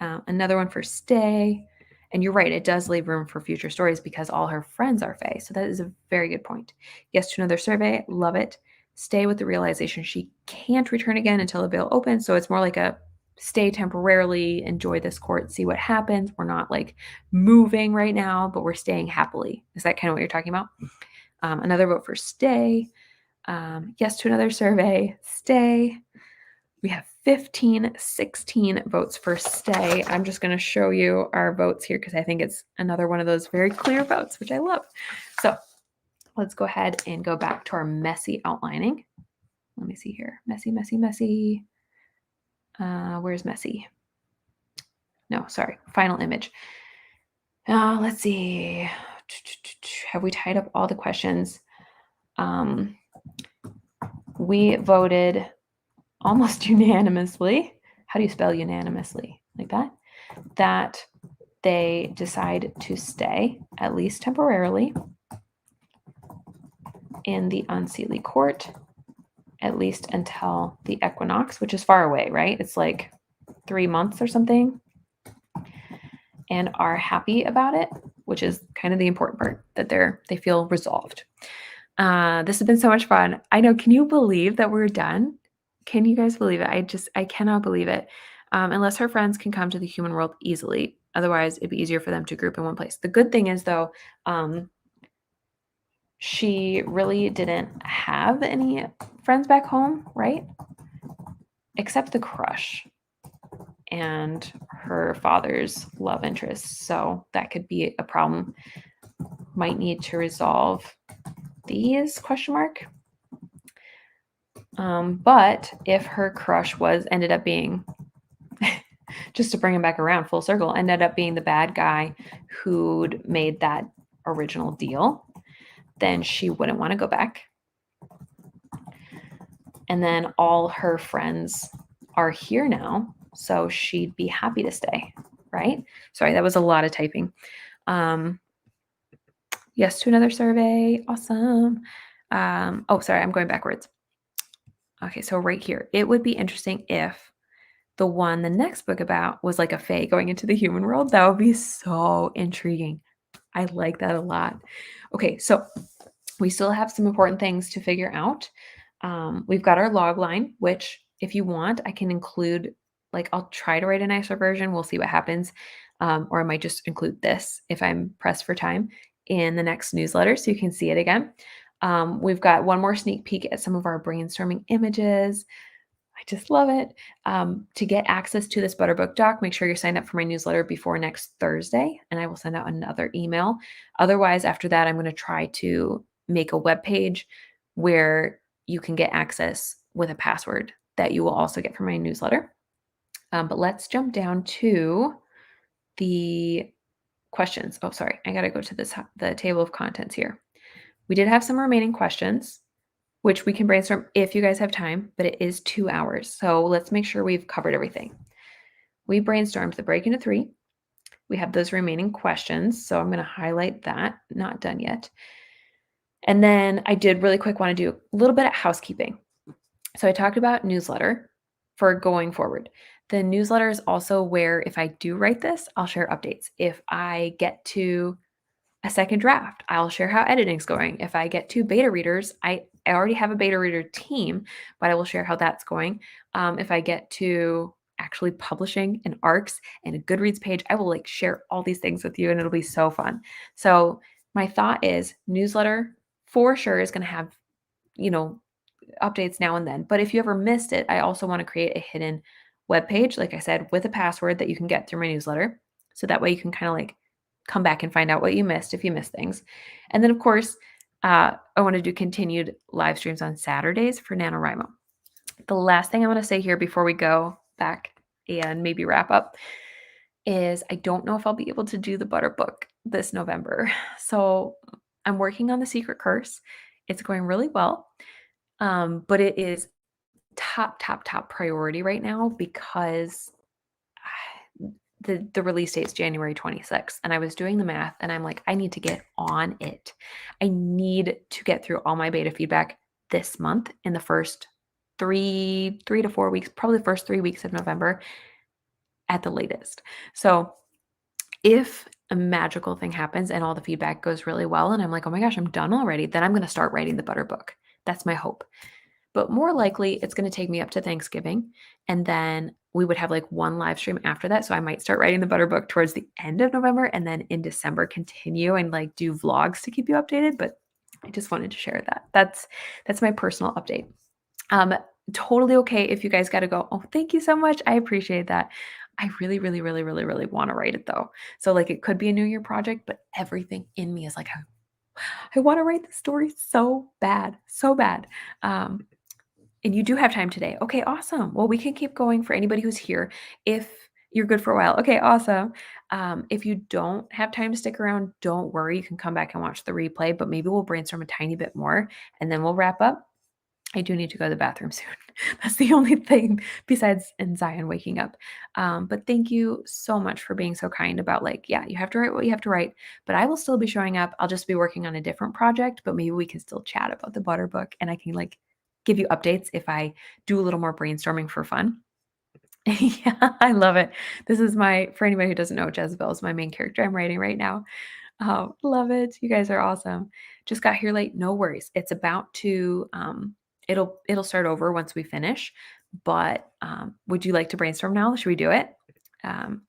Another one for stay. And you're right, it does leave room for future stories because all her friends are Fae. So that is a very good point. Yes to another survey. Love it. Stay with the realization she can't return again until the veil opens. So it's more like a stay temporarily, enjoy this court, see what happens. We're not like moving right now, but we're staying happily. Is that kind of what you're talking about? Another vote for stay. Yes to another survey. Stay. We have 16 votes for stay. I'm just going to show you our votes here because I think it's another one of those very clear votes, which I love. So let's go ahead and go back to our messy outlining. Let me see here. Messy. Where's messy? No, sorry. Final image. Let's see. Have we tied up all the questions? We voted almost unanimously. How do you spell unanimously? Like that? That they decide to stay, at least temporarily. in the unseelie court, at least until the equinox, which is far away, right? It's like 3 months or something, and are happy about it, which is kind of the important part, that they feel resolved. This has been so much fun. I know. Can you believe that we're done? Can you guys believe it? I cannot believe it. Unless her friends can come to the human world easily. Otherwise, it'd be easier for them to group in one place. The good thing is, though, she really didn't have any friends back home, right? Except the crush and her father's love interest. So that could be a problem. Might need to resolve these ? But if her crush ended up being, just to bring him back around full circle, ended up being the bad guy who'd made that original deal, then she wouldn't want to go back. And then all her friends are here now, so she'd be happy to stay, right? Sorry, that was a lot of typing. Yes to another survey. Awesome. Oh, sorry, I'm going backwards. Okay, so right here, it would be interesting if the next book about was like a fae going into the human world. That would be so intriguing. I like that a lot. Okay, so we still have some important things to figure out. We've got our log line, which if you want, I can include, like, I'll try to write a nicer version. We'll see what happens. Or I might just include this if I'm pressed for time in the next newsletter so you can see it again. We've got one more sneak peek at some of our brainstorming images. I just love it. To get access to this Butterbook doc, make sure you're signed up for my newsletter before next Thursday, and I will send out another email. Otherwise, after that, I'm going to try to make a web page where you can get access with a password that you will also get from my newsletter. But let's jump down to the questions. Oh, sorry. I got to go to the table of contents here. We did have some remaining questions, which we can brainstorm if you guys have time, but it is 2 hours. So let's make sure we've covered everything. We brainstormed the break into 3. We have those remaining questions. So I'm going to highlight that. Not done yet. And then I did really quick want to do a little bit of housekeeping. So I talked about newsletter for going forward. The newsletter is also where, if I do write this, I'll share updates. If I get to a second draft, I'll share how editing's going. If I get 2 beta readers, I already have a beta reader team, but I will share how that's going. If I get to actually publishing an ARCs and a Goodreads page, I will share all these things with you, and it'll be so fun. So my thought is newsletter for sure is going to have, updates now and then. But if you ever missed it, I also want to create a hidden web page, like I said, with a password that you can get through my newsletter. So that way you can kind of come back and find out what you missed if you missed things. And then, of course, I want to do continued live streams on Saturdays for NaNoWriMo. The last thing I want to say here before we go back and maybe wrap up is I don't know if I'll be able to do the Butter book this November. So I'm working on The Secret Curse. It's going really well, but it is top priority right now because the release date is January 26th, and I was doing the math, and I'm like, I need to get on it. I need to get through all my beta feedback this month in the first 3 to 4 weeks, probably the first 3 weeks of November at the latest. So if a magical thing happens and all the feedback goes really well, and I'm like, oh my gosh, I'm done already, then I'm going to start writing the Butter book. That's my hope. But more likely, it's going to take me up to Thanksgiving, and then we would have one live stream after that. So I might start writing the Butter book towards the end of November, and then in December continue and do vlogs to keep you updated. But I just wanted to share that. That's my personal update. Totally okay if you guys got to go. Oh, thank you so much. I appreciate that. I really want to write it though. So it could be a New Year project, but everything in me is I want to write the story so bad, so bad. And you do have time today. Okay, awesome. Well, we can keep going for anybody who's here if you're good for a while. Okay, awesome. If you don't have time to stick around, don't worry. You can come back and watch the replay, but maybe we'll brainstorm a tiny bit more and then we'll wrap up. I do need to go to the bathroom soon. That's the only thing besides and Zion waking up. But thank you so much for being so kind about like, yeah, you have to write what you have to write, but I will still be showing up. I'll just be working on a different project, but maybe we can still chat about the butter book and I can like give you updates if I do a little more brainstorming for fun. Yeah, I love it. This is for anybody who doesn't know, Jezebel is my main character I'm writing right now. Oh, love it. You guys are awesome. Just got here late. No worries. It's about to it'll start over once we finish. But would you like to brainstorm now? Should we do it? Um,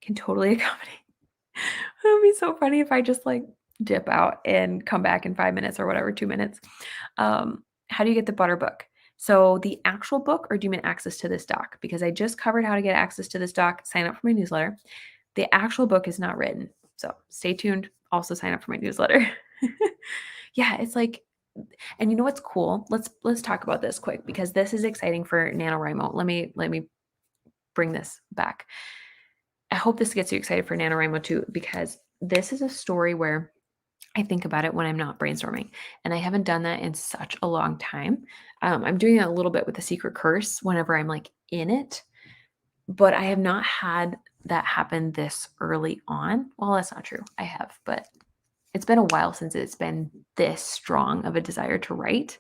can totally accommodate. It would be so funny if I just like dip out and come back in 5 minutes or whatever, 2 minutes. How do you get the butter book? So the actual book, or do you mean access to this doc? Because I just covered how to get access to this doc. Sign up for my newsletter. The actual book is not written. So stay tuned. Also sign up for my newsletter. Yeah, it's like, and you know what's cool? Let's talk about this quick because this is exciting for NaNoWriMo. Let me bring this back. I hope this gets you excited for NaNoWriMo too, because this is a story where I think about it when I'm not brainstorming. And I haven't done that in such a long time. I'm doing it a little bit with the Secret Curse whenever I'm like in it, but I have not had that happen this early on. Well, that's not true. I have, but it's been a while since it's been this strong of a desire to write.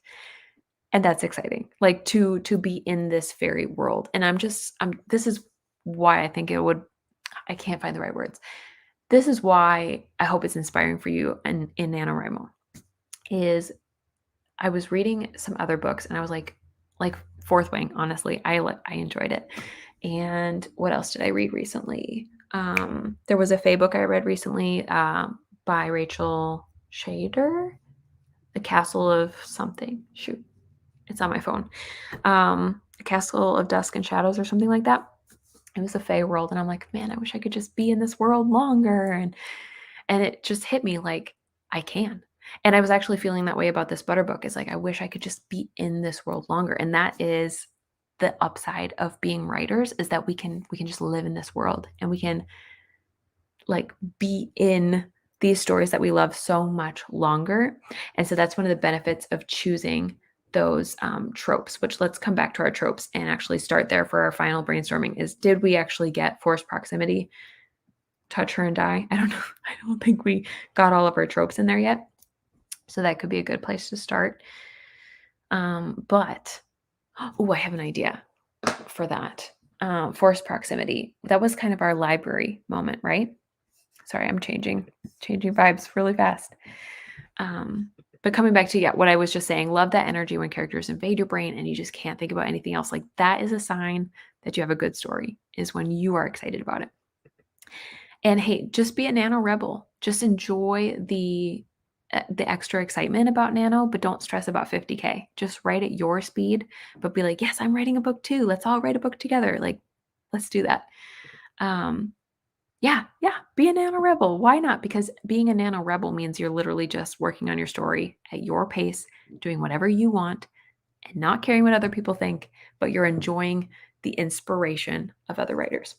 And that's exciting. Like to be in this fairy world. And I'm this is why I think I can't find the right words. This is why I hope it's inspiring for you in NaNoWriMo is I was reading some other books and I was like Fourth Wing, honestly. I enjoyed it. And what else did I read recently? There was a Fae book I read recently by Rachel Shader, The Castle of something. Shoot, it's on my phone. The Castle of Dusk and Shadows or something like that. It was a Fae world, and I'm like, man, I wish I could just be in this world longer. And it just hit me like I can. And I was actually feeling that way about this butter book. Is like I wish I could just be in this world longer. And that is the upside of being writers is that we can just live in this world and we can like be in these stories that we love so much longer. And so that's one of the benefits of choosing those tropes, which let's come back to our tropes and actually start there for our final brainstorming is did we actually get forced proximity, touch her and die? I don't know. I don't think we got all of our tropes in there yet. So that could be a good place to start. But I have an idea for that. Forced proximity. That was kind of our library moment, right? Sorry, I'm changing vibes really fast. But coming back to what I was just saying, love that energy when characters invade your brain and you just can't think about anything else. Like that is a sign that you have a good story, is when you are excited about it. And hey, just be a Nano rebel. Just enjoy the extra excitement about Nano, but don't stress about 50K. Just write at your speed, but be like, yes, I'm writing a book too. Let's all write a book together. Like, let's do that. Yeah, be a Nano rebel. Why not? Because being a Nano rebel means you're literally just working on your story at your pace, doing whatever you want, and not caring what other people think, but you're enjoying the inspiration of other writers.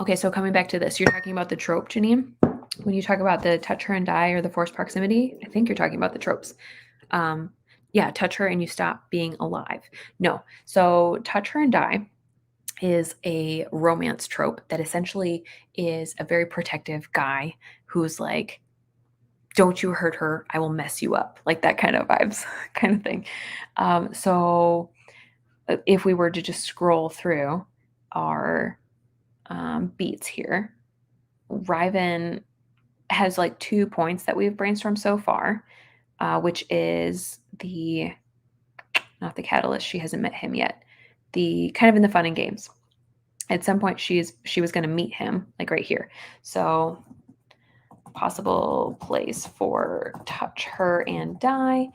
Okay, so coming back to this, you're talking about the trope, Janine. When you talk about the touch her and die or the forced proximity, I think you're talking about the tropes. Touch her and you stop being alive. No, so touch her and die is a romance trope that essentially is a very protective guy who's like, don't you hurt her, I will mess you up. Like that kind of vibes kind of thing. So if we were to just scroll through our beats here, Riven has like 2 points that we've brainstormed so far, which is not the catalyst. She hasn't met him yet. The kind of in the fun and games. At some point, she was going to meet him, like right here. So possible place for touch her and die, ?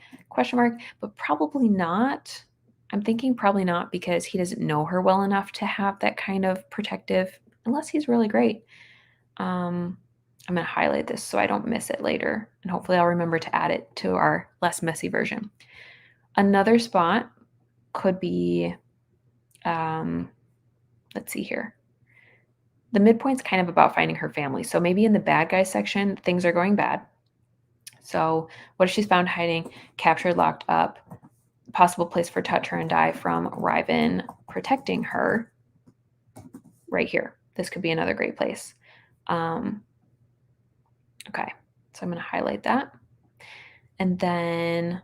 But probably not. I'm thinking probably not because he doesn't know her well enough to have that kind of protective, unless he's really great. I'm going to highlight this so I don't miss it later, and hopefully I'll remember to add it to our less messy version. Another spot could be, let's see here. The midpoint's kind of about finding her family. So maybe in the bad guy section, things are going bad. So what if she's found hiding, captured, locked up, possible place for touch her and die from Riven protecting her right here. This could be another great place. Okay, so I'm going to highlight that. And then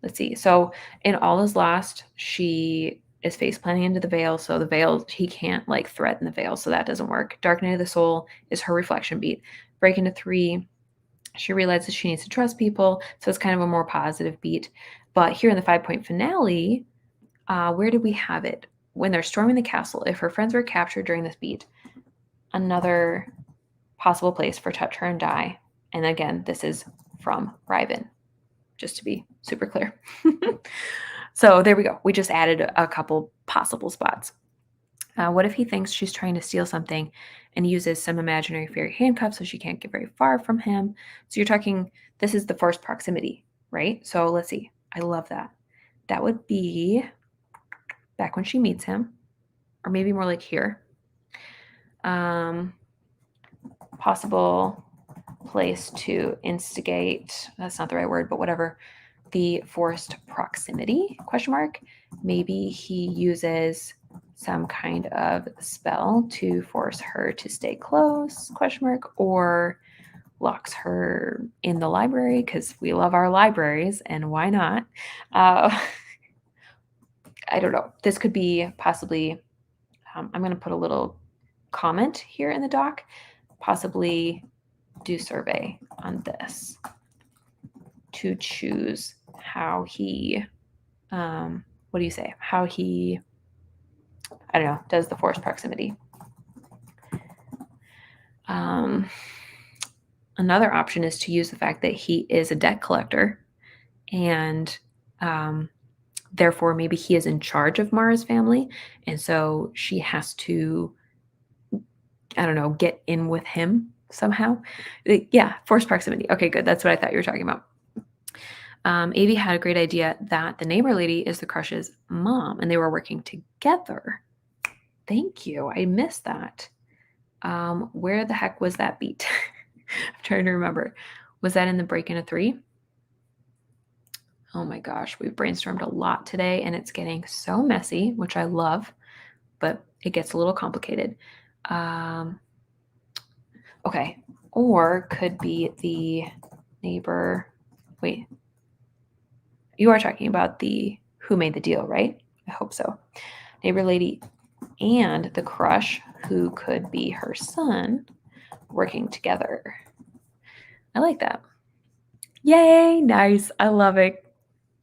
let's see. So in All Is Lost, she is face planting into the veil. So the veil, he can't like threaten the veil. So that doesn't work. Dark Night of the Soul is her reflection beat. Break into 3. She realizes she needs to trust people. So it's kind of a more positive beat. But here in the 5-point finale, where did we have it? When they're storming the castle, if her friends were captured during this beat, another possible place for touch her and die. And again, this is from Riven, just to be super clear. So there we go. We just added a couple possible spots. What if he thinks she's trying to steal something and uses some imaginary fairy handcuffs so she can't get very far from him? So you're talking, this is the forced proximity, right? So let's see. I love that. That would be back when she meets him, or maybe more like here. Possible place to instigate, that's not the right word, but whatever, the forced proximity, question mark. Maybe he uses some kind of spell to force her to stay close, question mark, or locks her in the library because we love our libraries and why not? I don't know. This could be possibly, I'm going to put a little comment here in the doc, possibly do survey on this to choose how he, what do you say? How he, I don't know, does the forced proximity. Another option is to use the fact that he is a debt collector and therefore maybe he is in charge of Mara's family. And so she has to, I don't know, get in with him somehow. Yeah, forced proximity. Okay, good. That's what I thought you were talking about. Avi had a great idea that the neighbor lady is the crush's mom and they were working together. Thank you. I missed that. Where the heck was that beat? I'm trying to remember. Was that in the break into 3? Oh my gosh, we've brainstormed a lot today and it's getting so messy, which I love, but it gets a little complicated. Okay, or could be the neighbor. Wait, you are talking about the who made the deal, right? I hope so. Neighbor lady and the crush, who could be her son, working together. I like that. Yay, nice. I love it.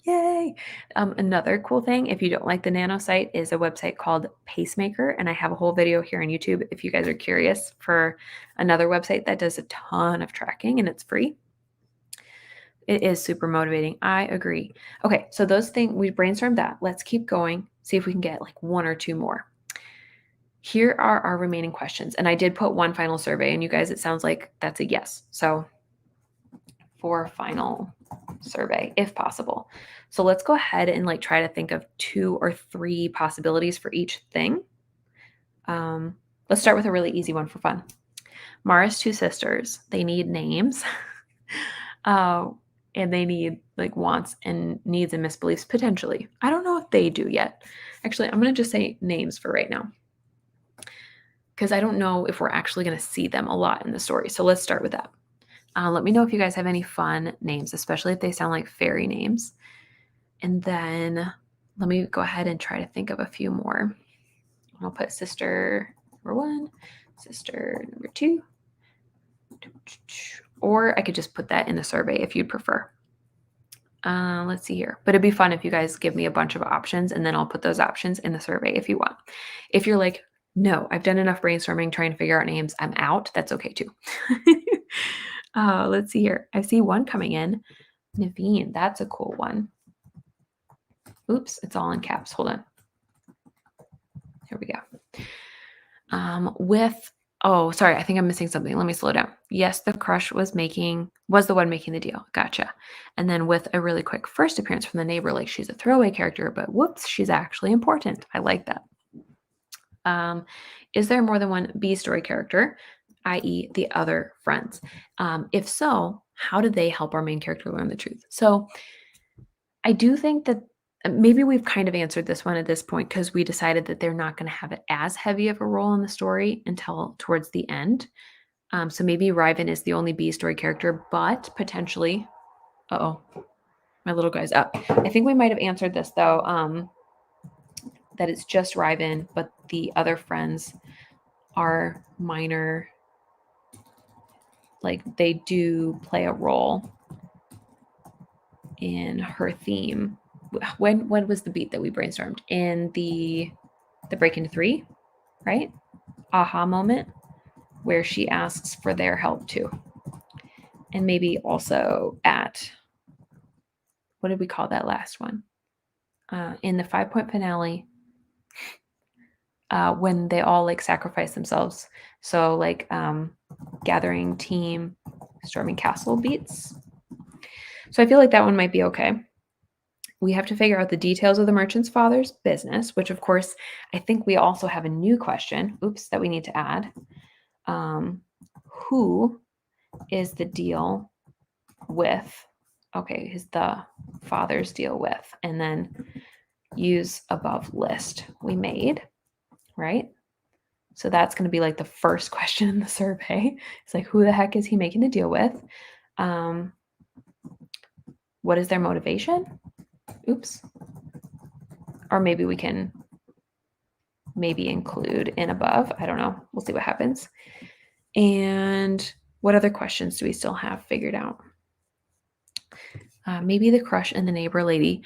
Yay. Another cool thing, if you don't like the nano site, is a website called Pacemaker. And I have a whole video here on YouTube if you guys are curious for another website that does a ton of tracking and it's free. It is super motivating. I agree. Okay, so those things, we brainstormed that. Let's keep going, see if we can get like 1 or 2 more. Here are our remaining questions. And I did put one final survey, and you guys, it sounds like that's a yes. So for final survey, if possible. So let's go ahead and like try to think of 2 or 3 possibilities for each thing. Let's start with a really easy one for fun. Mara's 2 sisters, they need names. And they need like wants and needs and misbeliefs potentially. I don't know if they do yet. Actually, I'm going to just say names for right now because I don't know if we're actually going to see them a lot in the story. So let's start with that. Let me know if you guys have any fun names, especially if they sound like fairy names. And then let me go ahead and try to think of a few more. I'll put sister number 1, sister number 2. Or I could just put that in the survey if you'd prefer. Let's see here. But it'd be fun if you guys give me a bunch of options and then I'll put those options in the survey if you want. If you're like, no, I've done enough brainstorming trying to figure out names, I'm out, that's okay too. Let's see here. I see one coming in. Naveen, that's a cool one. Oops, it's all in caps. Hold on. Here we go. Oh, sorry, I think I'm missing something. Let me slow down. Yes, the crush was the one making the deal. Gotcha. And then with a really quick first appearance from the neighbor, like she's a throwaway character, but whoops, she's actually important. I like that. Is there more than one B story character, i.e. the other friends? If so, how do they help our main character learn the truth? So I do think that maybe we've kind of answered this one at this point because we decided that they're not going to have it as heavy of a role in the story until towards the end. So maybe Riven is the only B story character, but potentially, oh, my little guy's up. I think we might have answered this though, that it's just Riven, but the other friends are minor. Like they do play a role in her theme. When was the beat that we brainstormed? In the break into 3, right? Aha moment where she asks for their help too. And maybe also at, what did we call that last one? In the 5-point finale, when they all like sacrifice themselves. So like gathering team, storming castle beats. So I feel like that one might be okay. We have to figure out the details of the merchant's father's business, which of course, I think we also have a new question, that we need to add. Who is the deal with? Okay, is the father's deal with, and then use above list we made, right? So that's going to be like the first question in the survey. It's like, who the heck is he making the deal with? What is their motivation? Or maybe we can include in above. I don't know. We'll see what happens. And what other questions do we still have figured out? Maybe the crush and the neighbor lady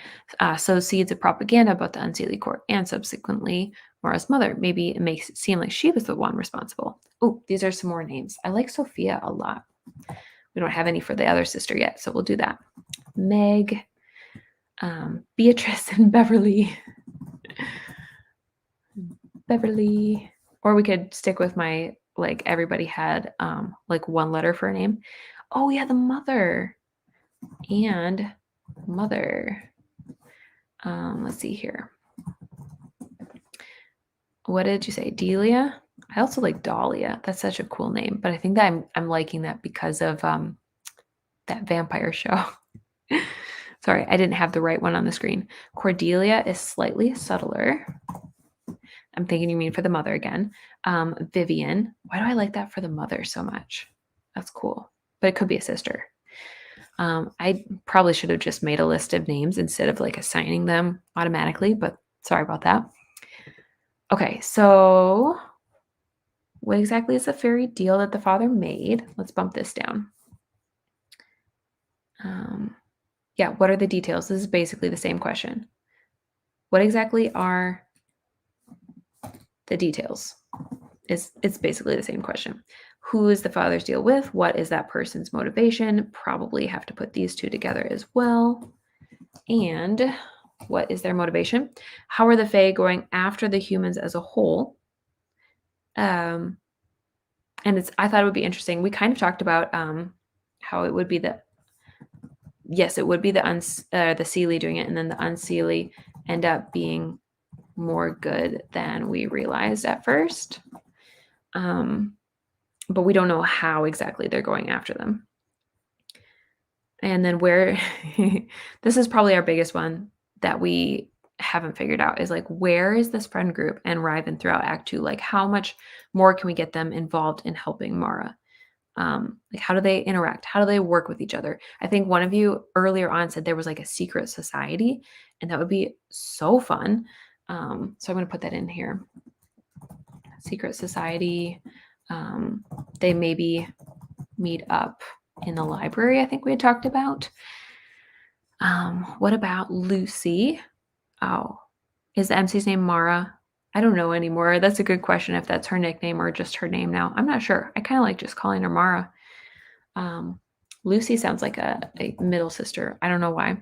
sows seeds of propaganda about the unseelie court and subsequently Maura's mother. Maybe it makes it seem like she was the one responsible. Oh, these are some more names. I like Sophia a lot. We don't have any for the other sister yet, so we'll do that. Meg, Beatrice, and Beverly. Or we could stick with my, like, everybody had like one letter for a name. Oh yeah, the mother. And mother. Let's see here. What did you say? Delia? I also like Dahlia. That's such a cool name, but I think that I'm liking that because of that vampire show. Sorry, I didn't have the right one on the screen. Cordelia is slightly subtler. I'm thinking you mean for the mother again. Vivian. Why do I like that for the mother so much? That's cool. But it could be a sister. I probably should have just made a list of names instead of like assigning them automatically, but sorry about that. Okay, so what exactly is the fairy deal that the father made? Let's bump this down. Yeah, what are the details? This is basically the same question. What exactly are the details? It's basically the same question. Who is the father's deal with? What is that person's motivation? Probably have to put these two together as well. And what is their motivation? How are the Fae going after the humans as a whole? And I thought it would be interesting. We kind of talked about how it would be the Seelie doing it, and then the Unseelie end up being more good than we realized at first. But we don't know how exactly they're going after them. And then where, this is probably our biggest one that we haven't figured out, is like, where is this friend group and Riven throughout Act 2? Like, how much more can we get them involved in helping Mara? Like, how do they interact? How do they work with each other? I think one of you earlier on said there was like a secret society, and that would be so fun. So I'm going to put that in here. Secret society. They maybe meet up in the library, I think we had talked about. What about Lucy? Oh, is the MC's name Mara? I don't know anymore. That's a good question, if that's her nickname or just her name now. I'm not sure. I kind of like just calling her Mara. Lucy sounds like a middle sister. I don't know why.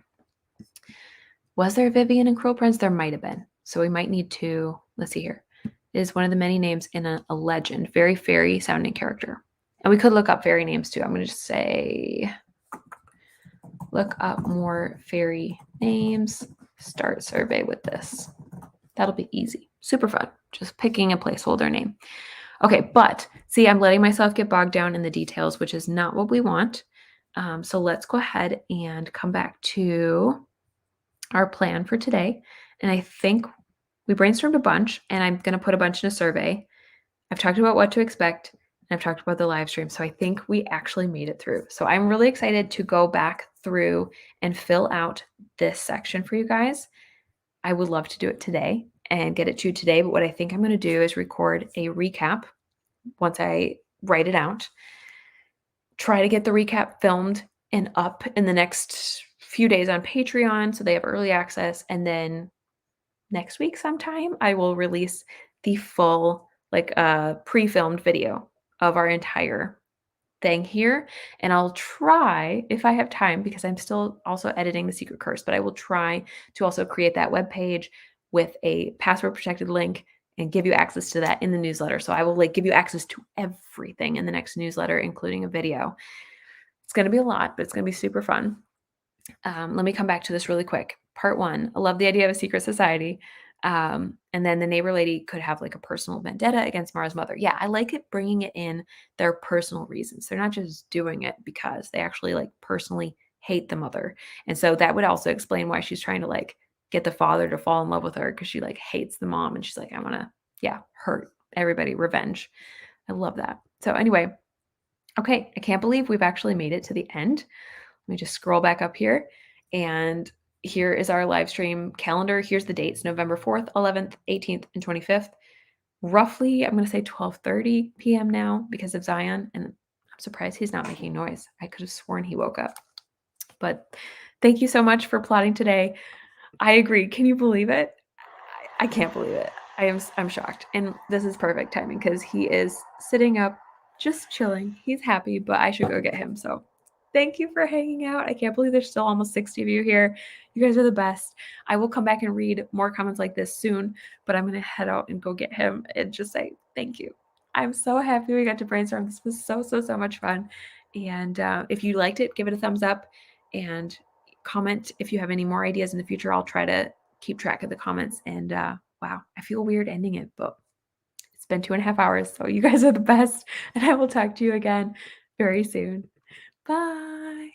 Was there Vivian and Cruel Prince? There might have been. So we might need to, let's see here. It is one of the many names in a legend. Very fairy sounding character. And we could look up fairy names too. I'm going to just say, look up more fairy names. Start survey with this. That'll be easy. Super fun. Just picking a placeholder name. Okay, but see, I'm letting myself get bogged down in the details, which is not what we want. So let's go ahead and come back to our plan for today. And I think we brainstormed a bunch, and I'm going to put a bunch in a survey. I've talked about what to expect, and I've talked about the live stream. So I think we actually made it through. So I'm really excited to go back through and fill out this section for you guys. I would love to do it today and get it to you today. But what I think I'm going to do is record a recap once I write it out, try to get the recap filmed and up in the next few days on Patreon so they have early access. And then next week sometime, I will release the full, like, pre-filmed video of our entire thing here. And I'll try, if I have time, because I'm still also editing the secret curse, but I will try to also create that web page with a password protected link and give you access to that in the newsletter. So I will like give you access to everything in the next newsletter, including a video. It's going to be a lot, but it's going to be super fun. Let me come back to this really quick. Part 1, I love the idea of a secret society. And then the neighbor lady could have like a personal vendetta against Mara's mother. Yeah, I like it bringing it in their personal reasons. They're not just doing it because they actually like personally hate the mother. And so that would also explain why she's trying to like get the father to fall in love with her, because she like hates the mom and she's like, I want to, yeah, hurt everybody, revenge. I love that. So anyway, okay, I can't believe we've actually made it to the end. Let me just scroll back up here, and here is our live stream calendar. Here's the dates: November 4th, 11th, 18th, and 25th. Roughly, I'm going to say 12:30 p.m. now because of Zion, and I'm surprised he's not making noise. I could have sworn he woke up. But thank you so much for plotting today. I agree. Can you believe it? I can't believe it. I'm shocked. And this is perfect timing because he is sitting up, just chilling. He's happy, but I should go get him. So thank you for hanging out. I can't believe there's still almost 60 of you here. You guys are the best. I will come back and read more comments like this soon, but I'm going to head out and go get him and just say thank you. I'm so happy we got to brainstorm. This was so much fun. And if you liked it, give it a thumbs up and comment if you have any more ideas in the future. I'll try to keep track of the comments. And wow, I feel weird ending it, but it's been 2.5 hours. So you guys are the best. And I will talk to you again very soon. Bye.